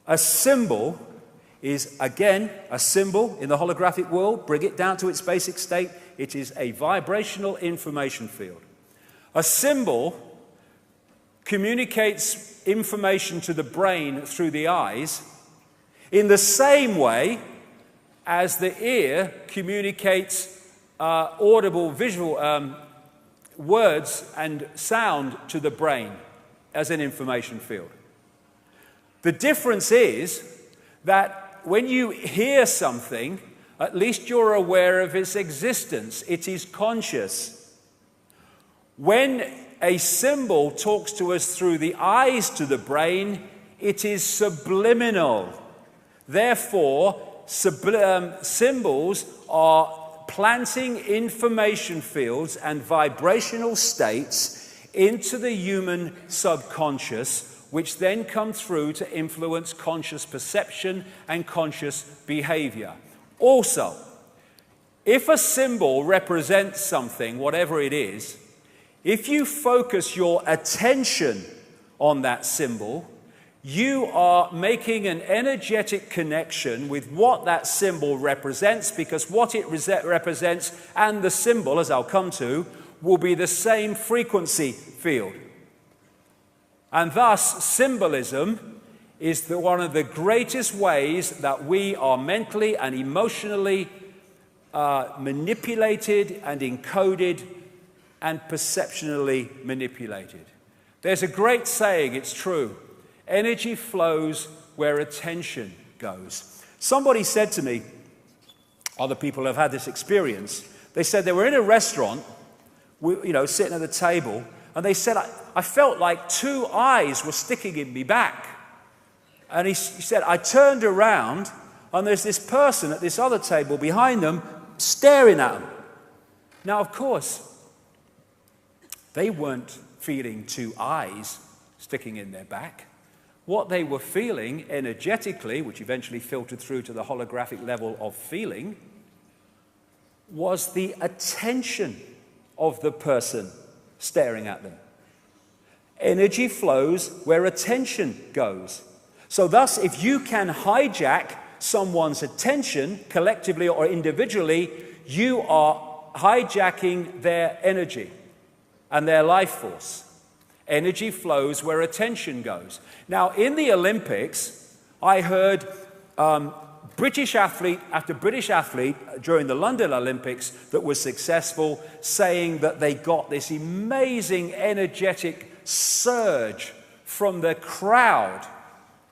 A symbol is, again, a symbol in the holographic world. Bring it down to its basic state. It is a vibrational information field. A symbol communicates information to the brain through the eyes in the same way as the ear communicates audible visual words and sound to the brain as an information field. The difference is that when you hear something, at least you're aware of its existence. It is conscious. When a symbol talks to us through the eyes to the brain, it is subliminal. Therefore, symbols are planting information fields and vibrational states into the human subconscious, which then come through to influence conscious perception and conscious behavior. Also, if a symbol represents something, whatever it is, if you focus your attention on that symbol, you are making an energetic connection with what that symbol represents, because what it represents and the symbol, as I'll come to, will be the same frequency field. And thus, symbolism is one of the greatest ways that we are mentally and emotionally manipulated and encoded and perceptionally manipulated. There's a great saying, it's true: energy flows where attention goes. Somebody said to me, other people have had this experience, they said they were in a restaurant, sitting at the table, and they said, I felt like two eyes were sticking in me back. And he said, I turned around, and there's this person at this other table behind them staring at them. Now, of course, they weren't feeling two eyes sticking in their back. What they were feeling energetically, which eventually filtered through to the holographic level of feeling, was the attention of the person staring at them. Energy flows where attention goes. So thus, if you can hijack someone's attention, collectively or individually, you are hijacking their energy and their life force. Energy flows where attention goes. Now, in the Olympics, I heard British athlete after British athlete during the London Olympics that was successful, saying that they got this amazing energetic surge from the crowd.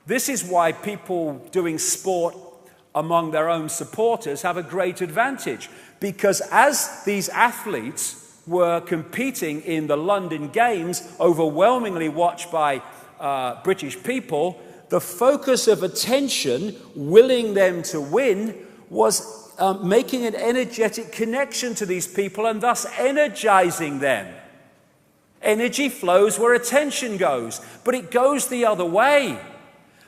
This is why people doing sport among their own supporters have a great advantage, because as these athletes were competing in the London Games, overwhelmingly watched by British people, the focus of attention, willing them to win, was making an energetic connection to these people and thus energizing them. Energy flows where attention goes, but it goes the other way.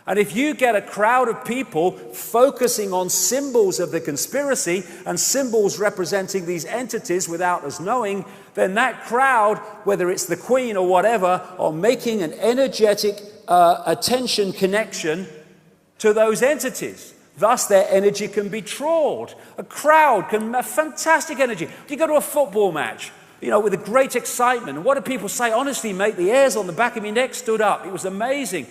And if you get a crowd of people focusing on symbols of the conspiracy and symbols representing these entities without us knowing, then that crowd, whether it's the Queen or whatever, are making an energetic attention connection to those entities. Thus, their energy can be trawled. A crowd can have fantastic energy. You go to a football match, with a great excitement. And what do people say? Honestly, mate, the hairs on the back of my neck stood up. It was amazing.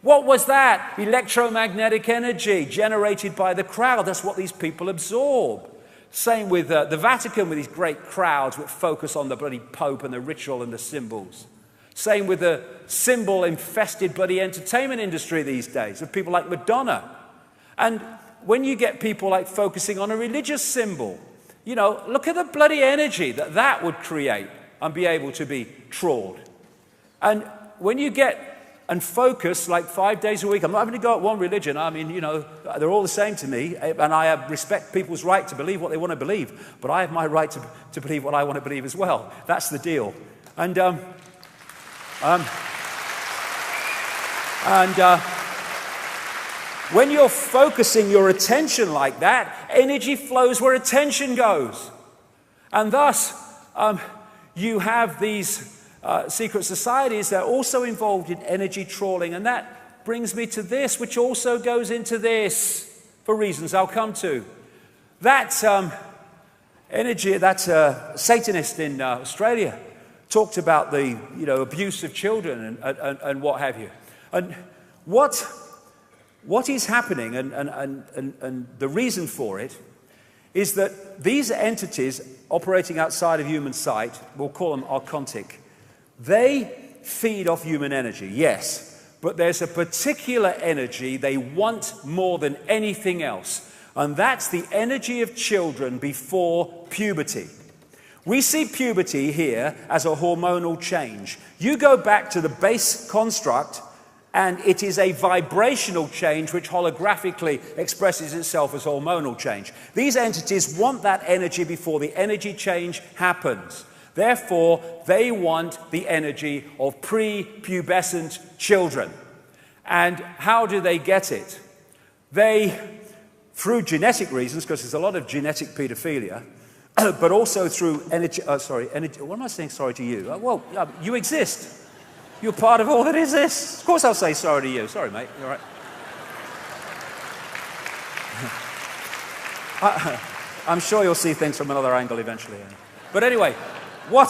What was that? Electromagnetic energy generated by the crowd. That's what these people absorb. Same with the Vatican, with these great crowds that focus on the bloody Pope and the ritual and the symbols. Same with the symbol-infested bloody entertainment industry these days, of people like Madonna. And when you get people like focusing on a religious symbol, look at the bloody energy that would create and be able to be trawled. And when you get and focus like 5 days a week, I'm not having to go at one religion. I mean, they're all the same to me, and I respect people's right to believe what they want to believe, but I have my right to believe what I want to believe as well. That's the deal. And when you're focusing your attention like that, energy flows where attention goes. And thus, you have these secret societies that are also involved in energy trawling. And that brings me to this, which also goes into this, for reasons I'll come to. That Satanist in Australia talked about the abuse of children and what have you. And what is happening and the reason for it is that these entities operating outside of human sight, we'll call them archontic, they feed off human energy, yes, but there's a particular energy they want more than anything else, and that's the energy of children before puberty. We see puberty here as a hormonal change. You go back to the base construct, and it is a vibrational change which holographically expresses itself as hormonal change. These entities want that energy before the energy change happens. Therefore, they want the energy of prepubescent children. And how do they get it? They, through genetic reasons, because there's a lot of genetic pedophilia, but also through energy, what am I saying sorry to you? You exist. You're part of all that is this. Of course I'll say sorry to you. Sorry, mate. You're all right. I'm sure you'll see things from another angle eventually. But anyway, what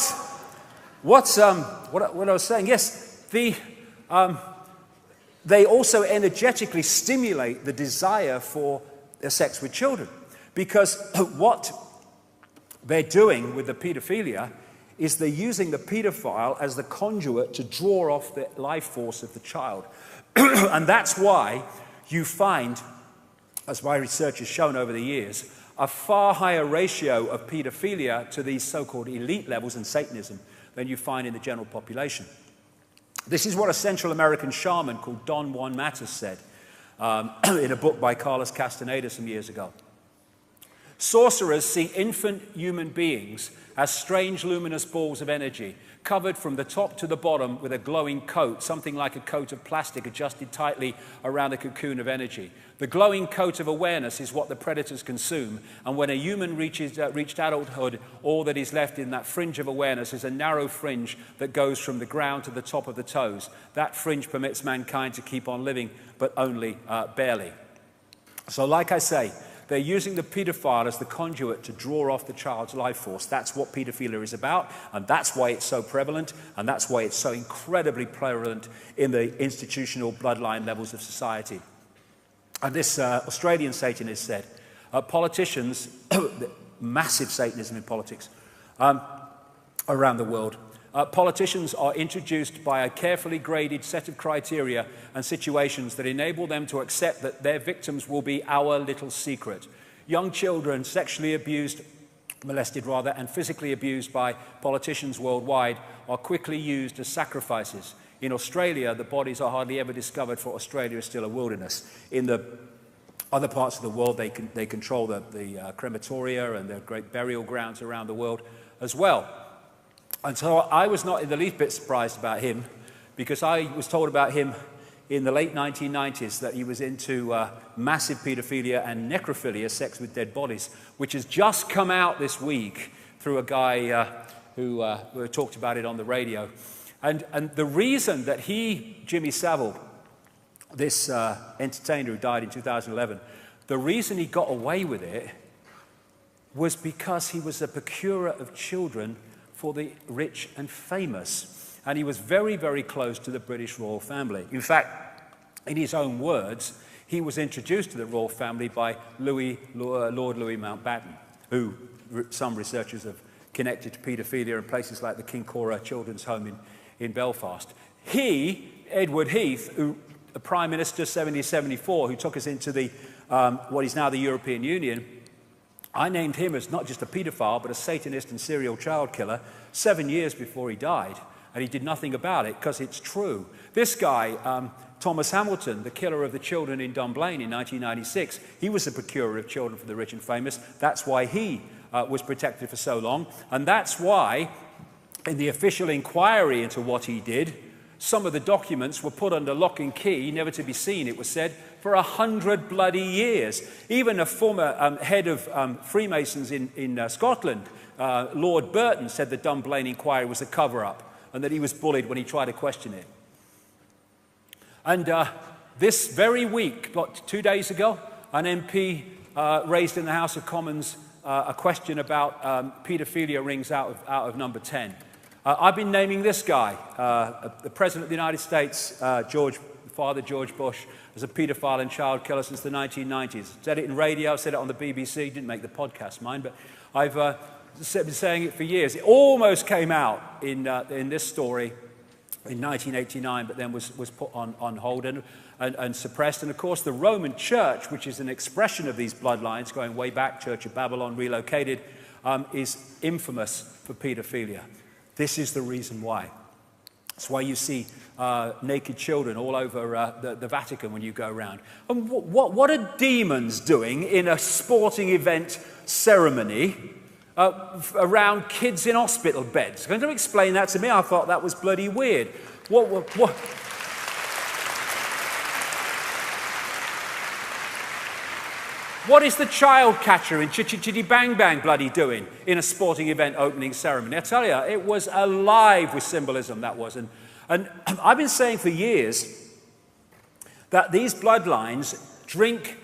I was saying, yes, they also energetically stimulate the desire for sex with children. Because what they're doing with the paedophilia is they're using the paedophile as the conduit to draw off the life force of the child. And that's why you find, as my research has shown over the years, a far higher ratio of paedophilia to these so-called elite levels in Satanism than you find in the general population. This is what a Central American shaman called Don Juan Matus said in a book by Carlos Castaneda some years ago. Sorcerers see infant human beings as strange luminous balls of energy, covered from the top to the bottom with a glowing coat, something like a coat of plastic adjusted tightly around a cocoon of energy. The glowing coat of awareness is what the predators consume, and when a human reached adulthood, all that is left in that fringe of awareness is a narrow fringe that goes from the ground to the top of the toes. That fringe permits mankind to keep on living, but only barely. So like I say, they're using the paedophile as the conduit to draw off the child's life force. That's what paedophilia is about, and that's why it's so prevalent, and that's why it's so incredibly prevalent in the institutional bloodline levels of society. And this Australian Satanist said, politicians, massive Satanism in politics around the world, politicians are introduced by a carefully graded set of criteria and situations that enable them to accept that their victims will be our little secret. Young children sexually abused, molested rather, and physically abused by politicians worldwide are quickly used as sacrifices. In Australia, the bodies are hardly ever discovered, for Australia is still a wilderness. In the other parts of the world, they control the crematoria and the great burial grounds around the world as well. And so I was not in the least bit surprised about him, because I was told about him in the late 1990s that he was into massive paedophilia and necrophilia, sex with dead bodies, which has just come out this week through a guy who talked about it on the radio. And the reason that Jimmy Savile, this entertainer who died in 2011, the reason he got away with it was because he was a procurer of children for the rich and famous. And he was very, very close to the British royal family. In fact, in his own words, he was introduced to the royal family by Lord Louis Mountbatten, who some researchers have connected to paedophilia in places like the King Cora Children's Home in Belfast. Edward Heath, the Prime Minister 70-74, who took us into the what is now the European Union, I named him as not just a paedophile, but a Satanist and serial child killer 7 years before he died. And he did nothing about it, because it's true. This guy, Thomas Hamilton, the killer of the children in Dunblane in 1996, he was a procurer of children for the rich and famous. That's why he was protected for so long. And that's why, in the official inquiry into what he did, some of the documents were put under lock and key, never to be seen, it was said, for 100 bloody years. Even a former head of Freemasons in Scotland, Lord Burton, said the Dunblane inquiry was a cover-up and that he was bullied when he tried to question it. And this very week, about 2 days ago, an MP raised in the House of Commons a question about paedophilia rings out of number 10. I've been naming this guy, the President of the United States, Father George Bush, as a paedophile and child killer since the 1990s. Said it in radio, said it on the BBC, didn't make the podcast, mind, but I've been saying it for years. It almost came out in this story in 1989, but then was put on hold and suppressed. And of course, the Roman Church, which is an expression of these bloodlines going way back, Church of Babylon, relocated, is infamous for paedophilia. This is the reason why. That's why you see naked children all over the Vatican when you go around. And what are demons doing in a sporting event ceremony around kids in hospital beds? Can you explain that to me? I thought that was bloody weird. What is the child catcher in Chitty Chitty Bang Bang bloody doing in a sporting event opening ceremony? I tell you, it was alive with symbolism, that was. And I've been saying for years that these bloodlines drink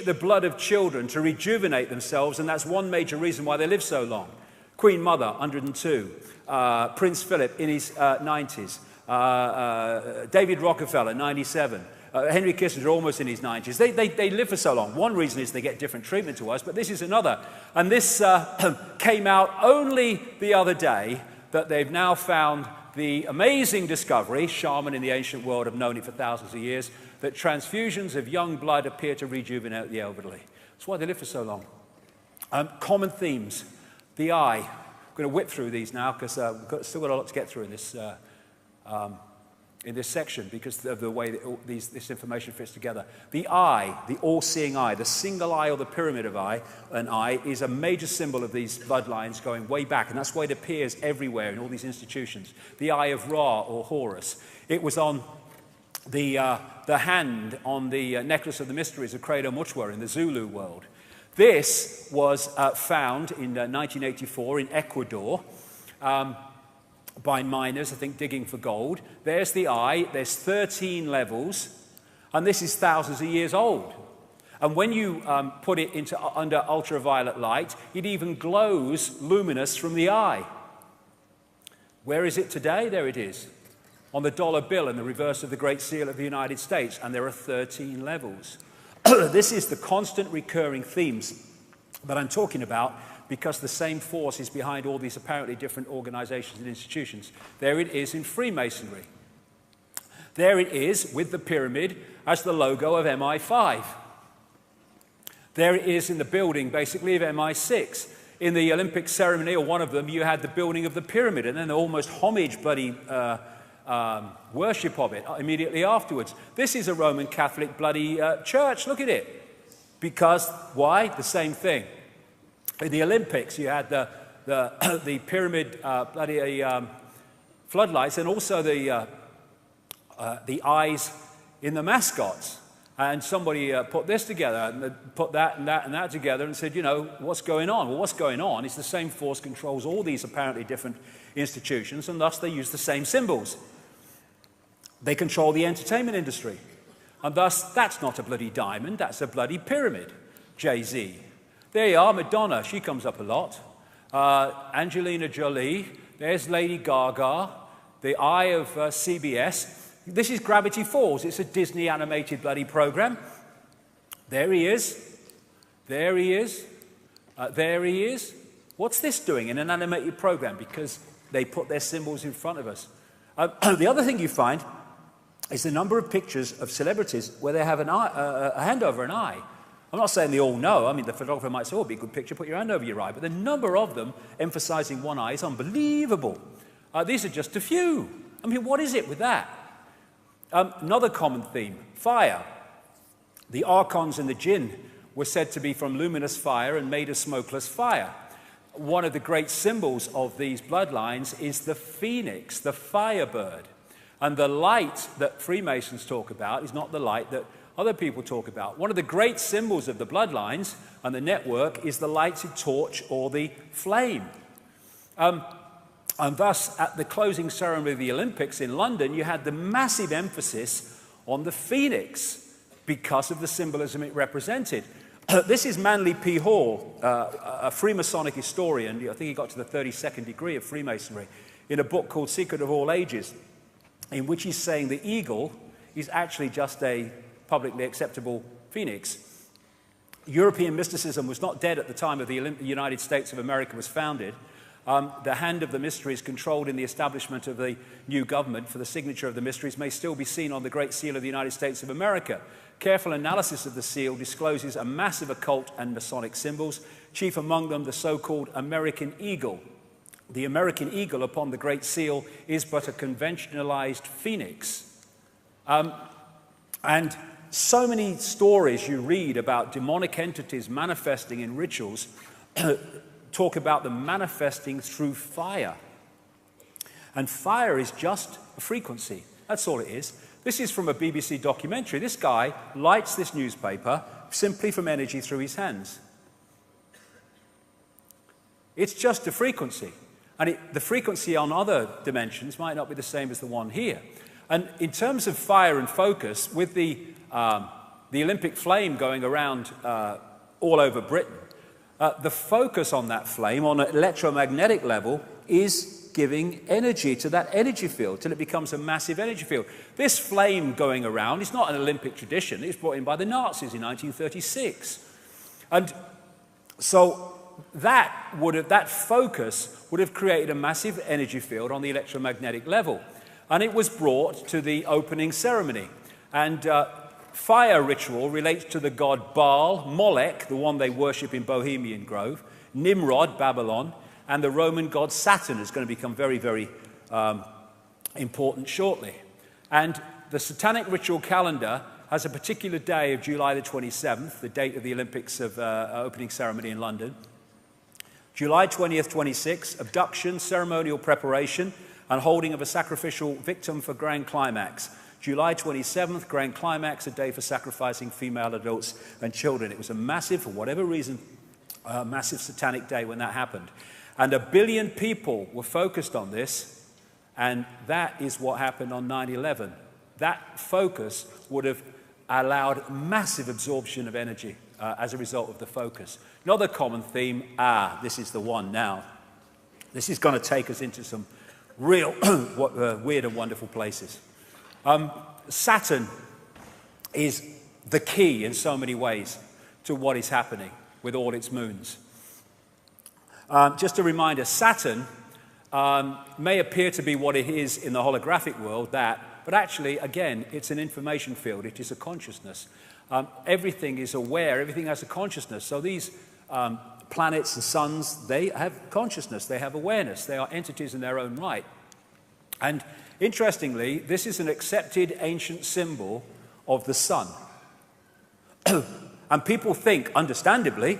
the blood of children to rejuvenate themselves, and that's one major reason why they live so long. Queen Mother, 102. Prince Philip in his 90s. David Rockefeller, 97. Henry Kissinger, almost in his 90s. They live for so long. One reason is they get different treatment to us, but this is another. And this came out only the other day, that they've now found the amazing discovery, shaman in the ancient world have known it for thousands of years, that transfusions of young blood appear to rejuvenate the elderly. That's why they live for so long. Common themes. The eye. I'm going to whip through these now because we've still got a lot to get through in this section because of the way that this information fits together. The eye, the all-seeing eye, the single eye or the pyramid of an eye is a major symbol of these bloodlines going way back, and that's why it appears everywhere in all these institutions. The eye of Ra or Horus. It was on the hand on the necklace of the mysteries of Credo Mutua in the Zulu world. This was found in 1984 in Ecuador by miners, I think, digging for gold. There's the eye. There's 13 levels, and this is thousands of years old. And when you put it under ultraviolet light, it even glows luminous from the eye. Where is it today? There it is, on the dollar bill in the reverse of the Great Seal of the United States, and there are 13 levels. This is the constant recurring themes that I'm talking about, because the same force is behind all these apparently different organizations and institutions. There it is in Freemasonry. There it is with the pyramid as the logo of MI5. There it is in the building, basically, of MI6. In the Olympic ceremony, or one of them, you had the building of the pyramid, and then the almost homage bloody worship of it immediately afterwards. This is a Roman Catholic bloody church. Look at it. Because, why? The same thing. In the Olympics, you had the pyramid floodlights, and also the eyes in the mascots. And somebody put this together, and put that and that and that together, and said, you know, what's going on? Well, what's going on is the same force controls all these apparently different institutions, and thus they use the same symbols. They control the entertainment industry. And thus, that's not a bloody diamond, that's a bloody pyramid. Jay-Z. There you are, Madonna, she comes up a lot. Angelina Jolie, there's Lady Gaga, the eye of CBS. This is Gravity Falls, it's a Disney animated bloody program. There he is, there he is, there he is. What's this doing in an animated program? Because they put their symbols in front of us. The other thing you find is the number of pictures of celebrities where they have an eye, a hand over an eye. I'm not saying they all know. I mean, the photographer might say, oh, it'd be a good picture, put your hand over your eye. But the number of them emphasizing one eye is unbelievable. These are just a few. I mean, what is it with that? Another common theme, fire. The archons and the jinn were said to be from luminous fire and made of smokeless fire. One of the great symbols of these bloodlines is the phoenix, the firebird. And the light that Freemasons talk about is not the light that other people talk about. One of the great symbols of the bloodlines and the network is the lighted torch or the flame. And thus, at the closing ceremony of the Olympics in London, you had the massive emphasis on the phoenix because of the symbolism it represented. This is Manly P. Hall, a Freemasonic historian. I think he got to the 32nd degree of Freemasonry, in a book called Secret of All Ages, in which he's saying the eagle is actually just a publicly acceptable phoenix. European mysticism was not dead at the time of the United States of America was founded. The hand of the mysteries controlled in the establishment of the new government for the signature of the mysteries may still be seen on the Great Seal of the United States of America. Careful analysis of the seal discloses a massive occult and Masonic symbols, chief among them the so-called American eagle. The American eagle upon the Great Seal is but a conventionalized phoenix. And so many stories you read about demonic entities manifesting in rituals talk about them manifesting through fire. And fire is just a frequency. That's all it is. This is from a BBC documentary. This guy lights this newspaper simply from energy through his hands. It's just a frequency. And the frequency on other dimensions might not be the same as the one here. And in terms of fire and focus, with the Olympic flame going around all over Britain, the focus on that flame on an electromagnetic level is giving energy to that energy field till it becomes a massive energy field. This flame going around is not an Olympic tradition. It was brought in by the Nazis in 1936. And so that focus would have created a massive energy field on the electromagnetic level. And it was brought to the opening ceremony. And fire ritual relates to the god Baal, Molech, the one they worship in Bohemian Grove, Nimrod, Babylon, and the Roman god Saturn is going to become very, very important shortly. And the satanic ritual calendar has a particular day of July the 27th, the date of the Olympics of opening ceremony in London. July 20th, 26th, abduction, ceremonial preparation, and holding of a sacrificial victim for grand climax. July 27th, grand climax, a day for sacrificing female adults and children. It was a massive, for whatever reason, a massive satanic day when that happened. And 1 billion people were focused on this, and that is what happened on 9/11. That focus would have allowed massive absorption of energy as a result of the focus. Another common theme, this is the one now. This is going to take us into some real weird and wonderful places. Saturn is the key in so many ways to what is happening with all its moons. Just a reminder, Saturn may appear to be what it is in the holographic world, but actually, again, it's an information field. It is a consciousness. Everything is aware. Everything has a consciousness. So these planets and suns, they have consciousness. They have awareness. They are entities in their own right. And interestingly, this is an accepted ancient symbol of the sun. And people think, understandably,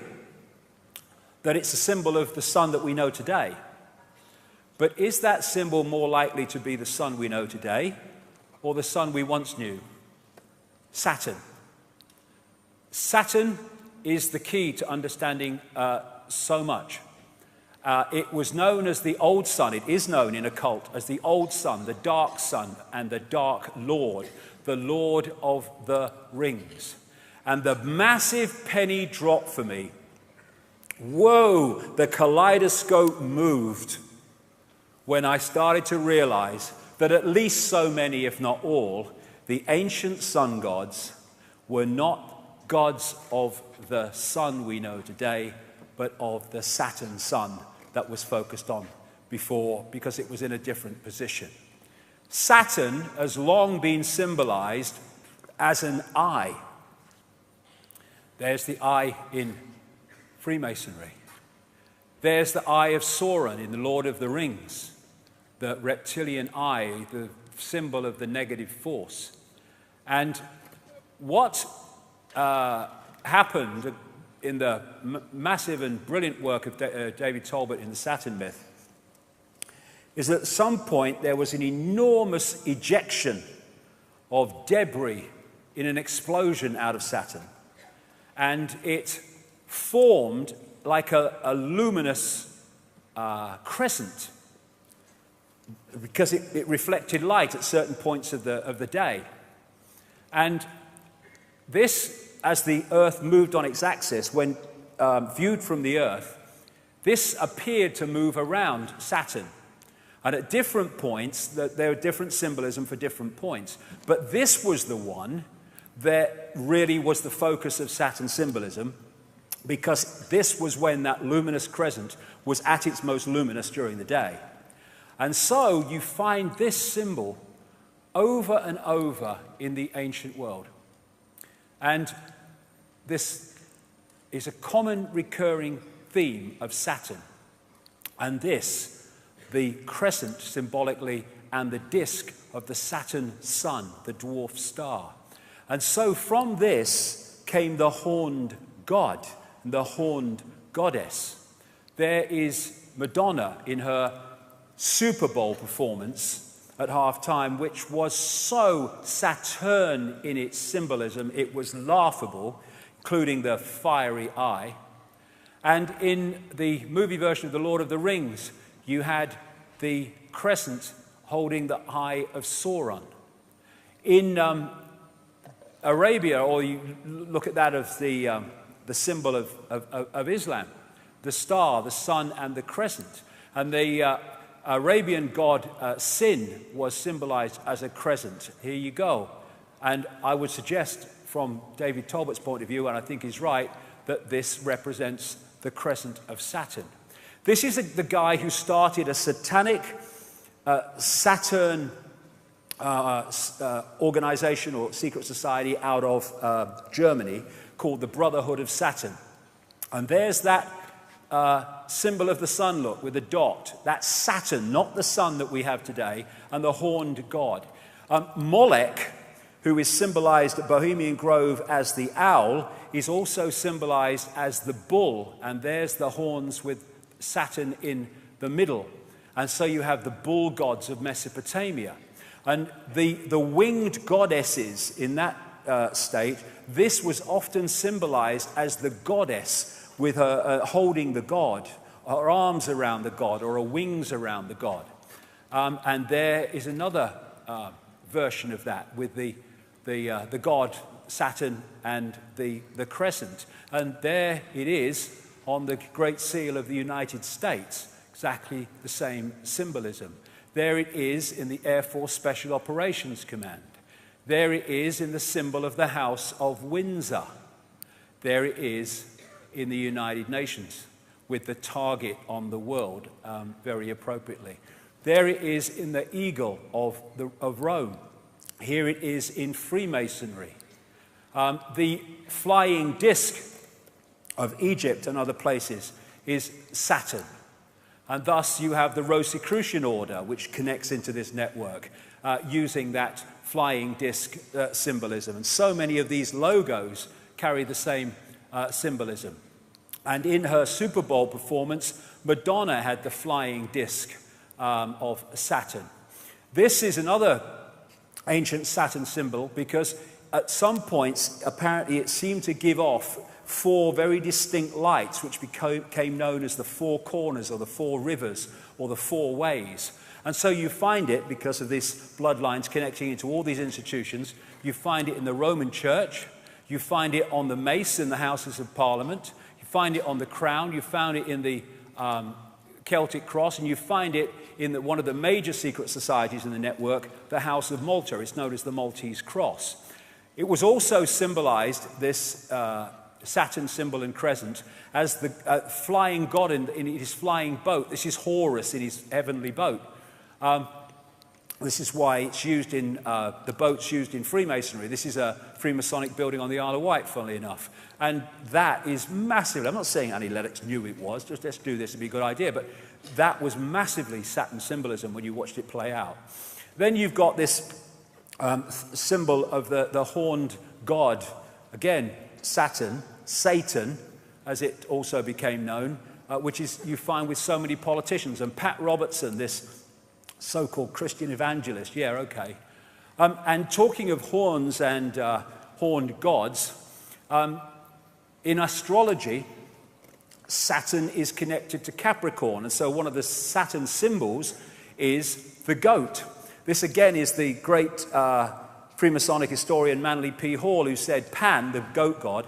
that it's a symbol of the sun that we know today. But is that symbol more likely to be the sun we know today or the sun we once knew? Saturn. Saturn is the key to understanding so much. It was known as the old sun. It is known in occult as the old sun, the dark sun, and the dark lord, the lord of the rings. And the massive penny drop for me, whoa, the kaleidoscope moved when I started to realize that at least so many, if not all, the ancient sun gods were not gods of the sun we know today, but of the Saturn sun that was focused on before, because it was in a different position. Saturn has long been symbolized as an eye. There's the eye in Freemasonry. There's the eye of Sauron in the Lord of the Rings, the reptilian eye, the symbol of the negative force. And what happened in the massive and brilliant work of David Talbot in the Saturn myth is that at some point there was an enormous ejection of debris in an explosion out of Saturn. And it formed like a luminous crescent because it reflected light at certain points of the day. And this, as the Earth moved on its axis, when viewed from the Earth, this appeared to move around Saturn. And at different points, there are different symbolism for different points. But this was the one that really was the focus of Saturn symbolism, because this was when that luminous crescent was at its most luminous during the day. And so you find this symbol over and over in the ancient world. And this is a common recurring theme of Saturn. And this, the crescent symbolically, and the disk of the Saturn sun, the dwarf star. And so from this came the horned god, the horned goddess. There is Madonna in her Super Bowl performance at halftime, which was so Saturn in its symbolism, it was laughable, including the fiery eye. And in the movie version of The Lord of the Rings, you had the crescent holding the eye of Sauron. In Arabia, or you look at that of the symbol of Islam, the star, the sun, and the crescent. And the Arabian god Sin was symbolized as a crescent. Here you go. And I would suggest, from David Talbot's point of view, and I think he's right, that this represents the crescent of Saturn. This is the guy who started a satanic Saturn organization or secret society out of Germany called the Brotherhood of Saturn. And there's that symbol of the sun, look, with a dot. That's Saturn, not the sun that we have today, and the horned god. Molech, who is symbolized at Bohemian Grove as the owl, is also symbolized as the bull, and there's the horns with Saturn in the middle. And so you have the bull gods of Mesopotamia. And the winged goddesses in that state, this was often symbolized as the goddess with her holding the god, her arms around the god, or her wings around the god. And there is another version of that with the god Saturn and the crescent. And there it is on the Great Seal of the United States, exactly the same symbolism. There it is in the Air Force Special Operations Command. There it is in the symbol of the House of Windsor. There it is in the United Nations with the target on the world, very appropriately. There it is in the eagle of Rome. Here it is in Freemasonry. The flying disc of Egypt and other places is Saturn. And thus you have the Rosicrucian order, which connects into this network, using that flying disc symbolism. And so many of these logos carry the same symbolism. And in her Super Bowl performance, Madonna had the flying disc of Saturn. This is another ancient Saturn symbol because at some points, apparently it seemed to give off four very distinct lights, which became known as the four corners or the four rivers or the four ways. And so you find it, because of these bloodlines connecting into all these institutions, you find it in the Roman Church, you find it on the mace in the Houses of Parliament, you find it on the crown, you found it in the Celtic cross, and you find it in one of the major secret societies in the network, the House of Malta. It's known as the Maltese cross. It was also symbolized, this Saturn symbol and crescent, as the flying god in his flying boat. This is Horus in his heavenly boat. This is why it's used in the boats used in Freemasonry. This is a Freemasonic building on the Isle of Wight, funnily enough. And that is massive. I'm not saying Annie Lennox knew it was, just let's do this, it'd be a good idea. But that was massively Saturn symbolism when you watched it play out. Then you've got this symbol of the horned god, again, Saturn, Satan, as it also became known, which is you find with so many politicians. And Pat Robertson, this so-called Christian evangelist, yeah, okay. And talking of horns and horned gods, in astrology, Saturn is connected to Capricorn. And so one of the Saturn symbols is the goat. This again is the great Freemasonic historian Manly P. Hall, who said Pan, the goat god,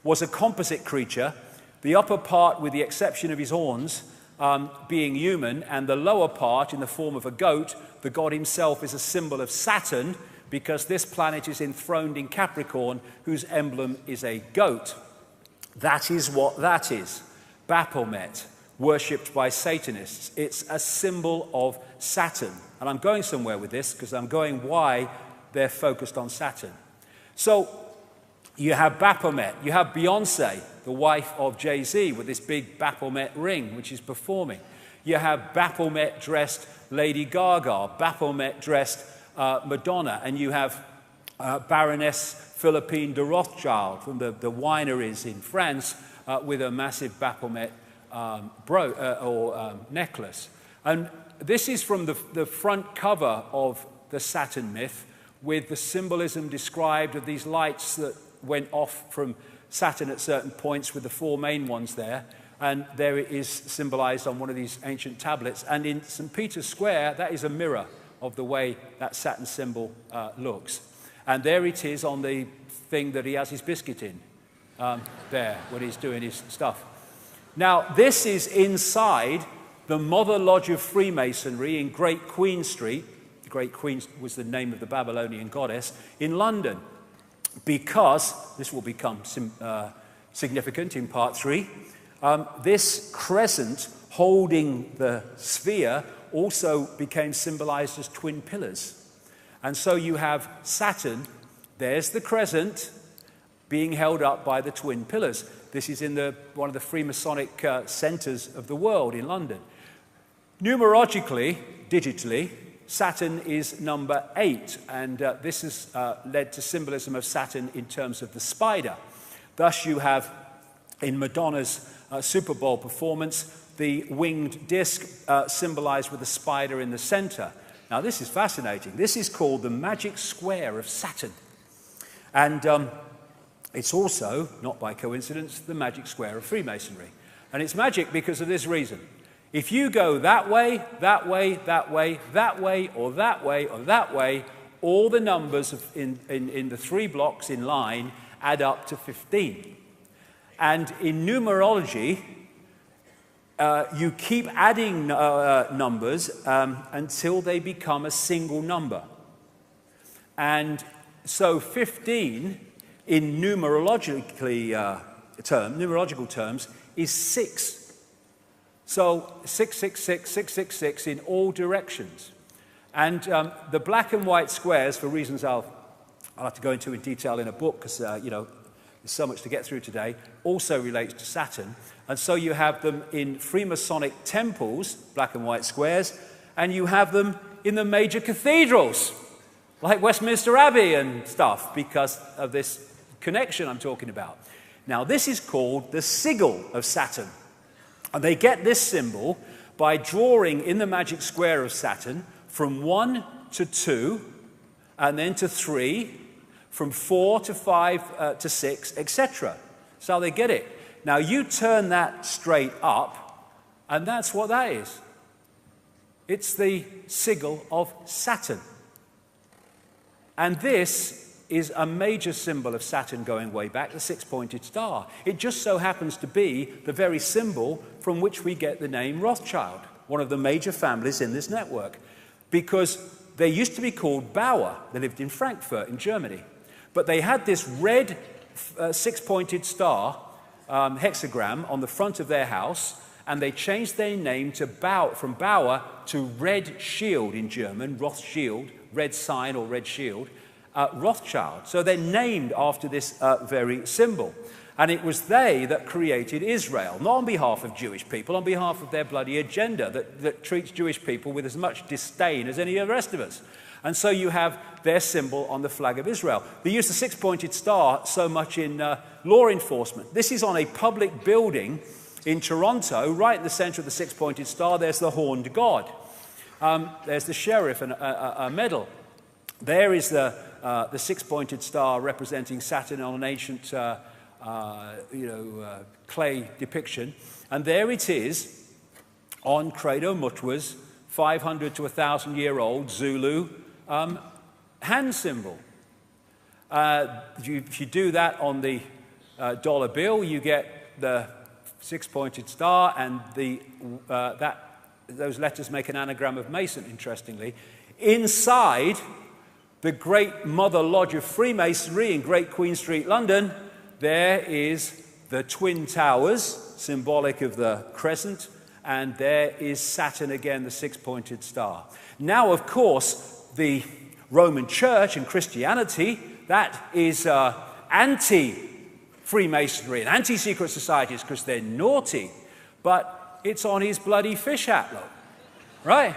was a composite creature, the upper part, with the exception of his horns, being human, and the lower part in the form of a goat. The god himself is a symbol of Saturn, because this planet is enthroned in Capricorn, whose emblem is a goat. That is what that is. Baphomet, worshipped by Satanists. It's a symbol of Saturn. And I'm going somewhere with this, because I'm going why they're focused on Saturn. So you have Baphomet. You have Beyonce, the wife of Jay-Z, with this big Baphomet ring, which is performing. You have Baphomet-dressed Lady Gaga, Baphomet-dressed Madonna, and you have Baroness Philippine de Rothschild from the wineries in France with a massive Baphomet necklace. And this is from the front cover of the Saturn myth, with the symbolism described of these lights that went off from Saturn at certain points, with the four main ones there. And there it is symbolized on one of these ancient tablets. And in St. Peter's Square, that is a mirror of the way that Saturn symbol looks. And there it is on the thing that he has his biscuit in, there, when he's doing his stuff. Now, this is inside the Mother Lodge of Freemasonry in Great Queen Street. Great Queen was the name of the Babylonian goddess, in London. Because, this will become significant in part 3, this crescent holding the sphere also became symbolized as twin pillars. And so you have Saturn, there's the crescent, being held up by the twin pillars. This is in one of the Freemasonic centers of the world in London. Numerologically, digitally, Saturn is number 8, and this has led to symbolism of Saturn in terms of the spider. Thus you have, in Madonna's Super Bowl performance, the winged disc symbolized with a spider in the center. Now this is fascinating. This is called the magic square of Saturn. And it's also, not by coincidence, the magic square of Freemasonry. And it's magic because of this reason. If you go that way, that way, that way, that way, or that way, or that way, all the numbers in the 3 blocks in line add up to 15. And in numerology, you keep adding numbers until they become a single number. And so 15 in numerological terms is 6. So 666, 666 in all directions. And the black and white squares, for reasons I'll have to go into in detail in a book, because there's so much to get through today, also relates to Saturn. And so you have them in Freemasonic temples, black and white squares, and you have them in the major cathedrals, like Westminster Abbey and stuff, because of this connection I'm talking about. Now, this is called the sigil of Saturn. And they get this symbol by drawing in the magic square of Saturn from 1 to 2, and then to 3, from 4 to 5 to 6, etc. That's how they get it. Now, you turn that straight up, and that's what that is. It's the sigil of Saturn. And this is a major symbol of Saturn going way back, the 6-pointed star. It just so happens to be the very symbol from which we get the name Rothschild, one of the major families in this network, because they used to be called Bauer. They lived in Frankfurt in Germany. But they had this red 6-pointed star hexagram on the front of their house, and they changed their name to from Bauer to Red Shield in German, Rothschild, red sign or red shield, Rothschild. So they're named after this very symbol. And it was they that created Israel, not on behalf of Jewish people, on behalf of their bloody agenda that treats Jewish people with as much disdain as any of the rest of us. And so you have their symbol on the flag of Israel. They use the 6-pointed star so much in law enforcement. This is on a public building in Toronto, right in the center of the 6-pointed star. There's the horned god. There's the sheriff and a medal. There is the 6-pointed star representing Saturn on an ancient clay depiction. And there it is on Credo Mutwa's 500 to 1,000-year-old Zulu hand symbol. If you do that on the dollar bill, you get the 6-pointed star, and those letters make an anagram of Mason, interestingly. Inside the Great Mother Lodge of Freemasonry in Great Queen Street, London, there is the Twin Towers, symbolic of the crescent, and there is Saturn again, the 6-pointed star. Now, of course, the Roman Church and Christianity, that is anti-Freemasonry and anti-secret societies because they're naughty, but it's on his bloody fish hat, look, right?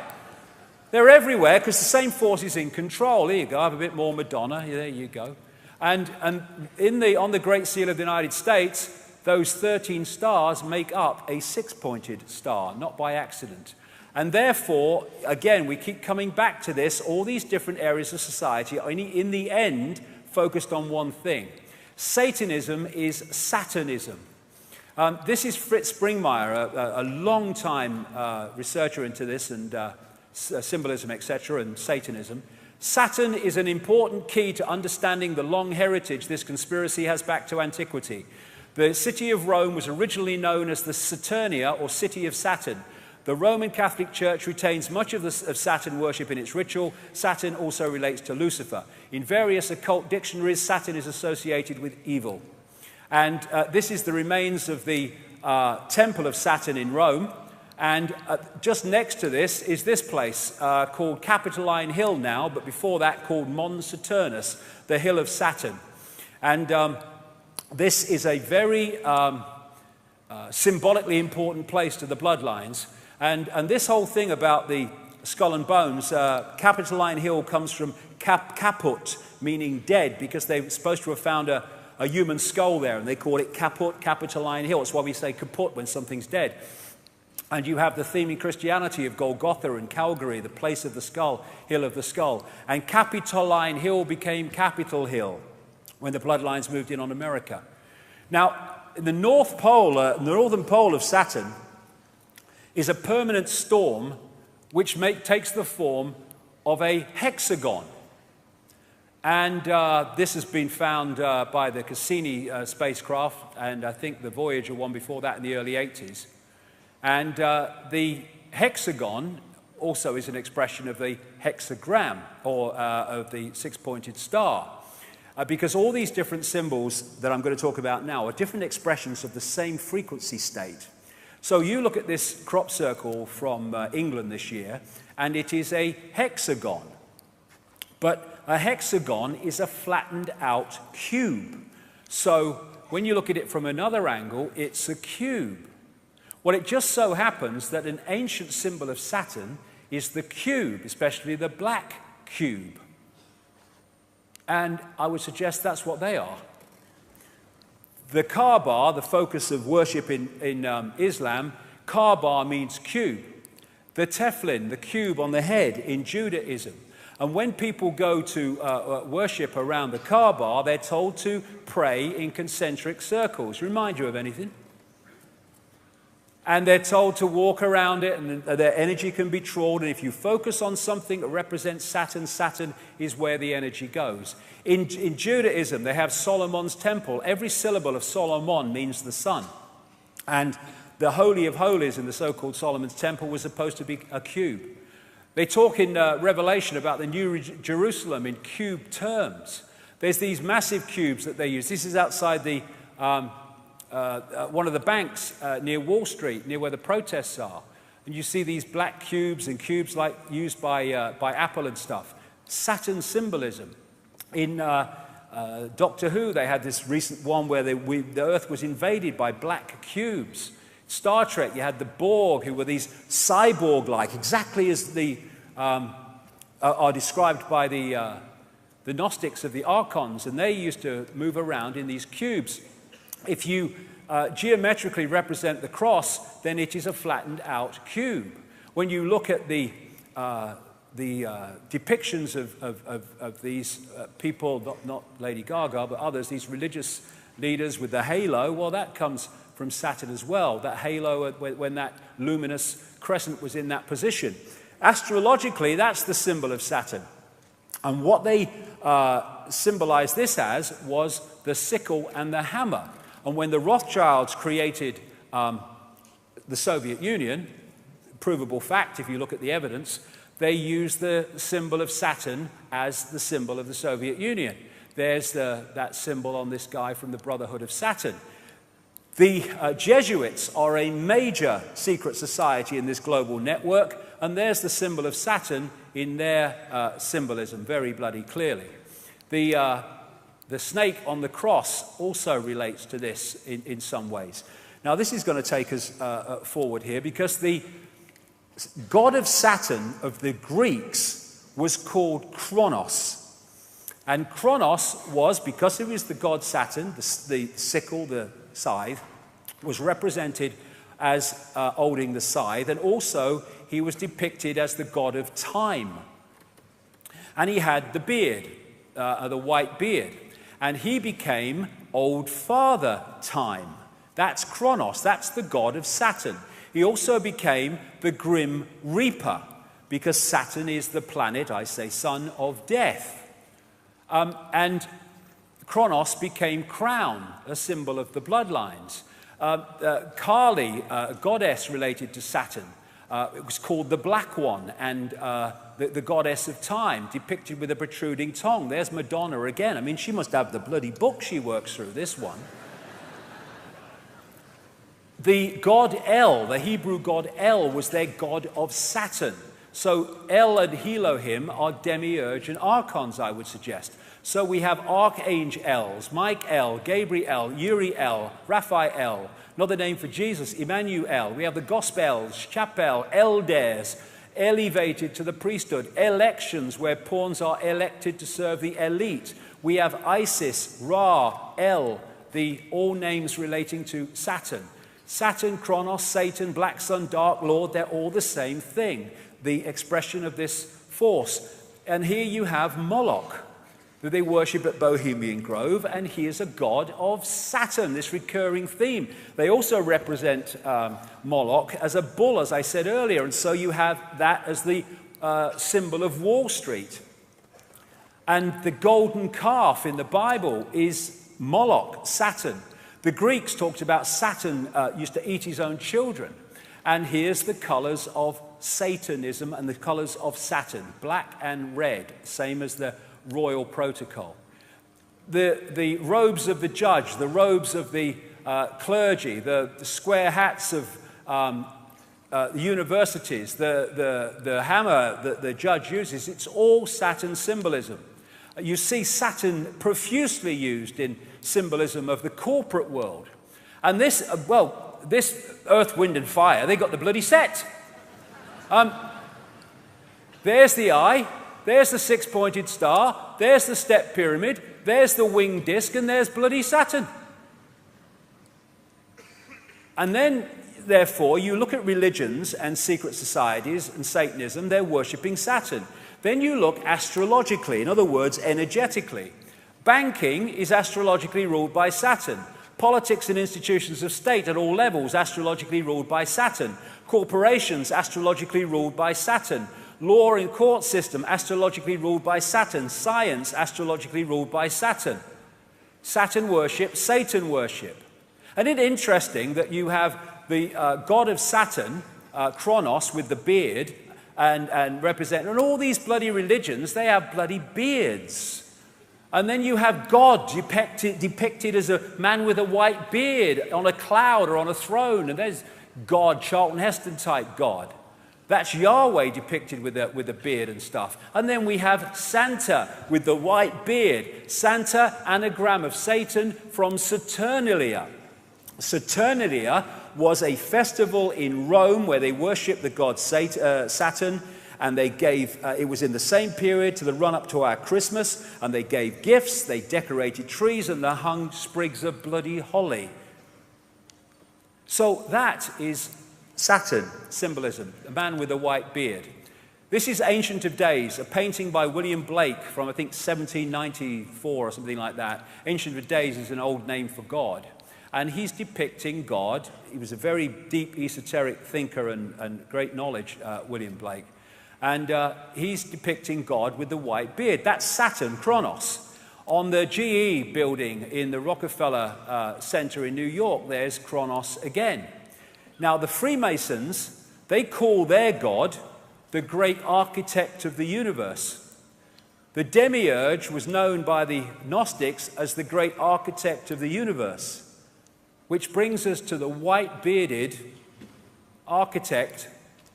They're everywhere because the same force is in control. Here you go, I have a bit more Madonna, there you go. And on the Great Seal of the United States, those 13 stars make up a 6-pointed star, not by accident. And therefore, again, we keep coming back to this, all these different areas of society are in the end focused on one thing. Satanism is Saturnism. This is Fritz Springmeier, a long-time researcher into this and symbolism, etc., and Satanism. Saturn is an important key to understanding the long heritage this conspiracy has back to antiquity. The city of Rome was originally known as the Saturnia, or City of Saturn. The Roman Catholic Church retains much of Saturn worship in its ritual. Saturn also relates to Lucifer. In various occult dictionaries, Saturn is associated with evil. And this is the remains of the Temple of Saturn in Rome. And just next to this is this place called Capitoline Hill now, but before that called Mons Saturnus, the Hill of Saturn. And this is a very symbolically important place to the bloodlines. And this whole thing about the skull and bones, Capitoline Hill comes from caput, meaning dead, because they were supposed to have found a human skull there, and they call it caput, Capitoline Hill. That's why we say kaput when something's dead. And you have the theme in Christianity of Golgotha and Calvary, the place of the skull, hill of the skull. And Capitoline Hill became Capitol Hill when the bloodlines moved in on America. Now, in the North Pole, the northern pole of Saturn is a permanent storm which takes the form of a hexagon. And this has been found by the Cassini spacecraft, and I think the Voyager one before that in the early 80s. And the hexagon also is an expression of the hexagram, or of the six-pointed star. Because all these different symbols that I'm going to talk about now are different expressions of the same frequency state. So you look at this crop circle from England this year, and it is a hexagon. But a hexagon is a flattened out cube. So when you look at it from another angle, it's a cube. Well, it just so happens that an ancient symbol of Saturn is the cube, especially the black cube. And I would suggest that's what they are. The Kaaba, the focus of worship in Islam, Kaaba means cube. The tefillin, the cube on the head in Judaism. And when people go to worship around the Kaaba, they're told to pray in concentric circles. Remind you of anything? And they're told to walk around it, and their energy can be trawled. And if you focus on something that represents Saturn, Saturn is where the energy goes. In Judaism, they have Solomon's temple. Every syllable of Solomon means the sun. And the Holy of Holies in the so-called Solomon's temple was supposed to be a cube. They talk in Revelation about the New Jerusalem in cube terms. There's these massive cubes that they use. This is outside the one of the banks near Wall Street, near where the protests are. And you see these black cubes and cubes like used by Apple and stuff. Saturn symbolism. In Doctor Who, they had this recent one where the Earth was invaded by black cubes. Star Trek, you had the Borg, who were these cyborg-like, exactly as the are described by the Gnostics of the Archons, and they used to move around in these cubes. If you geometrically represent the cross, then it is a flattened out cube. When you look at the depictions of these people, not Lady Gaga, but others, these religious leaders with the halo, well, that comes from Saturn as well, that halo when that luminous crescent was in that position. Astrologically, that's the symbol of Saturn. And what they symbolized this as was the sickle and the hammer. And when the Rothschilds created the Soviet Union, provable fact if you look at the evidence, they used the symbol of Saturn as the symbol of the Soviet Union. There's that symbol on this guy from the Brotherhood of Saturn. The Jesuits are a major secret society in this global network, and there's the symbol of Saturn in their symbolism very bloody clearly. The snake on the cross also relates to this in some ways. Now, this is going to take us forward here, because the god of Saturn of the Greeks was called Kronos. And Kronos was, because he was the god Saturn, the sickle, the scythe, was represented as holding the scythe, and also he was depicted as the god of time. And he had the beard, the white beard. And he became Old Father Time. That's Kronos. That's the god of Saturn. He also became the Grim Reaper, because Saturn is the planet, I say, son of death. And Kronos became crown, a symbol of the bloodlines. Kali, a goddess related to Saturn, it was called the Black One, and the goddess of time, depicted with a protruding tongue. There's Madonna again. I mean, she must have the bloody book she works through, this one. The god El, the Hebrew god El, was their god of Saturn. So El and Elohim are demiurge and archons, I would suggest. So we have archangels, Michael, Gabriel, Uriel, Raphael, another name for Jesus, Emmanuel. We have the Gospels, Chapel, elders, elevated to the priesthood, elections where pawns are elected to serve the elite. We have Isis, Ra, El, all names relating to Saturn. Saturn, Kronos, Satan, Black Sun, Dark Lord, they're all the same thing, the expression of this force. And here you have Moloch, who they worship at Bohemian Grove, and he is a god of Saturn, this recurring theme. They also represent Moloch as a bull, as I said earlier, and so you have that as the symbol of Wall Street. And the golden calf in the Bible is Moloch, Saturn. The Greeks talked about Saturn used to eat his own children. And here's the colors of Satanism and the colors of Saturn, black and red, same as the royal protocol. The robes of the judge, the robes of the clergy, the square hats of the universities, the hammer that the judge uses, it's all Saturn symbolism. You see Saturn profusely used in symbolism of the corporate world. And this, this earth, wind, and fire, they got the bloody set. There's the eye, there's the six-pointed star, there's the step pyramid, there's the winged disc, and there's bloody Saturn. And then, therefore, you look at religions and secret societies and Satanism, they're worshipping Saturn. Then you look astrologically, in other words, energetically. Banking is astrologically ruled by Saturn. Politics and institutions of state at all levels, astrologically ruled by Saturn. Corporations, astrologically ruled by Saturn. Law and court system, astrologically ruled by Saturn. Science, astrologically ruled by Saturn. Saturn worship, Satan worship. And it's interesting that you have the god of Saturn, Kronos, with the beard, and represent, and all these bloody religions, they have bloody beards. And then you have God depicted as a man with a white beard on a cloud or on a throne, and there's God, Charlton Heston type God. That's Yahweh depicted with a beard and stuff. And then we have Santa with the white beard. Santa, anagram of Satan from Saturnalia. Saturnalia was a festival in Rome where they worshipped the god Saturn, and they gave, it was in the same period to the run-up to our Christmas, and they gave gifts, they decorated trees, and they hung sprigs of bloody holly. So that is Saturn symbolism, a man with a white beard. This is Ancient of Days, a painting by William Blake from, I think, 1794 or something like that. Ancient of Days is an old name for God. And he's depicting God. He was a very deep esoteric thinker and great knowledge, William Blake. And he's depicting God with the white beard. That's Saturn, Kronos. On the GE building in the Rockefeller Center in New York, there's Kronos again. Now, the Freemasons, they call their God the great architect of the universe. The demiurge was known by the Gnostics as the great architect of the universe. Which brings us to the white-bearded architect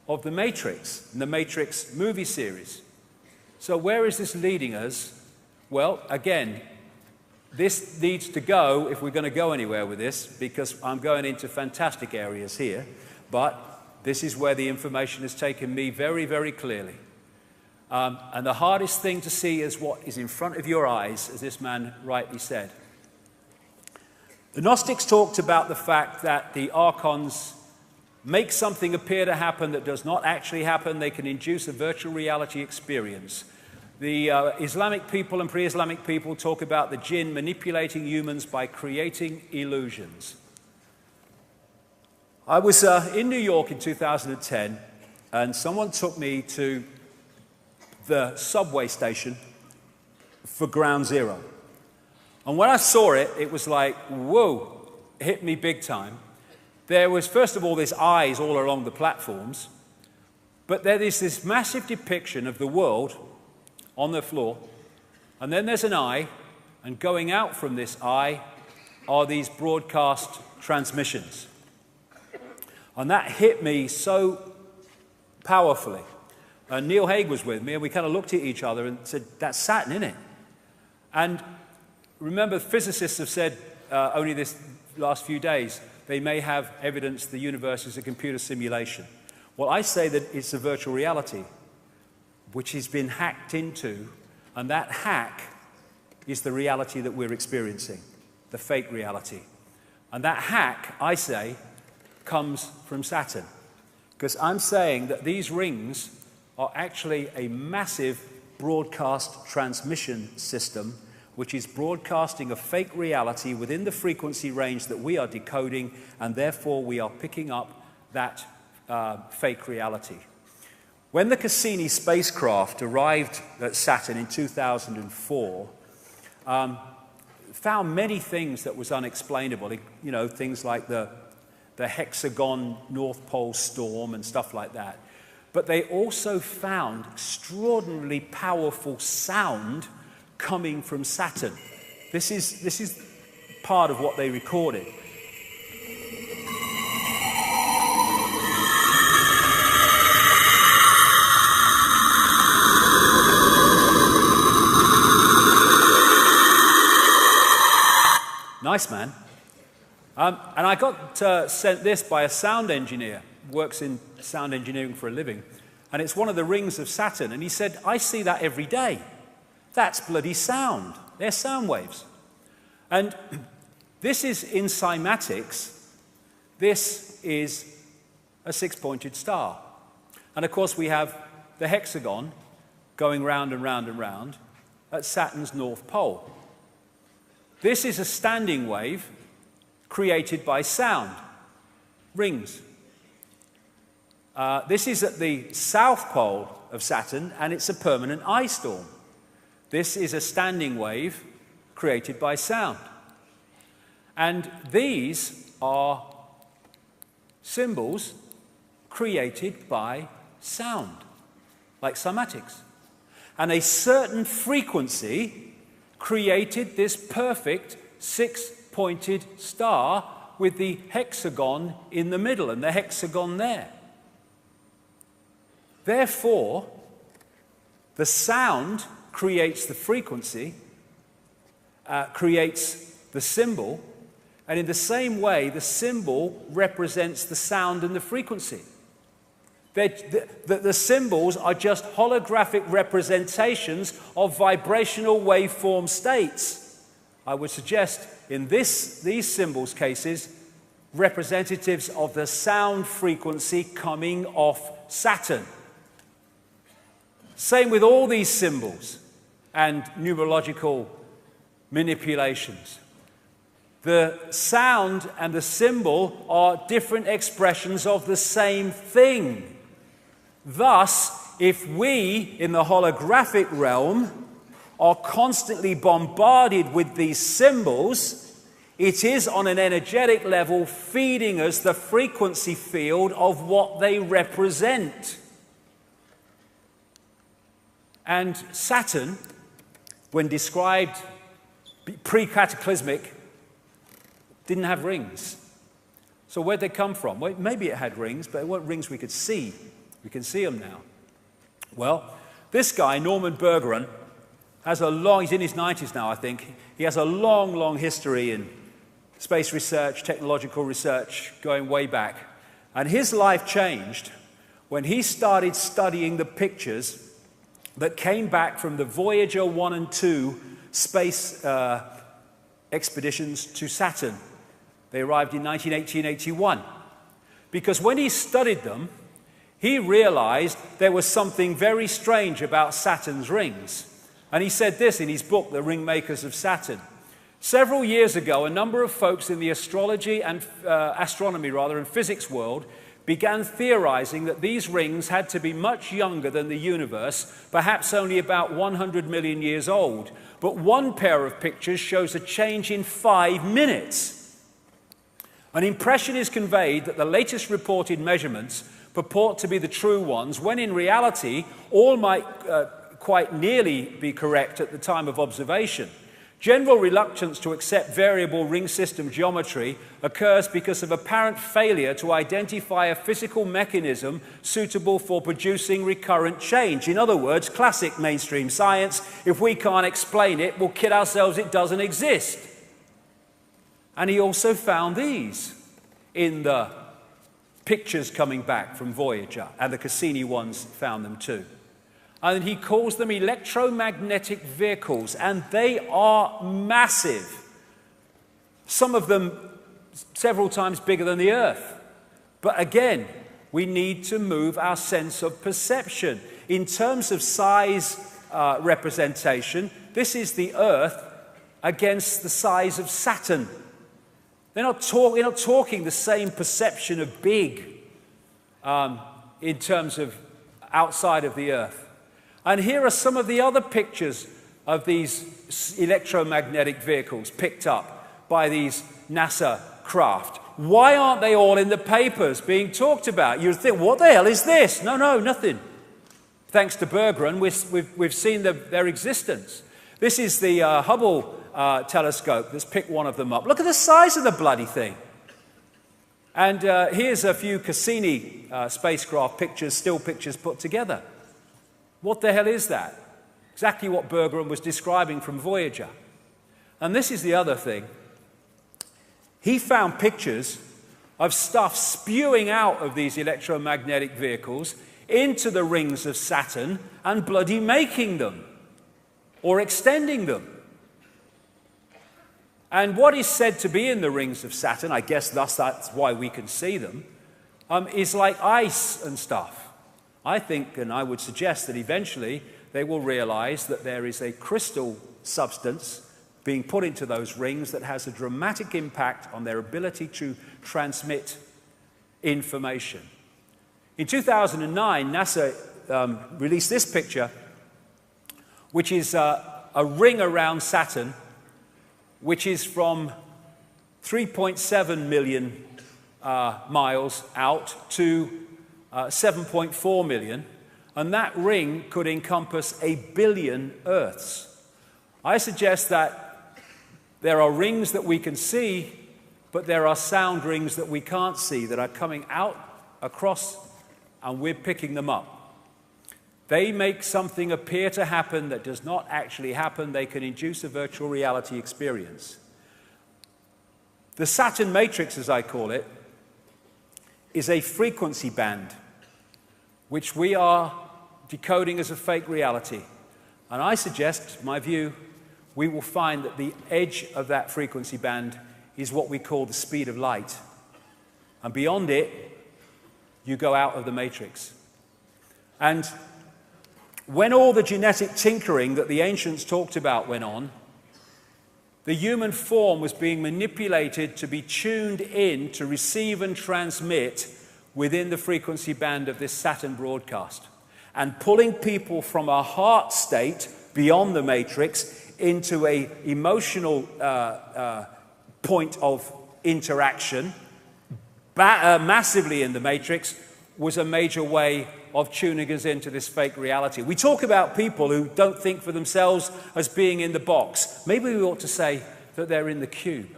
of the Matrix, the Matrix movie series. So where is this leading us? Well, again, this needs to go, if we're going to go anywhere with this, because I'm going into fantastic areas here, but this is where the information has taken me very, very clearly. And the hardest thing to see is what is in front of your eyes, as this man rightly said. The Gnostics talked about the fact that the archons make something appear to happen that does not actually happen. They can induce a virtual reality experience. The Islamic people and pre-Islamic people talk about the jinn manipulating humans by creating illusions. I was in New York in 2010, and someone took me to the subway station for Ground Zero. And when I saw it, it was like, whoa, it hit me big time. There was, first of all, this eyes all along the platforms, but there is this massive depiction of the world on the floor, and then there's an eye, and going out from this eye are these broadcast transmissions. And that hit me so powerfully. Neil Haig was with me, and we kind of looked at each other and said, that's Saturn, isn't it? And remember, physicists have said only this last few days, they may have evidence the universe is a computer simulation. Well, I say that it's a virtual reality, which has been hacked into, and that hack is the reality that we're experiencing, the fake reality. And that hack, I say, comes from Saturn. Because I'm saying that these rings are actually a massive broadcast transmission system which is broadcasting a fake reality within the frequency range that we are decoding, and therefore we are picking up that fake reality. When the Cassini spacecraft arrived at Saturn in 2004, found many things that was unexplainable, you know, things like the hexagon North Pole storm and stuff like that. But they also found extraordinarily powerful sound coming from Saturn. This is part of what they recorded. Nice, man. And I got sent this by a sound engineer, works in sound engineering for a living, and it's one of the rings of Saturn, and he said, I see that every day. That's bloody sound. They're sound waves. And this is in cymatics. This is a six-pointed star. And of course we have the hexagon going round and round and round at Saturn's North Pole. This is a standing wave created by sound, rings. This is at the south pole of Saturn, and it's a permanent ice storm. This is a standing wave created by sound. And these are symbols created by sound, like cymatics. And a certain frequency created this perfect six-pointed star with the hexagon in the middle and the hexagon there. Therefore, the sound creates the frequency, creates the symbol, and in the same way, the symbol represents the sound and the frequency. The symbols are just holographic representations of vibrational waveform states. I would suggest in these symbols cases, representatives of the sound frequency coming off Saturn. Same with all these symbols and numerological manipulations. The sound and the symbol are different expressions of the same thing. Thus, if we, in the holographic realm, are constantly bombarded with these symbols, it is on an energetic level feeding us the frequency field of what they represent. And Saturn, when described pre-cataclysmic, didn't have rings. So where'd they come from? Well, maybe it had rings, but it weren't rings we could see. We can see them now. Well, this guy, Norman Bergeron, has he's in his 90s now, I think. He has a long, long history in space research, technological research, going way back. And his life changed when he started studying the pictures that came back from the Voyager 1 and 2 space expeditions to Saturn. They arrived in 1980-81. Because when he studied them, he realized there was something very strange about Saturn's rings. And he said this in his book, The Ring Makers of Saturn. Several years ago, a number of folks in the astronomy and physics world began theorizing that these rings had to be much younger than the universe, perhaps only about 100 million years old. But one pair of pictures shows a change in 5 minutes. An impression is conveyed that the latest reported measurements purport to be the true ones, when in reality, all might quite nearly be correct at the time of observation. General reluctance to accept variable ring system geometry occurs because of apparent failure to identify a physical mechanism suitable for producing recurrent change. In other words, classic mainstream science, if we can't explain it, we'll kid ourselves it doesn't exist. And he also found these in the pictures coming back from Voyager, and the Cassini ones found them too. And he calls them electromagnetic vehicles, and they are massive. Some of them several times bigger than the Earth. But again, we need to move our sense of perception. In terms of size representation, this is the Earth against the size of Saturn. We're not talking the same perception of big in terms of outside of the Earth. And here are some of the other pictures of these electromagnetic vehicles picked up by these NASA craft. Why aren't they all in the papers being talked about? You'd think, what the hell is this? No, nothing. Thanks to Bergeron, we've seen their existence. This is the Hubble telescope that's picked one of them up. Look at the size of the bloody thing. And here's a few Cassini spacecraft pictures, still pictures put together. What the hell is that? Exactly what Bergeron was describing from Voyager. And this is the other thing. He found pictures of stuff spewing out of these electromagnetic vehicles into the rings of Saturn and bloody making them or extending them. And what is said to be in the rings of Saturn, I guess thus that's why we can see them, is like ice and stuff. I think, and I would suggest that eventually they will realize that there is a crystal substance being put into those rings that has a dramatic impact on their ability to transmit information. In 2009, NASA released this picture, which is a ring around Saturn, which is from 3.7 million miles out to 7.4 million, and that ring could encompass 1 billion Earths. I suggest that there are rings that we can see, but there are sound rings that we can't see that are coming out across, and we're picking them up. They make something appear to happen that does not actually happen. They can induce a virtual reality experience. The Saturn matrix, as I call it, is a frequency band which we are decoding as a fake reality. And I suggest, my view, we will find that the edge of that frequency band is what we call the speed of light. And beyond it, you go out of the matrix. And when all the genetic tinkering that the ancients talked about went on, the human form was being manipulated to be tuned in to receive and transmit within the frequency band of this Saturn broadcast, and pulling people from a heart state beyond the matrix into an emotional point of interaction massively in the matrix was a major way of tuning us into this fake reality. We talk about people who don't think for themselves as being in the box. Maybe we ought to say that they're in the cube.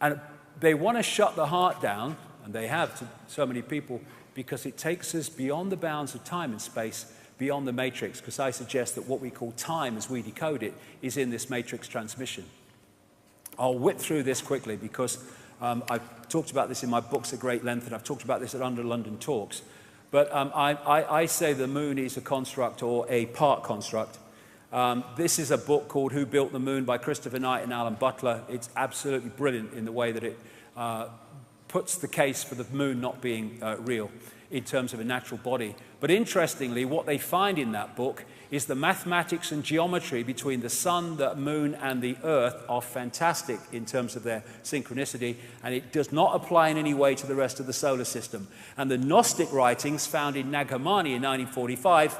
And they want to shut the heart down, and they have to so many people, because it takes us beyond the bounds of time and space, beyond the matrix, because I suggest that what we call time as we decode it is in this matrix transmission. I'll whip through this quickly because I've talked about this in my books at great length, and I've talked about this at Under London Talks. But I say the moon is a construct or a part construct. This is a book called Who Built the Moon by Christopher Knight and Alan Butler. It's absolutely brilliant in the way that it puts the case for the moon not being real in terms of a natural body. But interestingly, what they find in that book is the mathematics and geometry between the sun, the moon, and the earth are fantastic in terms of their synchronicity, and it does not apply in any way to the rest of the solar system. And the Gnostic writings found in Nag Hammadi in 1945,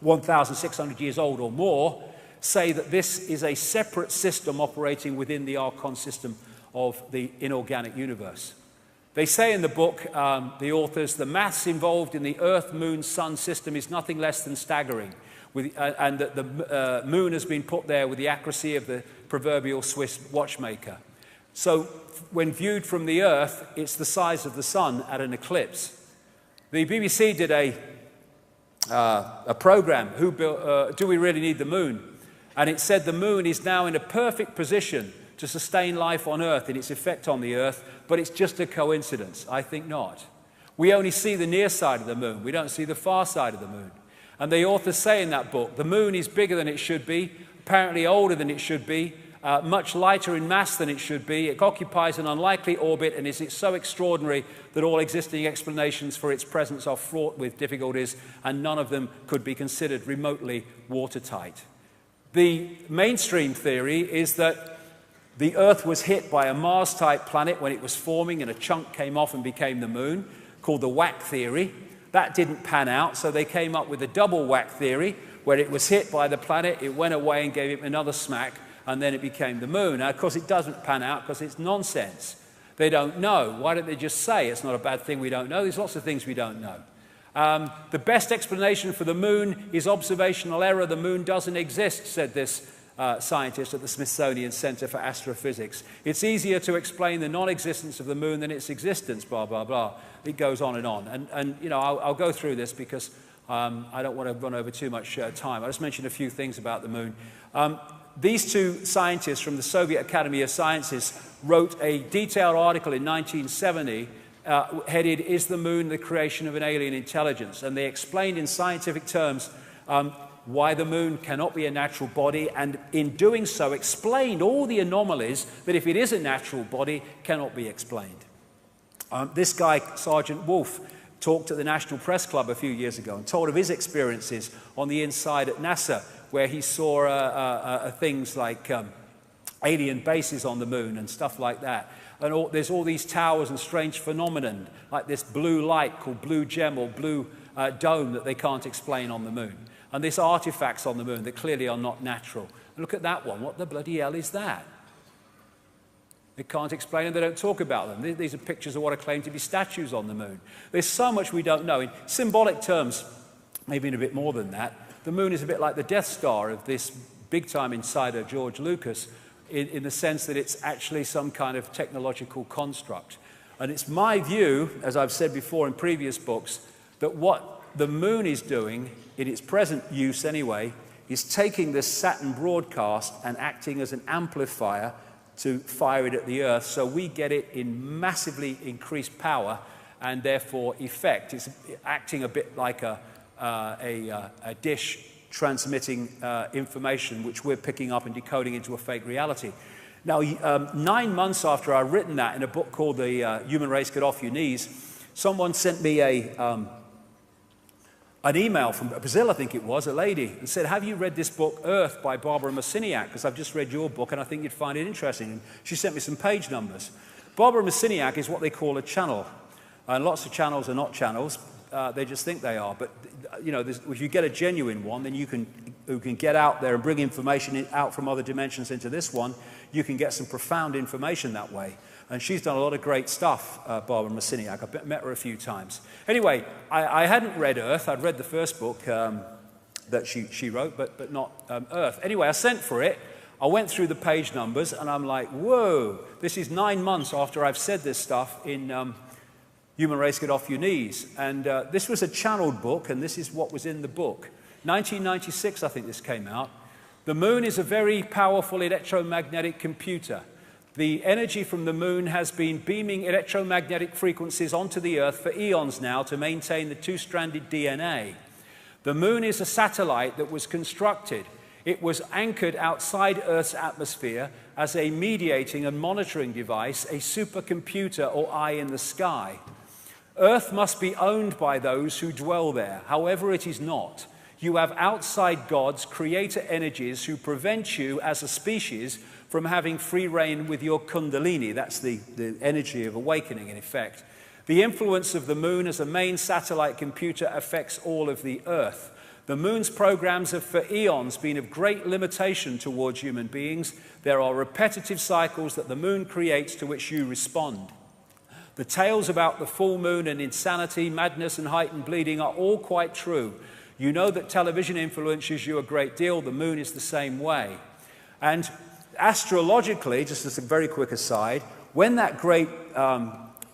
1,600 years old or more, say that this is a separate system operating within the Archon system of the inorganic universe. They say in the book, the authors, the maths involved in the Earth, Moon, Sun system is nothing less than staggering, and that the moon has been put there with the accuracy of the proverbial Swiss watchmaker. So when viewed from the Earth, it's the size of the sun at an eclipse. The BBC did a program, Do We Really Need the Moon? And it said the moon is now in a perfect position to sustain life on Earth in its effect on the Earth, but it's just a coincidence. I think not. We only see the near side of the moon. We don't see the far side of the moon. And the authors say in that book, the moon is bigger than it should be, apparently older than it should be, much lighter in mass than it should be. It occupies an unlikely orbit and is so extraordinary that all existing explanations for its presence are fraught with difficulties, and none of them could be considered remotely watertight. The mainstream theory is that the Earth was hit by a Mars-type planet when it was forming, and a chunk came off and became the moon, called the whack theory. That didn't pan out, so they came up with a double whack theory, where it was hit by the planet, it went away and gave it another smack, and then it became the moon. Now, of course, it doesn't pan out because it's nonsense. They don't know. Why don't they just say it's not a bad thing we don't know? There's lots of things we don't know. The best explanation for the moon is observational error. The moon doesn't exist, said this scientist at the Smithsonian Center for Astrophysics. It's easier to explain the non-existence of the moon than its existence, blah, blah, blah. It goes on and on. And you know, I'll go through this because I don't want to run over too much time. I'll just mention a few things about the moon. These two scientists from the Soviet Academy of Sciences wrote a detailed article in 1970 headed, "Is the Moon the Creation of an Alien Intelligence?" And they explained in scientific terms why the moon cannot be a natural body, and in doing so explained all the anomalies that, if it is a natural body, cannot be explained. This guy, Sergeant Wolf, talked at the National Press Club a few years ago and told of his experiences on the inside at NASA, where he saw things like alien bases on the moon and stuff like that. And there's all these towers and strange phenomenon, like this blue light called blue gem or blue dome that they can't explain on the moon. And these artifacts on the moon that clearly are not natural. Look at that one. What the bloody hell is that? They can't explain them. They don't talk about them. These are pictures of what are claimed to be statues on the moon. There's so much we don't know. In symbolic terms, maybe in a bit more than that, the moon is a bit like the Death Star of this big-time insider, George Lucas, in the sense that it's actually some kind of technological construct. And it's my view, as I've said before in previous books, that what the moon is doing, in its present use anyway, is taking this Saturn broadcast and acting as an amplifier to fire it at the Earth, so we get it in massively increased power and therefore effect. It's acting a bit like a dish transmitting information which we're picking up and decoding into a fake reality. Now, 9 months after I'd written that in a book called The Human Race Get Off Your Knees, someone sent me an email from Brazil, I think it was, a lady, and said, "Have you read this book, Earth, by Barbara Marciniak? Because I've just read your book and I think you'd find it interesting." And she sent me some page numbers. Barbara Marciniak is what they call a channel. And lots of channels are not channels. They just think they are. But, you know, if you get a genuine one, then you can get out there and bring information out from other dimensions into this one. You can get some profound information that way. And she's done a lot of great stuff, Barbara Marciniak. I've met her a few times. Anyway, I hadn't read Earth. I'd read the first book that she wrote, but not Earth. Anyway, I sent for it. I went through the page numbers, and I'm like, whoa, this is 9 months after I've said this stuff in Human Race Get Off Your Knees. And this was a channeled book, and this is what was in the book. 1996, I think this came out. The moon is a very powerful electromagnetic computer. The energy from the moon has been beaming electromagnetic frequencies onto the Earth for eons now to maintain the two-stranded DNA. The moon is a satellite that was constructed. It was anchored outside Earth's atmosphere as a mediating and monitoring device, a supercomputer or eye in the sky. Earth must be owned by those who dwell there. However, it is not. You have outside gods, creator energies, who prevent you as a species from having free reign with your kundalini. That's the energy of awakening, in effect. The influence of the moon as a main satellite computer affects all of the Earth. The moon's programs have for eons been of great limitation towards human beings. There are repetitive cycles that the moon creates to which you respond. The tales about the full moon and insanity, madness and heightened bleeding are all quite true. You know that television influences you a great deal. The moon is the same way. And astrologically, just as a very quick aside, when that great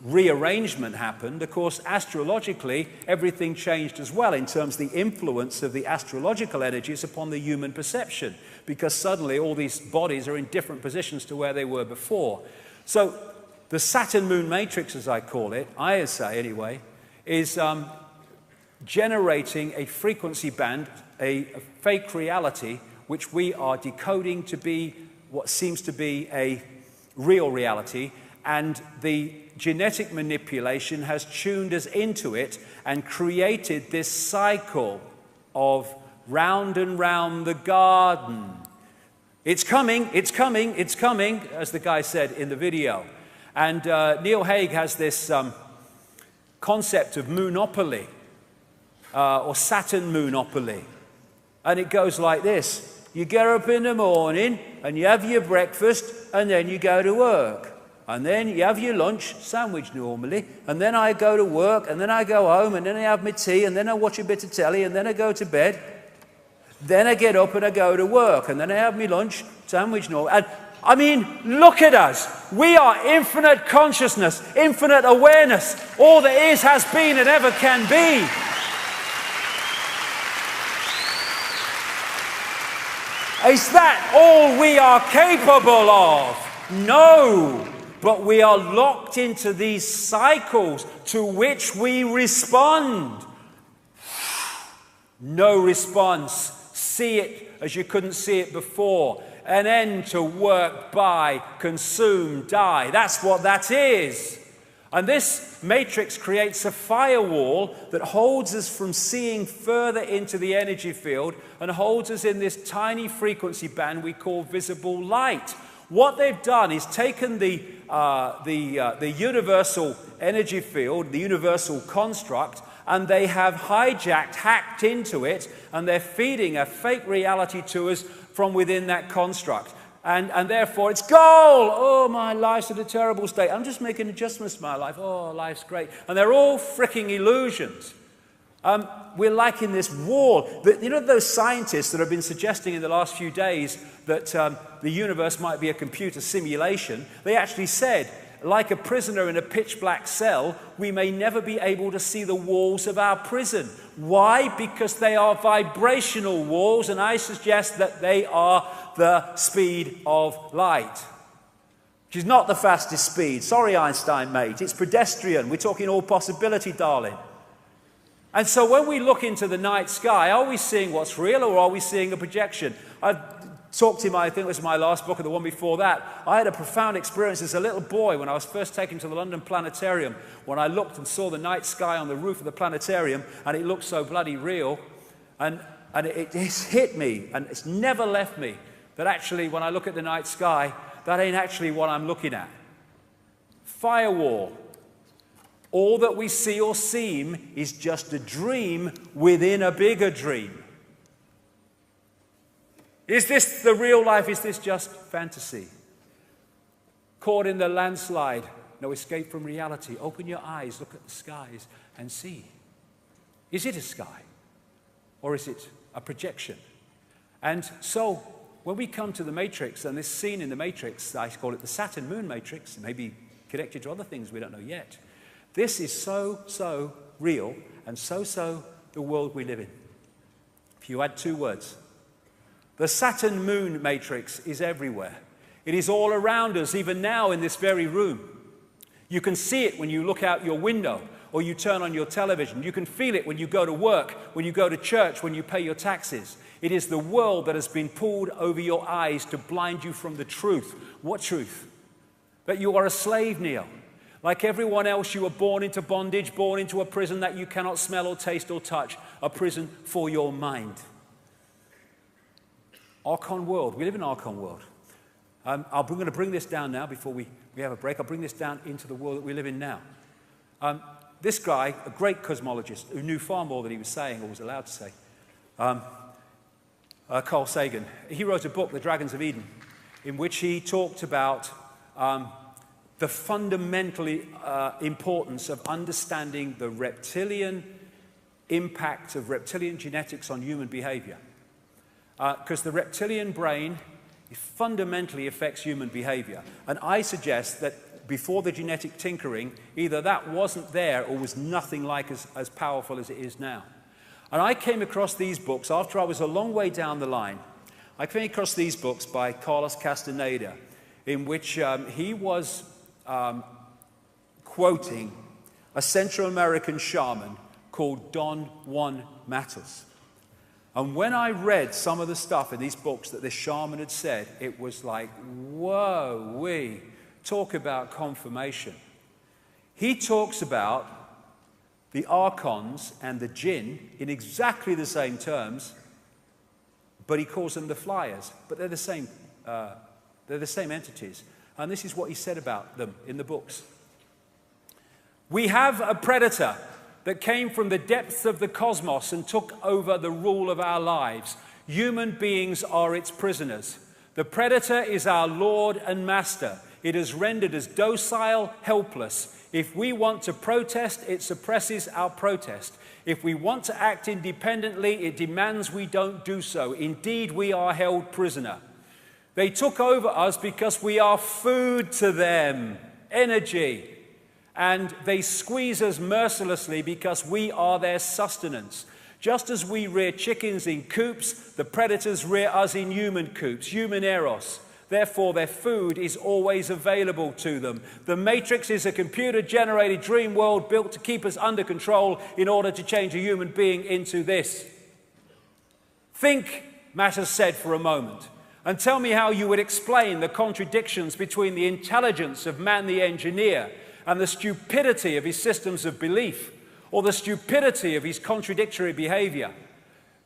rearrangement happened, of course, astrologically, everything changed as well in terms of the influence of the astrological energies upon the human perception, because suddenly all these bodies are in different positions to where they were before. So the Saturn-Moon matrix, as I call it, I say anyway, is generating a frequency band, a fake reality, which we are decoding to be what seems to be a real reality, and the genetic manipulation has tuned us into it and created this cycle of round and round the garden. It's coming, it's coming, it's coming, as the guy said in the video. And Neil Haig has this concept of moonopoly, or Saturn moonopoly. And it goes like this. You get up in the morning and you have your breakfast and then you go to work. And then you have your lunch, sandwich normally, and then I go to work, and then I go home, and then I have my tea, and then I watch a bit of telly, and then I go to bed. Then I get up and I go to work, and then I have my lunch, sandwich normal. And I mean, look at us. We are infinite consciousness, infinite awareness. All there is, has been, and ever can be. Is that all we are capable of? No. But we are locked into these cycles to which we respond. No response. See it as you couldn't see it before. An end to work, buy, consume, die. That's what that is. And this matrix creates a firewall that holds us from seeing further into the energy field and holds us in this tiny frequency band we call visible light. What they've done is taken the universal energy field, the universal construct, and they have hijacked, hacked into it, and they're feeding a fake reality to us from within that construct. And therefore it's gold. Oh, my life's at a terrible state. I'm just making adjustments to my life. Oh, life's great. And they're all fricking illusions. We're like in this wall. You know those scientists that have been suggesting in the last few days that the universe might be a computer simulation? They actually said, like a prisoner in a pitch black cell, we may never be able to see the walls of our prison. Why? Because they are vibrational walls, and I suggest that they are the speed of light. Which is not the fastest speed. Sorry, Einstein, mate. It's pedestrian. We're talking all possibility, darling. And so when we look into the night sky, are we seeing what's real, or are we seeing a projection? I've talked in I think it was my last book, or the one before that. I had a profound experience as a little boy when I was first taken to the London Planetarium, when I looked and saw the night sky on the roof of the planetarium, and it looked so bloody real. And it hit me, and it's never left me, that actually when I look at the night sky, that ain't actually what I'm looking at. Firewall. All that we see or seem is just a dream within a bigger dream. Is this the real life? Is this just fantasy? Caught in the landslide, no escape from reality. Open your eyes, look at the skies and see. Is it a sky? Or is it a projection? And so, when we come to the Matrix, and this scene in the Matrix, I call it the Saturn-Moon Matrix, maybe connected to other things we don't know yet. This is so real, and so the world we live in. If you add two words, the Saturn-Moon matrix is everywhere. It is all around us, even now in this very room. You can see it when you look out your window or you turn on your television. You can feel it when you go to work, when you go to church, when you pay your taxes. It is the world that has been pulled over your eyes to blind you from the truth. What truth? That you are a slave, Neil. Like everyone else, you were born into bondage, born into a prison that you cannot smell or taste or touch, a prison for your mind. Archon world. We live in an Archon world. I'm going to bring this down now before we have a break. I'll bring this down into the world that we live in now. This guy, a great cosmologist who knew far more than he was saying or was allowed to say, Carl Sagan, he wrote a book, The Dragons of Eden, in which he talked about the fundamental importance of understanding the reptilian impact of reptilian genetics on human behavior. Because the reptilian brain fundamentally affects human behavior. And I suggest that before the genetic tinkering, either that wasn't there or was nothing like as powerful as it is now. And I came across these books after I was a long way down the line. I came across these books by Carlos Castaneda, in which he was quoting a Central American shaman called Don Juan Matos. And when I read some of the stuff in these books that this shaman had said, it was like, whoa, we talk about confirmation. He talks about the archons and the jinn in exactly the same terms, but he calls them the flyers. But they're the same entities. And this is what he said about them in the books. We have a predator that came from the depths of the cosmos and took over the rule of our lives. Human beings are its prisoners. The predator is our lord and master. It has rendered us docile, helpless. If we want to protest, it suppresses our protest. If we want to act independently, it demands we don't do so. Indeed, we are held prisoner. They took over us because we are food to them, energy. And they squeeze us mercilessly because we are their sustenance. Just as we rear chickens in coops, the predators rear us in human coops, human eros. Therefore, their food is always available to them. The Matrix is a computer-generated dream world built to keep us under control in order to change a human being into this. Think, Matters said for a moment, and tell me how you would explain the contradictions between the intelligence of man the engineer and the stupidity of his systems of belief, or the stupidity of his contradictory behavior.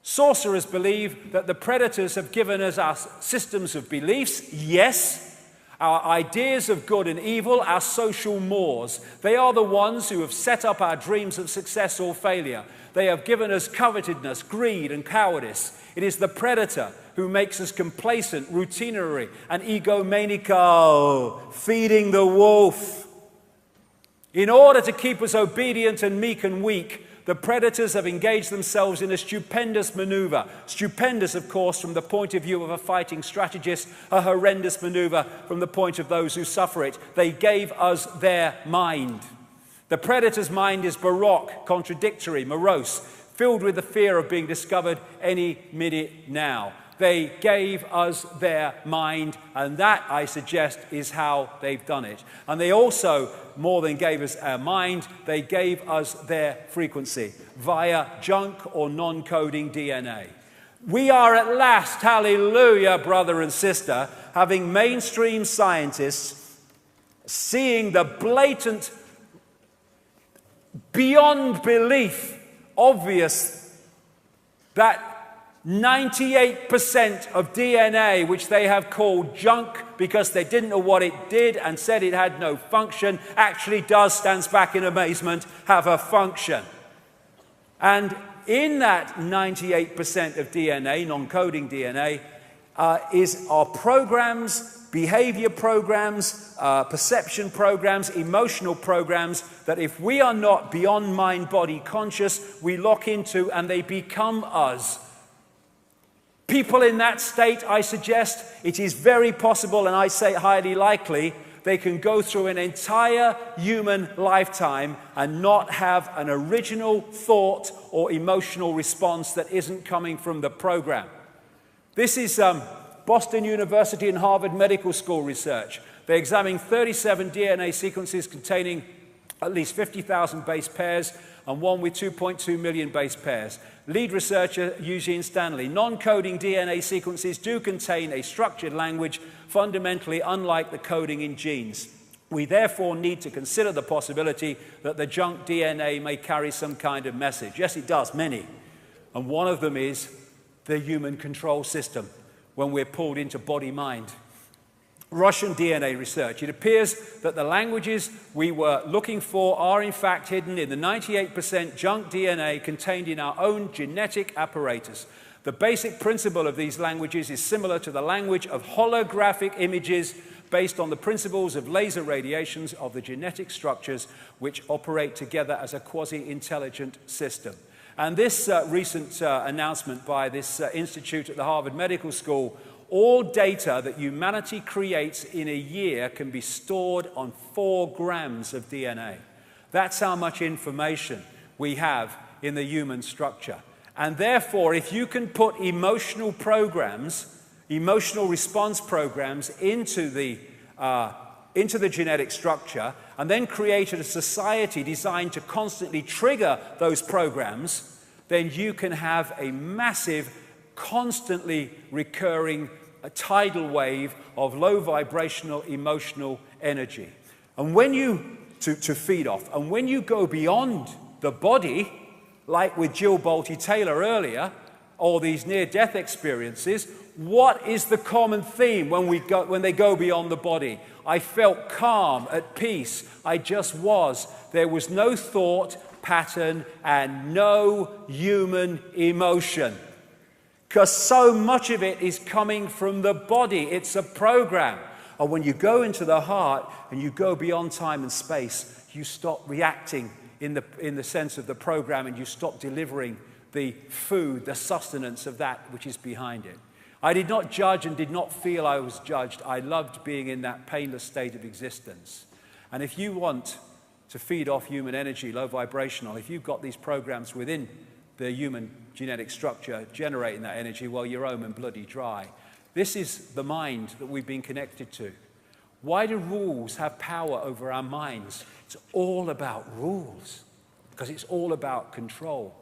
Sorcerers believe that the predators have given us our systems of beliefs, yes, our ideas of good and evil, our social mores. They are the ones who have set up our dreams of success or failure. They have given us covetousness, greed, and cowardice. It is the predator who makes us complacent, routinary, and egomaniacal, feeding the wolf. In order to keep us obedient and meek and weak, the predators have engaged themselves in a stupendous maneuver. Stupendous, of course, from the point of view of a fighting strategist, a horrendous maneuver from the point of those who suffer it. They gave us their mind. The predator's mind is baroque, contradictory, morose, filled with the fear of being discovered any minute now. They gave us their mind, and that, I suggest, is how they've done it. And they also, more than gave us our mind, they gave us their frequency via junk or non-coding DNA. We are at last, hallelujah, brother and sister, having mainstream scientists seeing the blatant, beyond belief, obvious that 98% of DNA, which they have called junk because they didn't know what it did and said it had no function, actually does, stands back in amazement, have a function. And in that 98% of DNA, non-coding DNA, are programs, behavior programs, perception programs, emotional programs that if we are not beyond mind-body conscious, we lock into and they become us. People in that state, I suggest, it is very possible, and I say highly likely, they can go through an entire human lifetime and not have an original thought or emotional response that isn't coming from the program. This is Boston University and Harvard Medical School research. They examined 37 DNA sequences containing at least 50,000 base pairs and one with 2.2 million base pairs. Lead researcher Eugene Stanley. Non-coding DNA sequences do contain a structured language fundamentally unlike the coding in genes. We therefore need to consider the possibility that the junk DNA may carry some kind of message. Yes, it does, many. And one of them is the human control system, when we're pulled into body-mind. Russian DNA research. It appears that the languages we were looking for are in fact hidden in the 98% junk DNA contained in our own genetic apparatus. The basic principle of these languages is similar to the language of holographic images based on the principles of laser radiations of the genetic structures which operate together as a quasi-intelligent system. And this recent announcement by this institute at the Harvard Medical School, all data that humanity creates in a year can be stored on 4 grams of DNA. That's how much information we have in the human structure. And therefore, if you can put emotional programs, emotional response programs into the genetic structure, and then create a society designed to constantly trigger those programs, then you can have a massive, constantly recurring tidal wave of low vibrational emotional energy. And when you, to feed off, and when you go beyond the body, like with Jill Bolte Taylor earlier, or these near-death experiences, what is the common theme when they go beyond the body? I felt calm, at peace, I just was. There was no thought pattern and no human emotion. Because so much of it is coming from the body. It's a program. And when you go into the heart and you go beyond time and space, you stop reacting in the sense of the program, and you stop delivering the food, the sustenance of that which is behind it. I did not judge and did not feel I was judged. I loved being in that painless state of existence. And if you want to feed off human energy, low vibrational, if you've got these programs within the human genetic structure generating that energy, well, you're home and bloody dry. This is the mind that we've been connected to. Why do rules have power over our minds? It's all about rules, because it's all about control.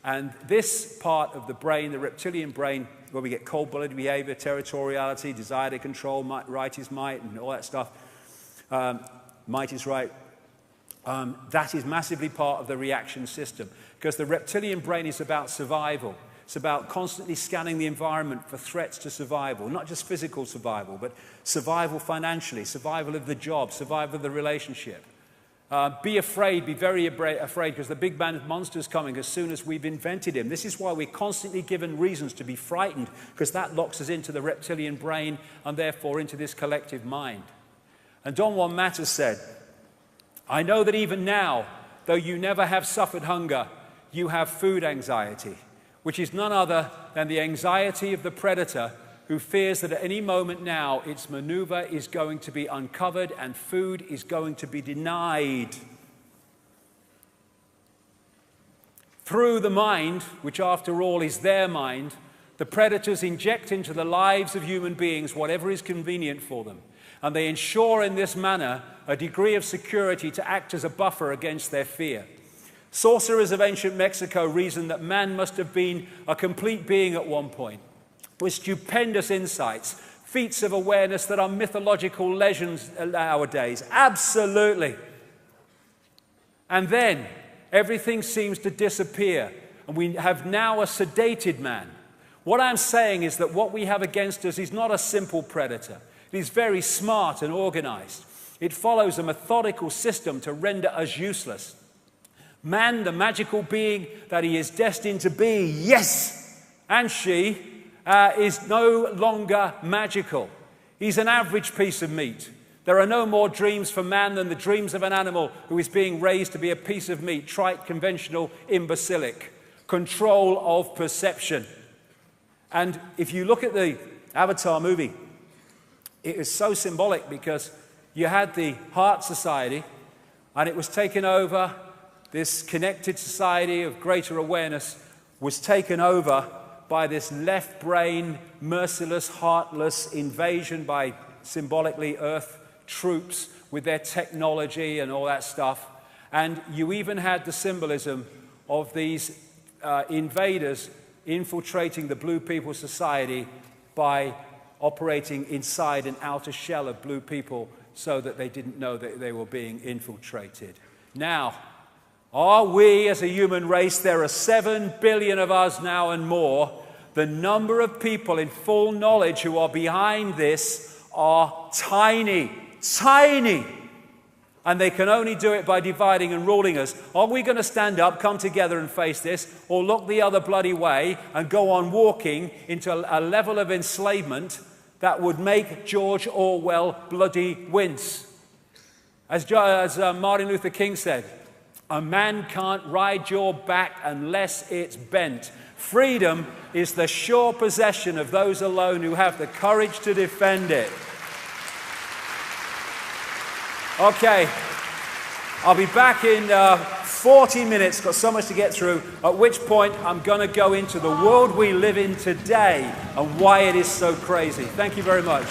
And this part of the brain, the reptilian brain, where we get cold-blooded behavior, territoriality, desire to control, right is might, and all that stuff, might is right, that is massively part of the reaction system. Because the reptilian brain is about survival. It's about constantly scanning the environment for threats to survival, not just physical survival, but survival financially, survival of the job, survival of the relationship. Be afraid, be very afraid, because the big bad monster's coming as soon as we've invented him. This is why we're constantly given reasons to be frightened, because that locks us into the reptilian brain and therefore into this collective mind. And Don Juan Matus said, I know that even now, though you never have suffered hunger, you have food anxiety, which is none other than the anxiety of the predator who fears that at any moment now its maneuver is going to be uncovered and food is going to be denied. Through the mind, which after all is their mind, the predators inject into the lives of human beings whatever is convenient for them, and they ensure in this manner a degree of security to act as a buffer against their fear. Sorcerers of ancient Mexico reasoned that man must have been a complete being at one point, with stupendous insights, feats of awareness that are mythological legends nowadays. Absolutely. And then everything seems to disappear, and we have now a sedated man. What I'm saying is that what we have against us is not a simple predator. It is very smart and organized. It follows a methodical system to render us useless. Man, the magical being that he is destined to be, yes, and she, is no longer magical. He's an average piece of meat. There are no more dreams for man than the dreams of an animal who is being raised to be a piece of meat, trite, conventional, imbecilic. Control of perception. And if you look at the Avatar movie, it is so symbolic because you had the Heart Society, and it was taken over. This connected society of greater awareness was taken over by this left brain, merciless, heartless invasion by symbolically Earth troops with their technology and all that stuff. And you even had the symbolism of these invaders infiltrating the Blue People Society by operating inside an outer shell of Blue People so that they didn't know that they were being infiltrated. Now, are we as a human race, there are 7 billion of us now and more, the number of people in full knowledge who are behind this are tiny, tiny. And they can only do it by dividing and ruling us. Are we going to stand up, come together and face this, or look the other bloody way and go on walking into a level of enslavement that would make George Orwell bloody wince? As Martin Luther King said, a man can't ride your back unless it's bent. Freedom is the sure possession of those alone who have the courage to defend it. Okay, I'll be back in 40 minutes, got so much to get through, at which point I'm going to go into the world we live in today and why it is so crazy. Thank you very much.